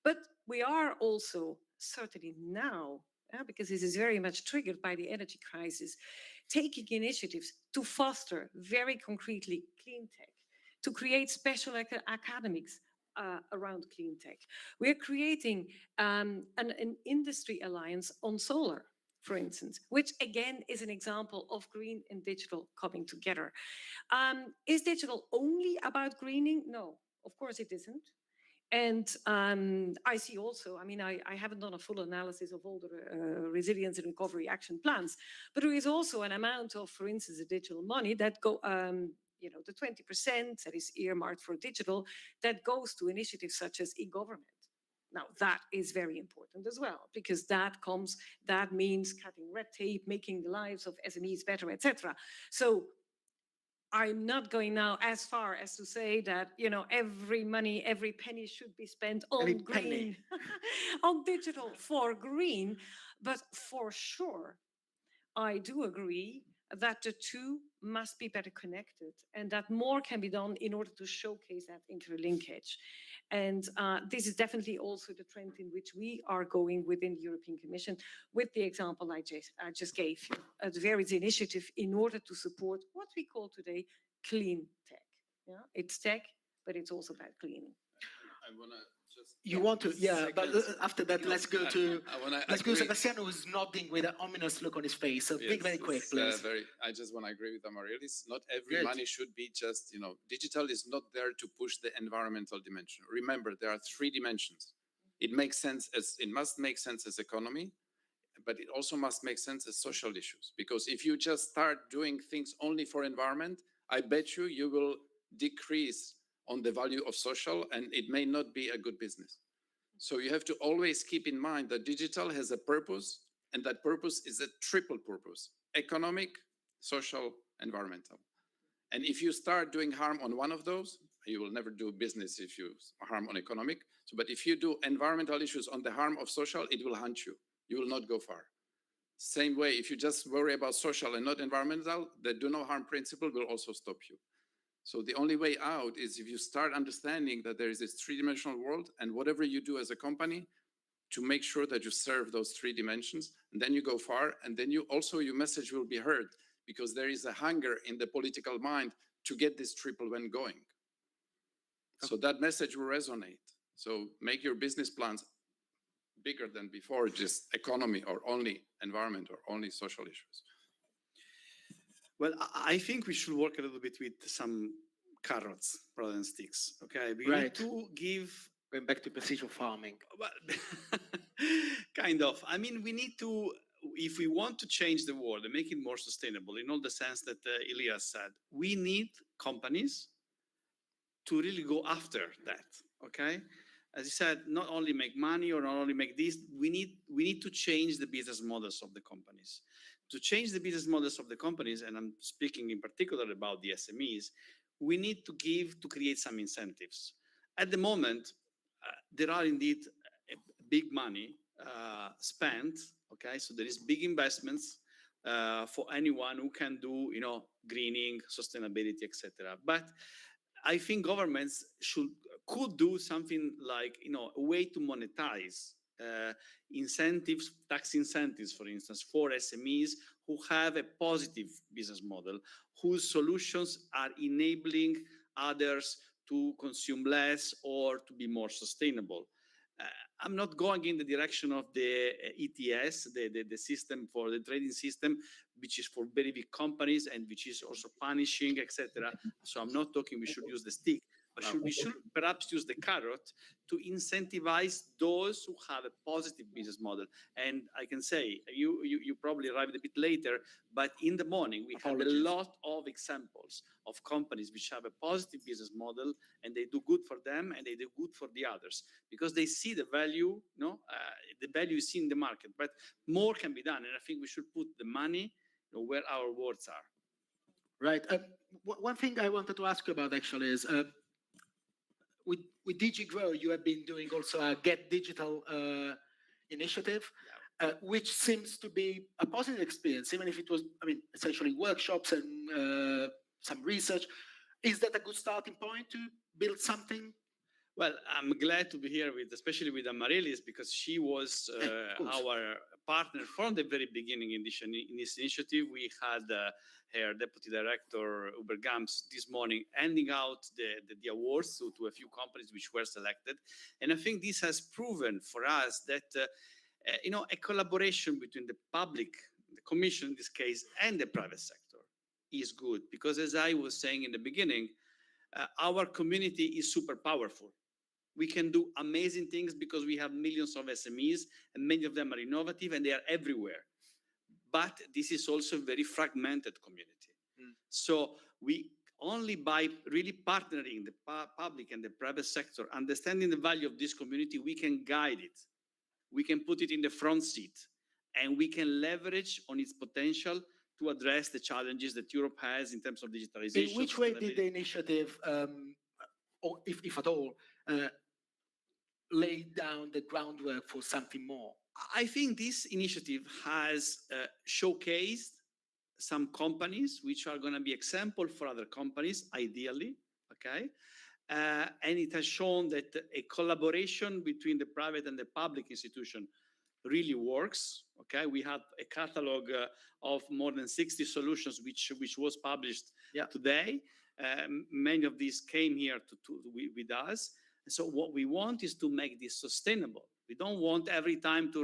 But we are also certainly now, because this is very much triggered by the energy crisis, taking initiatives to foster very concretely clean tech, to create special academics around clean tech. We're creating an industry alliance on solar, for instance, which again is an example of green and digital coming together. Is digital only about greening? No, of course it isn't. And I see also, I mean, I haven't done a full analysis of all the resilience and recovery action plans, but there is also an amount of, for instance, the digital money that go, the 20% that is earmarked for digital, that goes to initiatives such as e-government. Now, that is very important as well, because that means cutting red tape, making the lives of SMEs better, etc. So I'm not going now as far as to say that, every penny should be spent on green, on digital for green. But for sure, I do agree that the two must be better connected and that more can be done in order to showcase that interlinkage. And this is definitely also the trend in which we are going within the European Commission with the example I just gave you. The various initiative in order to support what we call today clean tech. Yeah, it's tech, but it's also about cleaning. I want to just... You want to, but after that, let's go to Sebastiano, who's nodding with an ominous look on his face. So be very quick, please. I just want to agree with Amaryllis. Not every money should be just, digital is not there to push the environmental dimension. Remember, there are 3 dimensions. It must make sense as economy, but it also must make sense as social issues. Because if you just start doing things only for environment, I bet you will decrease on the value of social, and it may not be a good business. So you have to always keep in mind that digital has a purpose, and that purpose is a triple purpose: economic, social, environmental. And if you start doing harm on one of those, You will never do business if you harm on economic. So, but if you do environmental issues on the harm of social, it will hunt you. You will not go far. Same way, if you just worry about social and not environmental, the do no harm principle will also stop you. So the only way out is if you start understanding that there is this three-dimensional world, and whatever you do as a company, to make sure that you serve those three dimensions, and then you go far, and then you also, your message will be heard, because there is a hunger in the political mind to get this triple when going. So that message will resonate. So make your business plans bigger than before, just economy or only environment or only social issues. Well, I think we should work a little bit with some carrots rather than sticks. Okay, we Right. need to give. Going back to precision farming. Well, kind of. I mean, we need to, if we want to change the world and make it more sustainable, in all the sense that Elias said, we need companies to really go after that. Okay, as you said, not only make money or not only make this, we need to change the business models of the companies. To change the business models of the companies, and I'm speaking in particular about the SMEs, we need to create some incentives. At the moment, there are indeed big money spent. Okay, so there is big investments for anyone who can do, greening, sustainability, etc. But I think governments could do something like, a way to monetize incentives, tax incentives, for instance, for SMEs who have a positive business model, whose solutions are enabling others to consume less or to be more sustainable. I'm not going in the direction of the ETS, the system for the trading system, which is for very big companies and which is also punishing, etc. So I'm not talking we should use the stick, but we should perhaps use the carrot to incentivize those who have a positive business model. And I can say, you probably arrived a bit later, but in the morning we have a lot of examples of companies which have a positive business model and they do good for them and they do good for the others because they see the value, the value is in the market, but more can be done. And I think we should put the money where our words are. Right. One thing I wanted to ask you about actually is with DG Grow, you have been doing also a Get Digital initiative, which seems to be a positive experience, even if it was, essentially workshops and some research. Is that a good starting point to build something? Well, I'm glad to be here especially with Amarilis, because she was our partner from the very beginning in this initiative. We had her deputy director, Uber Gams, this morning handing out the awards to a few companies which were selected. And I think this has proven for us that, a collaboration between the public, the commission in this case, and the private sector is good. Because as I was saying in the beginning, our community is super powerful. We can do amazing things because we have millions of SMEs and many of them are innovative and they are everywhere. But this is also a very fragmented community. So we only by really partnering the public and the private sector, understanding the value of this community, we can guide it. We can put it in the front seat and we can leverage on its potential to address the challenges that Europe has in terms of digitalization. In which way did the initiative, or if at all, lay down the groundwork for something more? I think this initiative has showcased some companies which are going to be example for other companies, ideally, okay? And it has shown that a collaboration between the private and the public institution really works, okay? We have a catalog of more than 60 solutions which was published today. Many of these came here with us. And so what we want is to make this sustainable. We don't want every time to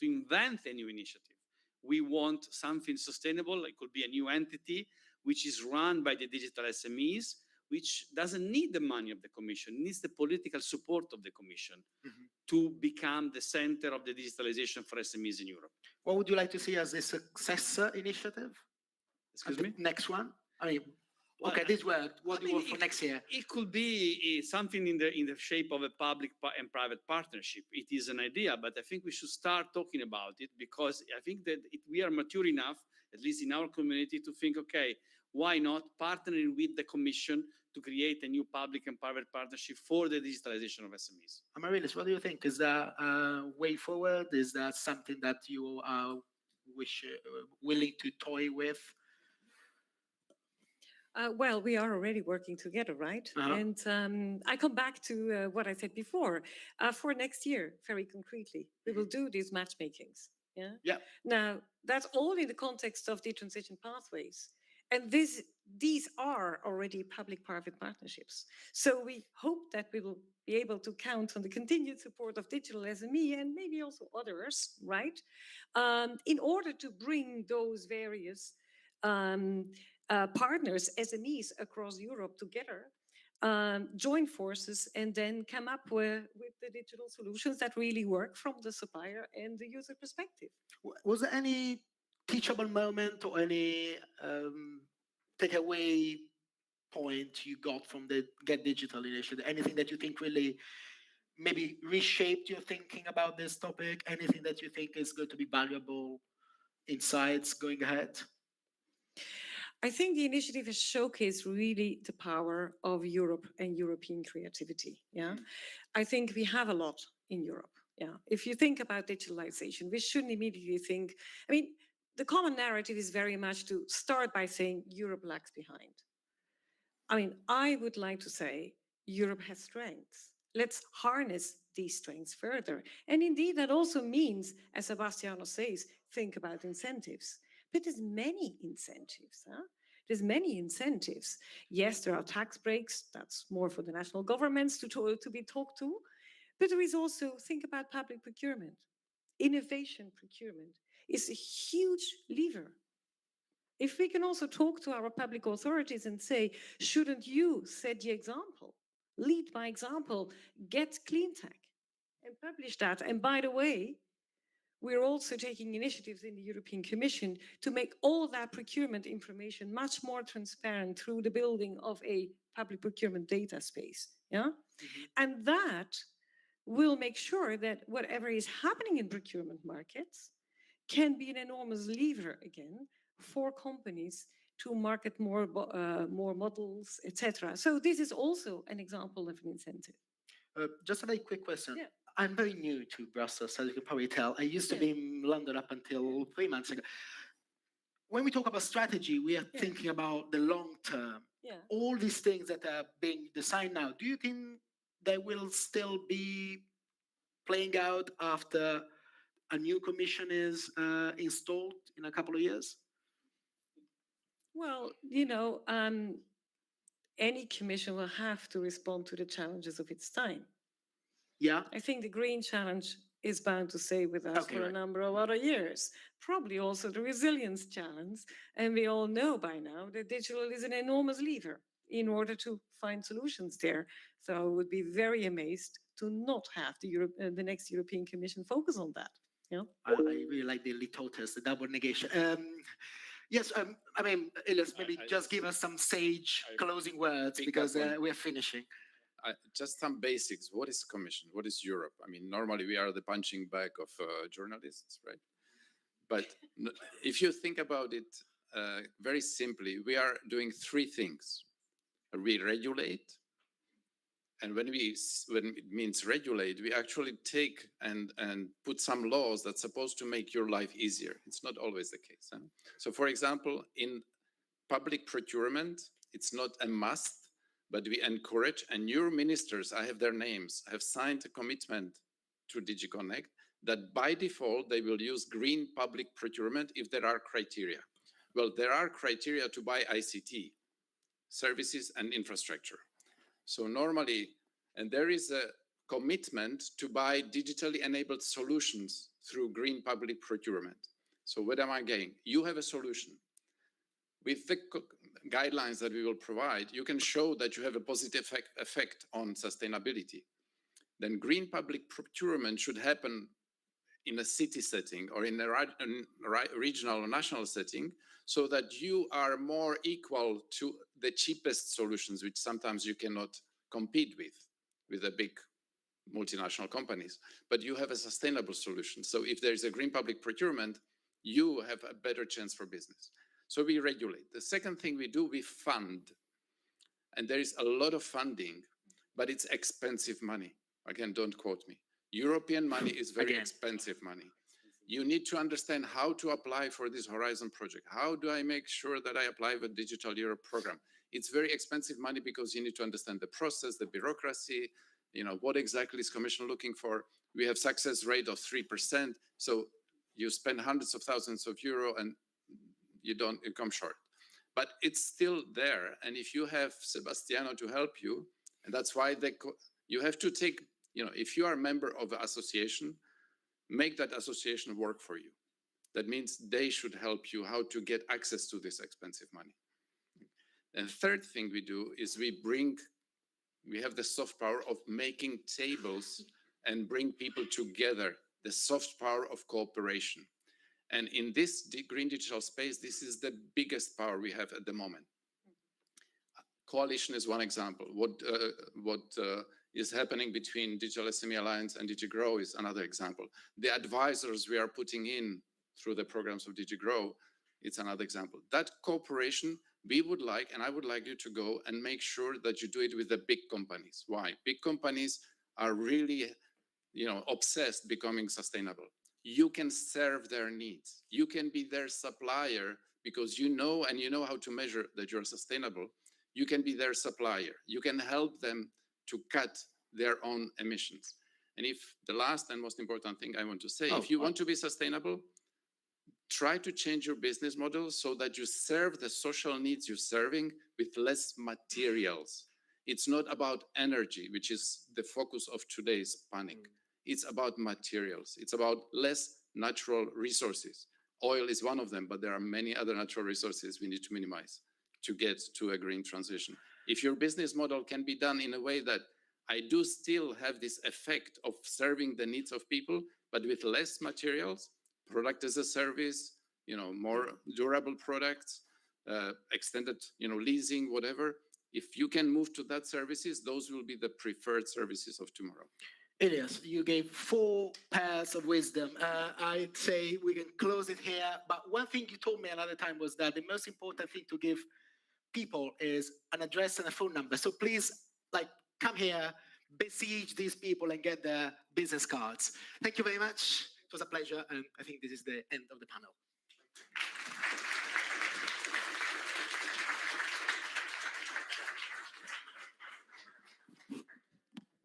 invent a new initiative. We want something sustainable. It could be a new entity which is run by the digital SMEs, which doesn't need the money of the Commission, needs the political support of the Commission to become the center of the digitalization for SMEs in Europe. What would you like to see as a successor initiative? Excuse me? Next one? Okay, this worked. What do you want for next year? It could be something in the shape of a public and private partnership. It is an idea, but I think we should start talking about it because I think that we are mature enough, at least in our community, to think, okay, why not partnering with the Commission to create a new public and private partnership for the digitalization of SMEs? Amaryllis, what do you think? Is that a way forward? Is that something that you are willing to toy with? Well, we are already working together, right? And I come back to what I said before. For next year, very concretely, we will do these matchmakings. Yeah. Yeah. Now, that's all in the context of the transition pathways. And these are already public-private partnerships. So we hope that we will be able to count on the continued support of Digital SME and maybe also others, right? In order to bring those various partners, SMEs across Europe together, join forces and then come up with the digital solutions that really work from the supplier and the user perspective. Was there any teachable moment or any takeaway point you got from the Get Digital initiative? Anything that you think really maybe reshaped your thinking about this topic? Anything that you think is going to be valuable insights going ahead? I think the initiative has showcased really the power of Europe and European creativity. Yeah, I think we have a lot in Europe. Yeah, if you think about digitalization, we shouldn't immediately think. I mean, the common narrative is very much to start by saying Europe lags behind. I mean, I would like to say Europe has strengths. Let's harness these strengths further. And indeed, that also means, as Sebastiano says, think about incentives. But there's many incentives. There's many incentives. Yes, there are tax breaks. That's more for the national governments to be talked to. But there is also, think about public procurement. Innovation procurement is a huge lever. If we can also talk to our public authorities and say, shouldn't you set the example? Lead by example, get clean tech and publish that. And by the way, we're also taking initiatives in the European Commission to make all that procurement information much more transparent through the building of a public procurement data space. Yeah? And that will make sure that whatever is happening in procurement markets can be an enormous lever again for companies to market more models, etc. So this is also an example of an incentive. Just a very quick question. Yeah. I'm very new to Brussels, as you can probably tell. I used to be in London up until 3 months ago. When we talk about strategy, we are thinking about the long term. Yeah. All these things that are being designed now, do you think they will still be playing out after a new commission is installed in a couple of years? Well, any commission will have to respond to the challenges of its time. Yeah. I think the green challenge is bound to stay with us for a number of other years. Probably also the resilience challenge. And we all know by now that digital is an enormous lever in order to find solutions there. So I would be very amazed to not have the next European Commission focus on that. Yeah. I really like the litotes, the double negation. Yes, I mean, Elias, maybe just give us some sage closing words because we're finishing. Just some basics. What is Commission? What is Europe? I mean, normally we are the punching bag of journalists, right? But if you think about it very simply, we are doing three things. We regulate. And when it means regulate, we actually take and put some laws that's supposed to make your life easier. It's not always the case. Huh? So for example, in public procurement, it's not a must, but we encourage, and your ministers, I have their names, have signed a commitment to DigiConnect that by default, they will use green public procurement if there are criteria. Well, there are criteria to buy ICT, services and infrastructure. So normally, and there is a commitment to buy digitally enabled solutions through green public procurement. So what am I getting? You have a solution. With the guidelines that we will provide, you can show that you have a positive effect on sustainability. Then green public procurement should happen in a city setting or in a regional or national setting so that you are more equal to the cheapest solutions, which sometimes you cannot compete with the big multinational companies, but you have a sustainable solution. So if there is a green public procurement, you have a better chance for business. So we regulate. The second thing we do, we fund. And there is a lot of funding, but it's expensive money. Again, don't quote me. European money is very expensive money. You need to understand how to apply for this Horizon project. How do I make sure that I apply the Digital Europe program? It's very expensive money because you need to understand the process, the bureaucracy, what exactly is Commission looking for. We have success rate of 3%. So you spend hundreds of thousands of euro and you come short. But it's still there. And if you have Sebastiano to help you, and that's why you have to take, if you are a member of an association, make that association work for you. That means they should help you how to get access to this expensive money. And third thing we do is we have the soft power of making tables and bring people together, the soft power of cooperation. And in this green digital space, this is the biggest power we have at the moment. Coalition is one example. What is happening between Digital SME Alliance and DigiGrow is another example. The advisors we are putting in through the programs of DigiGrow, it's another example. That cooperation, we would like, and I would like you to go and make sure that you do it with the big companies. Why? Big companies are really, obsessed becoming sustainable. You can serve their needs. You can be their supplier because you know how to measure that you're sustainable. You can be their supplier. You can help them to cut their own emissions. And if the last and most important thing I want to say, if you want to be sustainable, try to change your business model so that you serve the social needs you're serving with less materials. It's not about energy, which is the focus of today's panic. It's about materials. It's about less natural resources. Oil is one of them, but there are many other natural resources we need to minimize to get to a green transition. If your business model can be done in a way that I do still have this effect of serving the needs of people, but with less materials, product as a service, more durable products, extended, leasing, whatever. If you can move to that services, those will be the preferred services of tomorrow. Elias, you gave 4 pairs of wisdom. I'd say we can close it here. But one thing you told me another time was that the most important thing to give people is an address and a phone number. So please, come here, besiege these people and get their business cards. Thank you very much. It was a pleasure. And I think this is the end of the panel.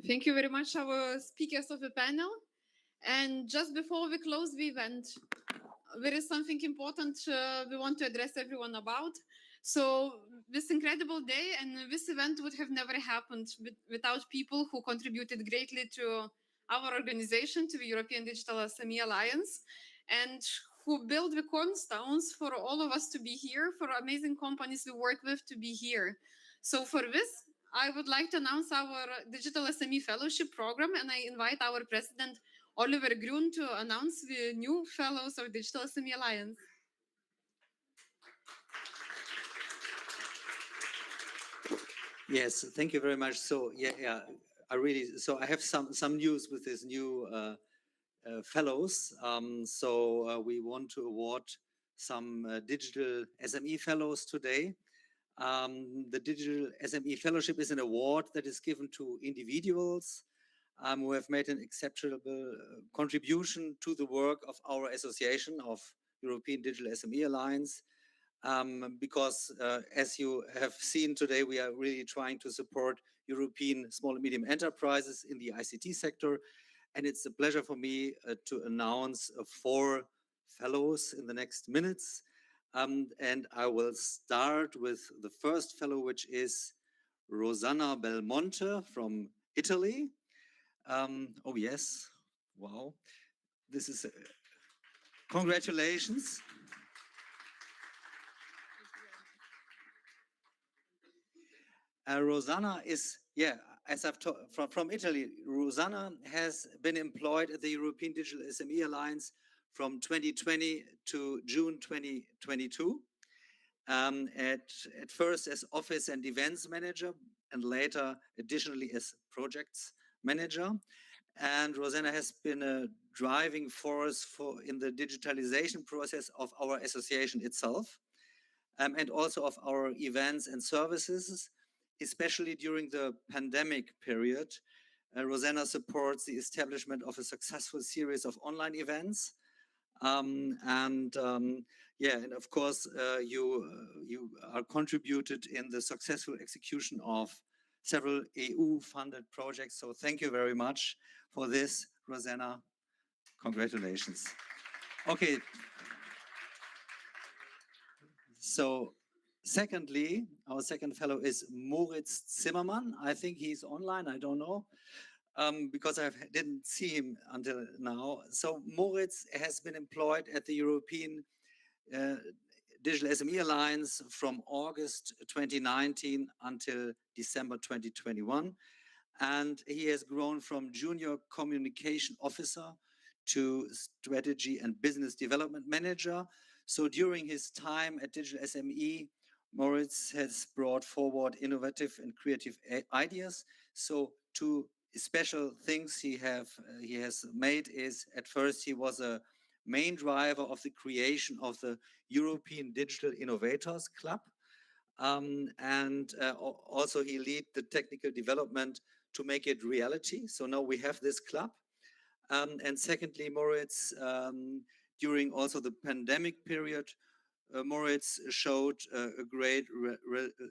Thank you very much, our speakers of the panel. And just before we close the event, there is something important we want to address everyone about. So this incredible day and this event would have never happened without people who contributed greatly to our organization, to the European Digital SME Alliance, and who built the cornerstones for all of us to be here, for amazing companies we work with to be here. So for this, I would like to announce our Digital SME Fellowship Program, and I invite our President, Oliver Grun, to announce the new fellows of Digital SME Alliance. Yes, thank you very much. So I have some news with this new fellows. We want to award some digital SME fellows today. The Digital SME Fellowship is an award that is given to individuals who have made an exceptional contribution to the work of our association of European Digital SME Alliance. Because as you have seen today, we are really trying to support European small and medium enterprises in the ICT sector. And it's a pleasure for me to announce 4 fellows in the next minutes. And I will start with the first fellow, which is Rosanna Belmonte from Italy. Oh, yes. Wow. This is congratulations. Rosanna is, as I've told, from Italy. Rosanna has been employed at the European Digital SME Alliance from 2020 to June 2022. At first as office and events manager, and later additionally as projects manager. And Rosanna has been a driving force in the digitalization process of our association itself. and also of our events and services, especially during the pandemic period. Rosanna supports the establishment of a successful series of online events. Yeah, and of course, you are contributed in the successful execution of several EU-funded projects. So thank you very much for this, Rosanna. Congratulations. Okay. So secondly, our second fellow is Moritz Zimmermann. I think he's online, I don't know, because I didn't see him until now. So Moritz has been employed at the European Digital SME Alliance from August 2019 until December 2021. And he has grown from junior communication officer to strategy and business development manager. So during his time at Digital SME, Moritz has brought forward innovative and creative ideas. So two special things he has made is, at first he was a main driver of the creation of the European Digital Innovators Club. Also he led the technical development to make it reality. So now we have this club. And secondly, Moritz, during also the pandemic period, Moritz showed a great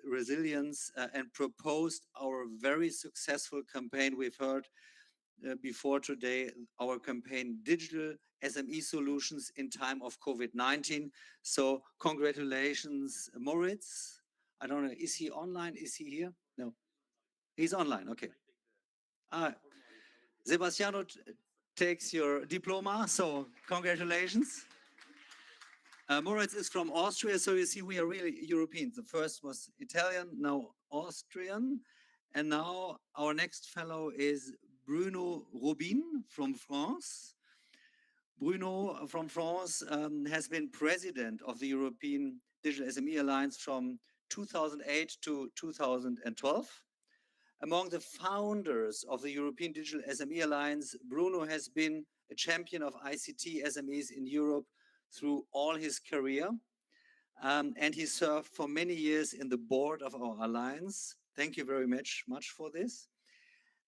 resilience and proposed our very successful campaign. We've heard before today, our campaign, Digital SME Solutions in Time of COVID-19. So congratulations, Moritz. I don't know, is he online? Is he here? No, he's online, okay. Sebastiano takes your diploma, so congratulations. Moritz is from Austria, so you see we are really Europeans. The first was Italian, now Austrian. And now our next fellow is Bruno Robin from France. Bruno from France has been president of the European Digital SME Alliance from 2008 to 2012. Among the founders of the European Digital SME Alliance, Bruno has been a champion of ICT SMEs in Europe through all his career. And he served for many years in the board of our alliance. Thank you very much for this.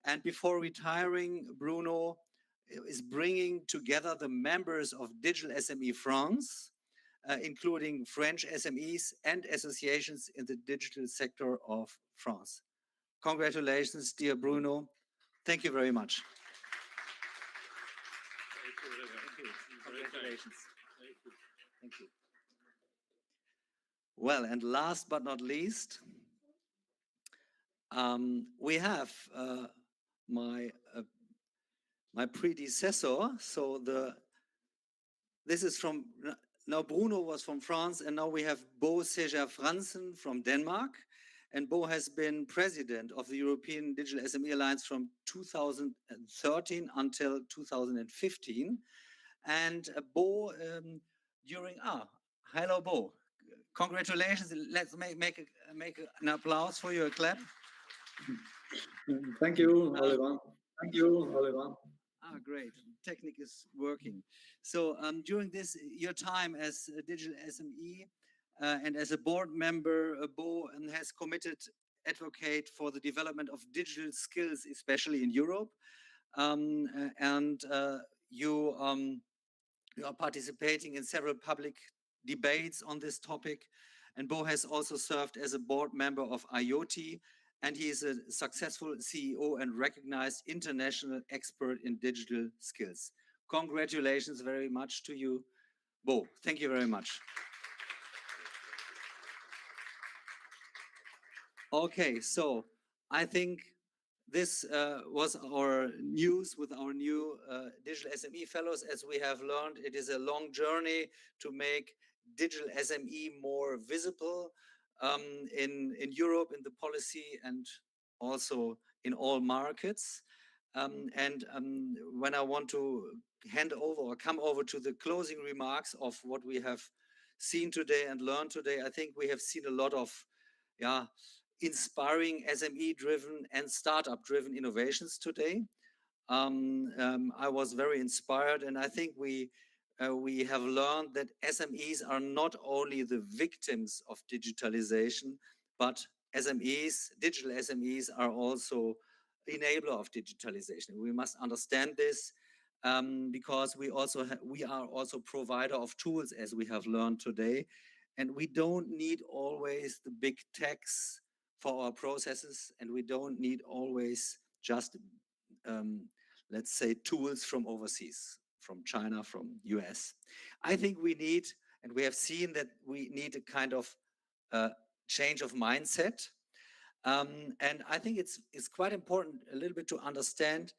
And before retiring, Bruno is bringing together the members of Digital SME France, including French SMEs and associations in the digital sector of France. Congratulations, dear Bruno. Thank you very much. Thank you. Congratulations. Thank you. Well, and last but not least, we have my predecessor. So this is from, now Bruno was from France, and now we have Bo Seger-Fransen from Denmark. And Bo has been president of the European Digital SME Alliance from 2013 until 2015. And Bo, hello Bo. Congratulations. Let's make an applause for your clap. Thank you, Oliver. Thank you, Oliver. Great. Technique is working. So during your time as a digital SME and as a board member, Bo has committed advocate for the development of digital skills, especially in Europe. You are participating in several public debates on this topic. And Bo has also served as a board member of IoT, and he is a successful CEO and recognized international expert in digital skills. Congratulations very much to you, Bo. Thank you very much. Okay, so I think this was our news with our new Digital SME Fellows. As we have learned, it is a long journey to make digital SME more visible in Europe, in the policy, and also in all markets. When I want to hand over or come over to the closing remarks of what we have seen today and learned today, I think we have seen a lot of inspiring SME-driven and startup-driven innovations today. I was very inspired, and I think we we have learned that SMEs are not only the victims of digitalization, but SMEs, digital SMEs, are also enabler of digitalization. We must understand this because we are also provider of tools, as we have learned today, and we don't need always the big techs for our processes, and we don't need always just let's say tools from overseas, from China, from US. I think we need, and we have seen that we need a kind of change of mindset. And I think it's quite important a little bit to understand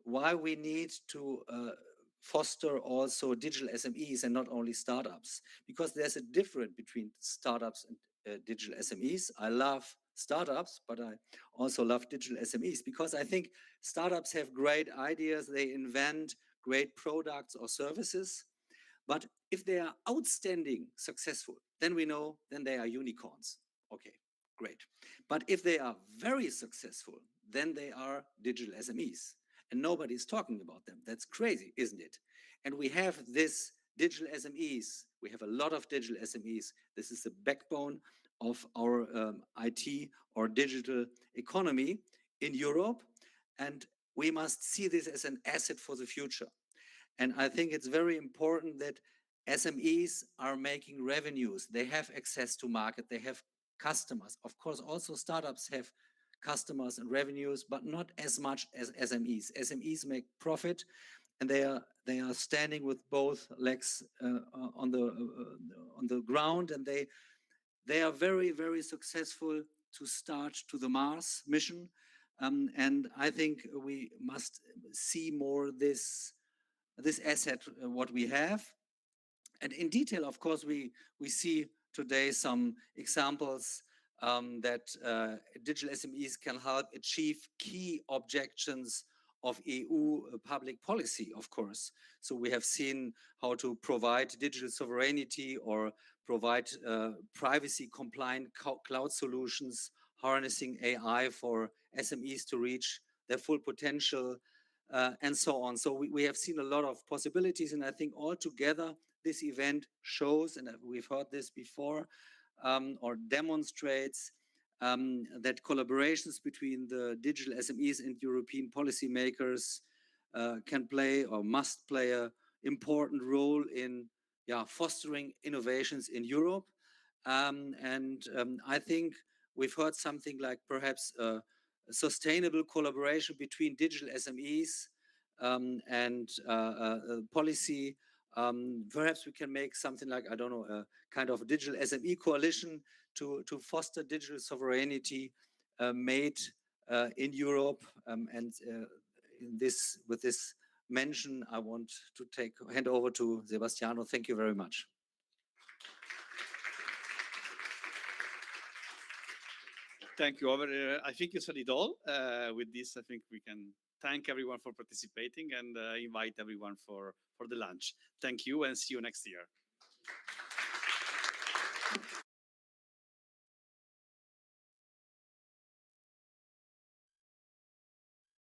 why we need to foster also digital SMEs and not only startups, because there's a difference between startups and digital SMEs. I love startups, but I also love digital SMEs because I think startups have great ideas, they invent great products or services, but if they are outstanding successful, then we know, then they are unicorns. Okay, great. But if they are very successful, then they are digital SMEs. And nobody's talking about them. That's crazy, isn't it? And we have this digital SMEs. We have a lot of digital SMEs. This is the backbone of our IT or digital economy in Europe. And we must see this as an asset for the future. And I think it's very important that SMEs are making revenues. They have access to market. They have customers. Of course, also startups have customers and revenues, but not as much as SMEs. SMEs make profit, and they are standing with both legs on the ground, and they are very, very successful to start to the Mars mission. And I think we must see more this asset what we have. And in detail, of course, we see today some examples that digital SMEs can help achieve key objectives of EU public policy, of course. So we have seen how to provide digital sovereignty or provide privacy compliant cloud solutions, harnessing AI for SMEs to reach their full potential, and so on. So we have seen a lot of possibilities, and I think altogether this event shows, and we've heard this before, or demonstrates that collaborations between the digital SMEs and European policymakers can play or must play an important role in fostering innovations in Europe. I think we've heard something like perhaps a sustainable collaboration between digital SMEs and policy. Perhaps we can make something like, I don't know, a kind of digital SME coalition to foster digital sovereignty made in Europe. With this mention, I want to hand over to Sebastiano. Thank you very much. Thank you, Oliver. I think you said it all. With this, I think we can thank everyone for participating and invite everyone for the lunch. Thank you and see you next year.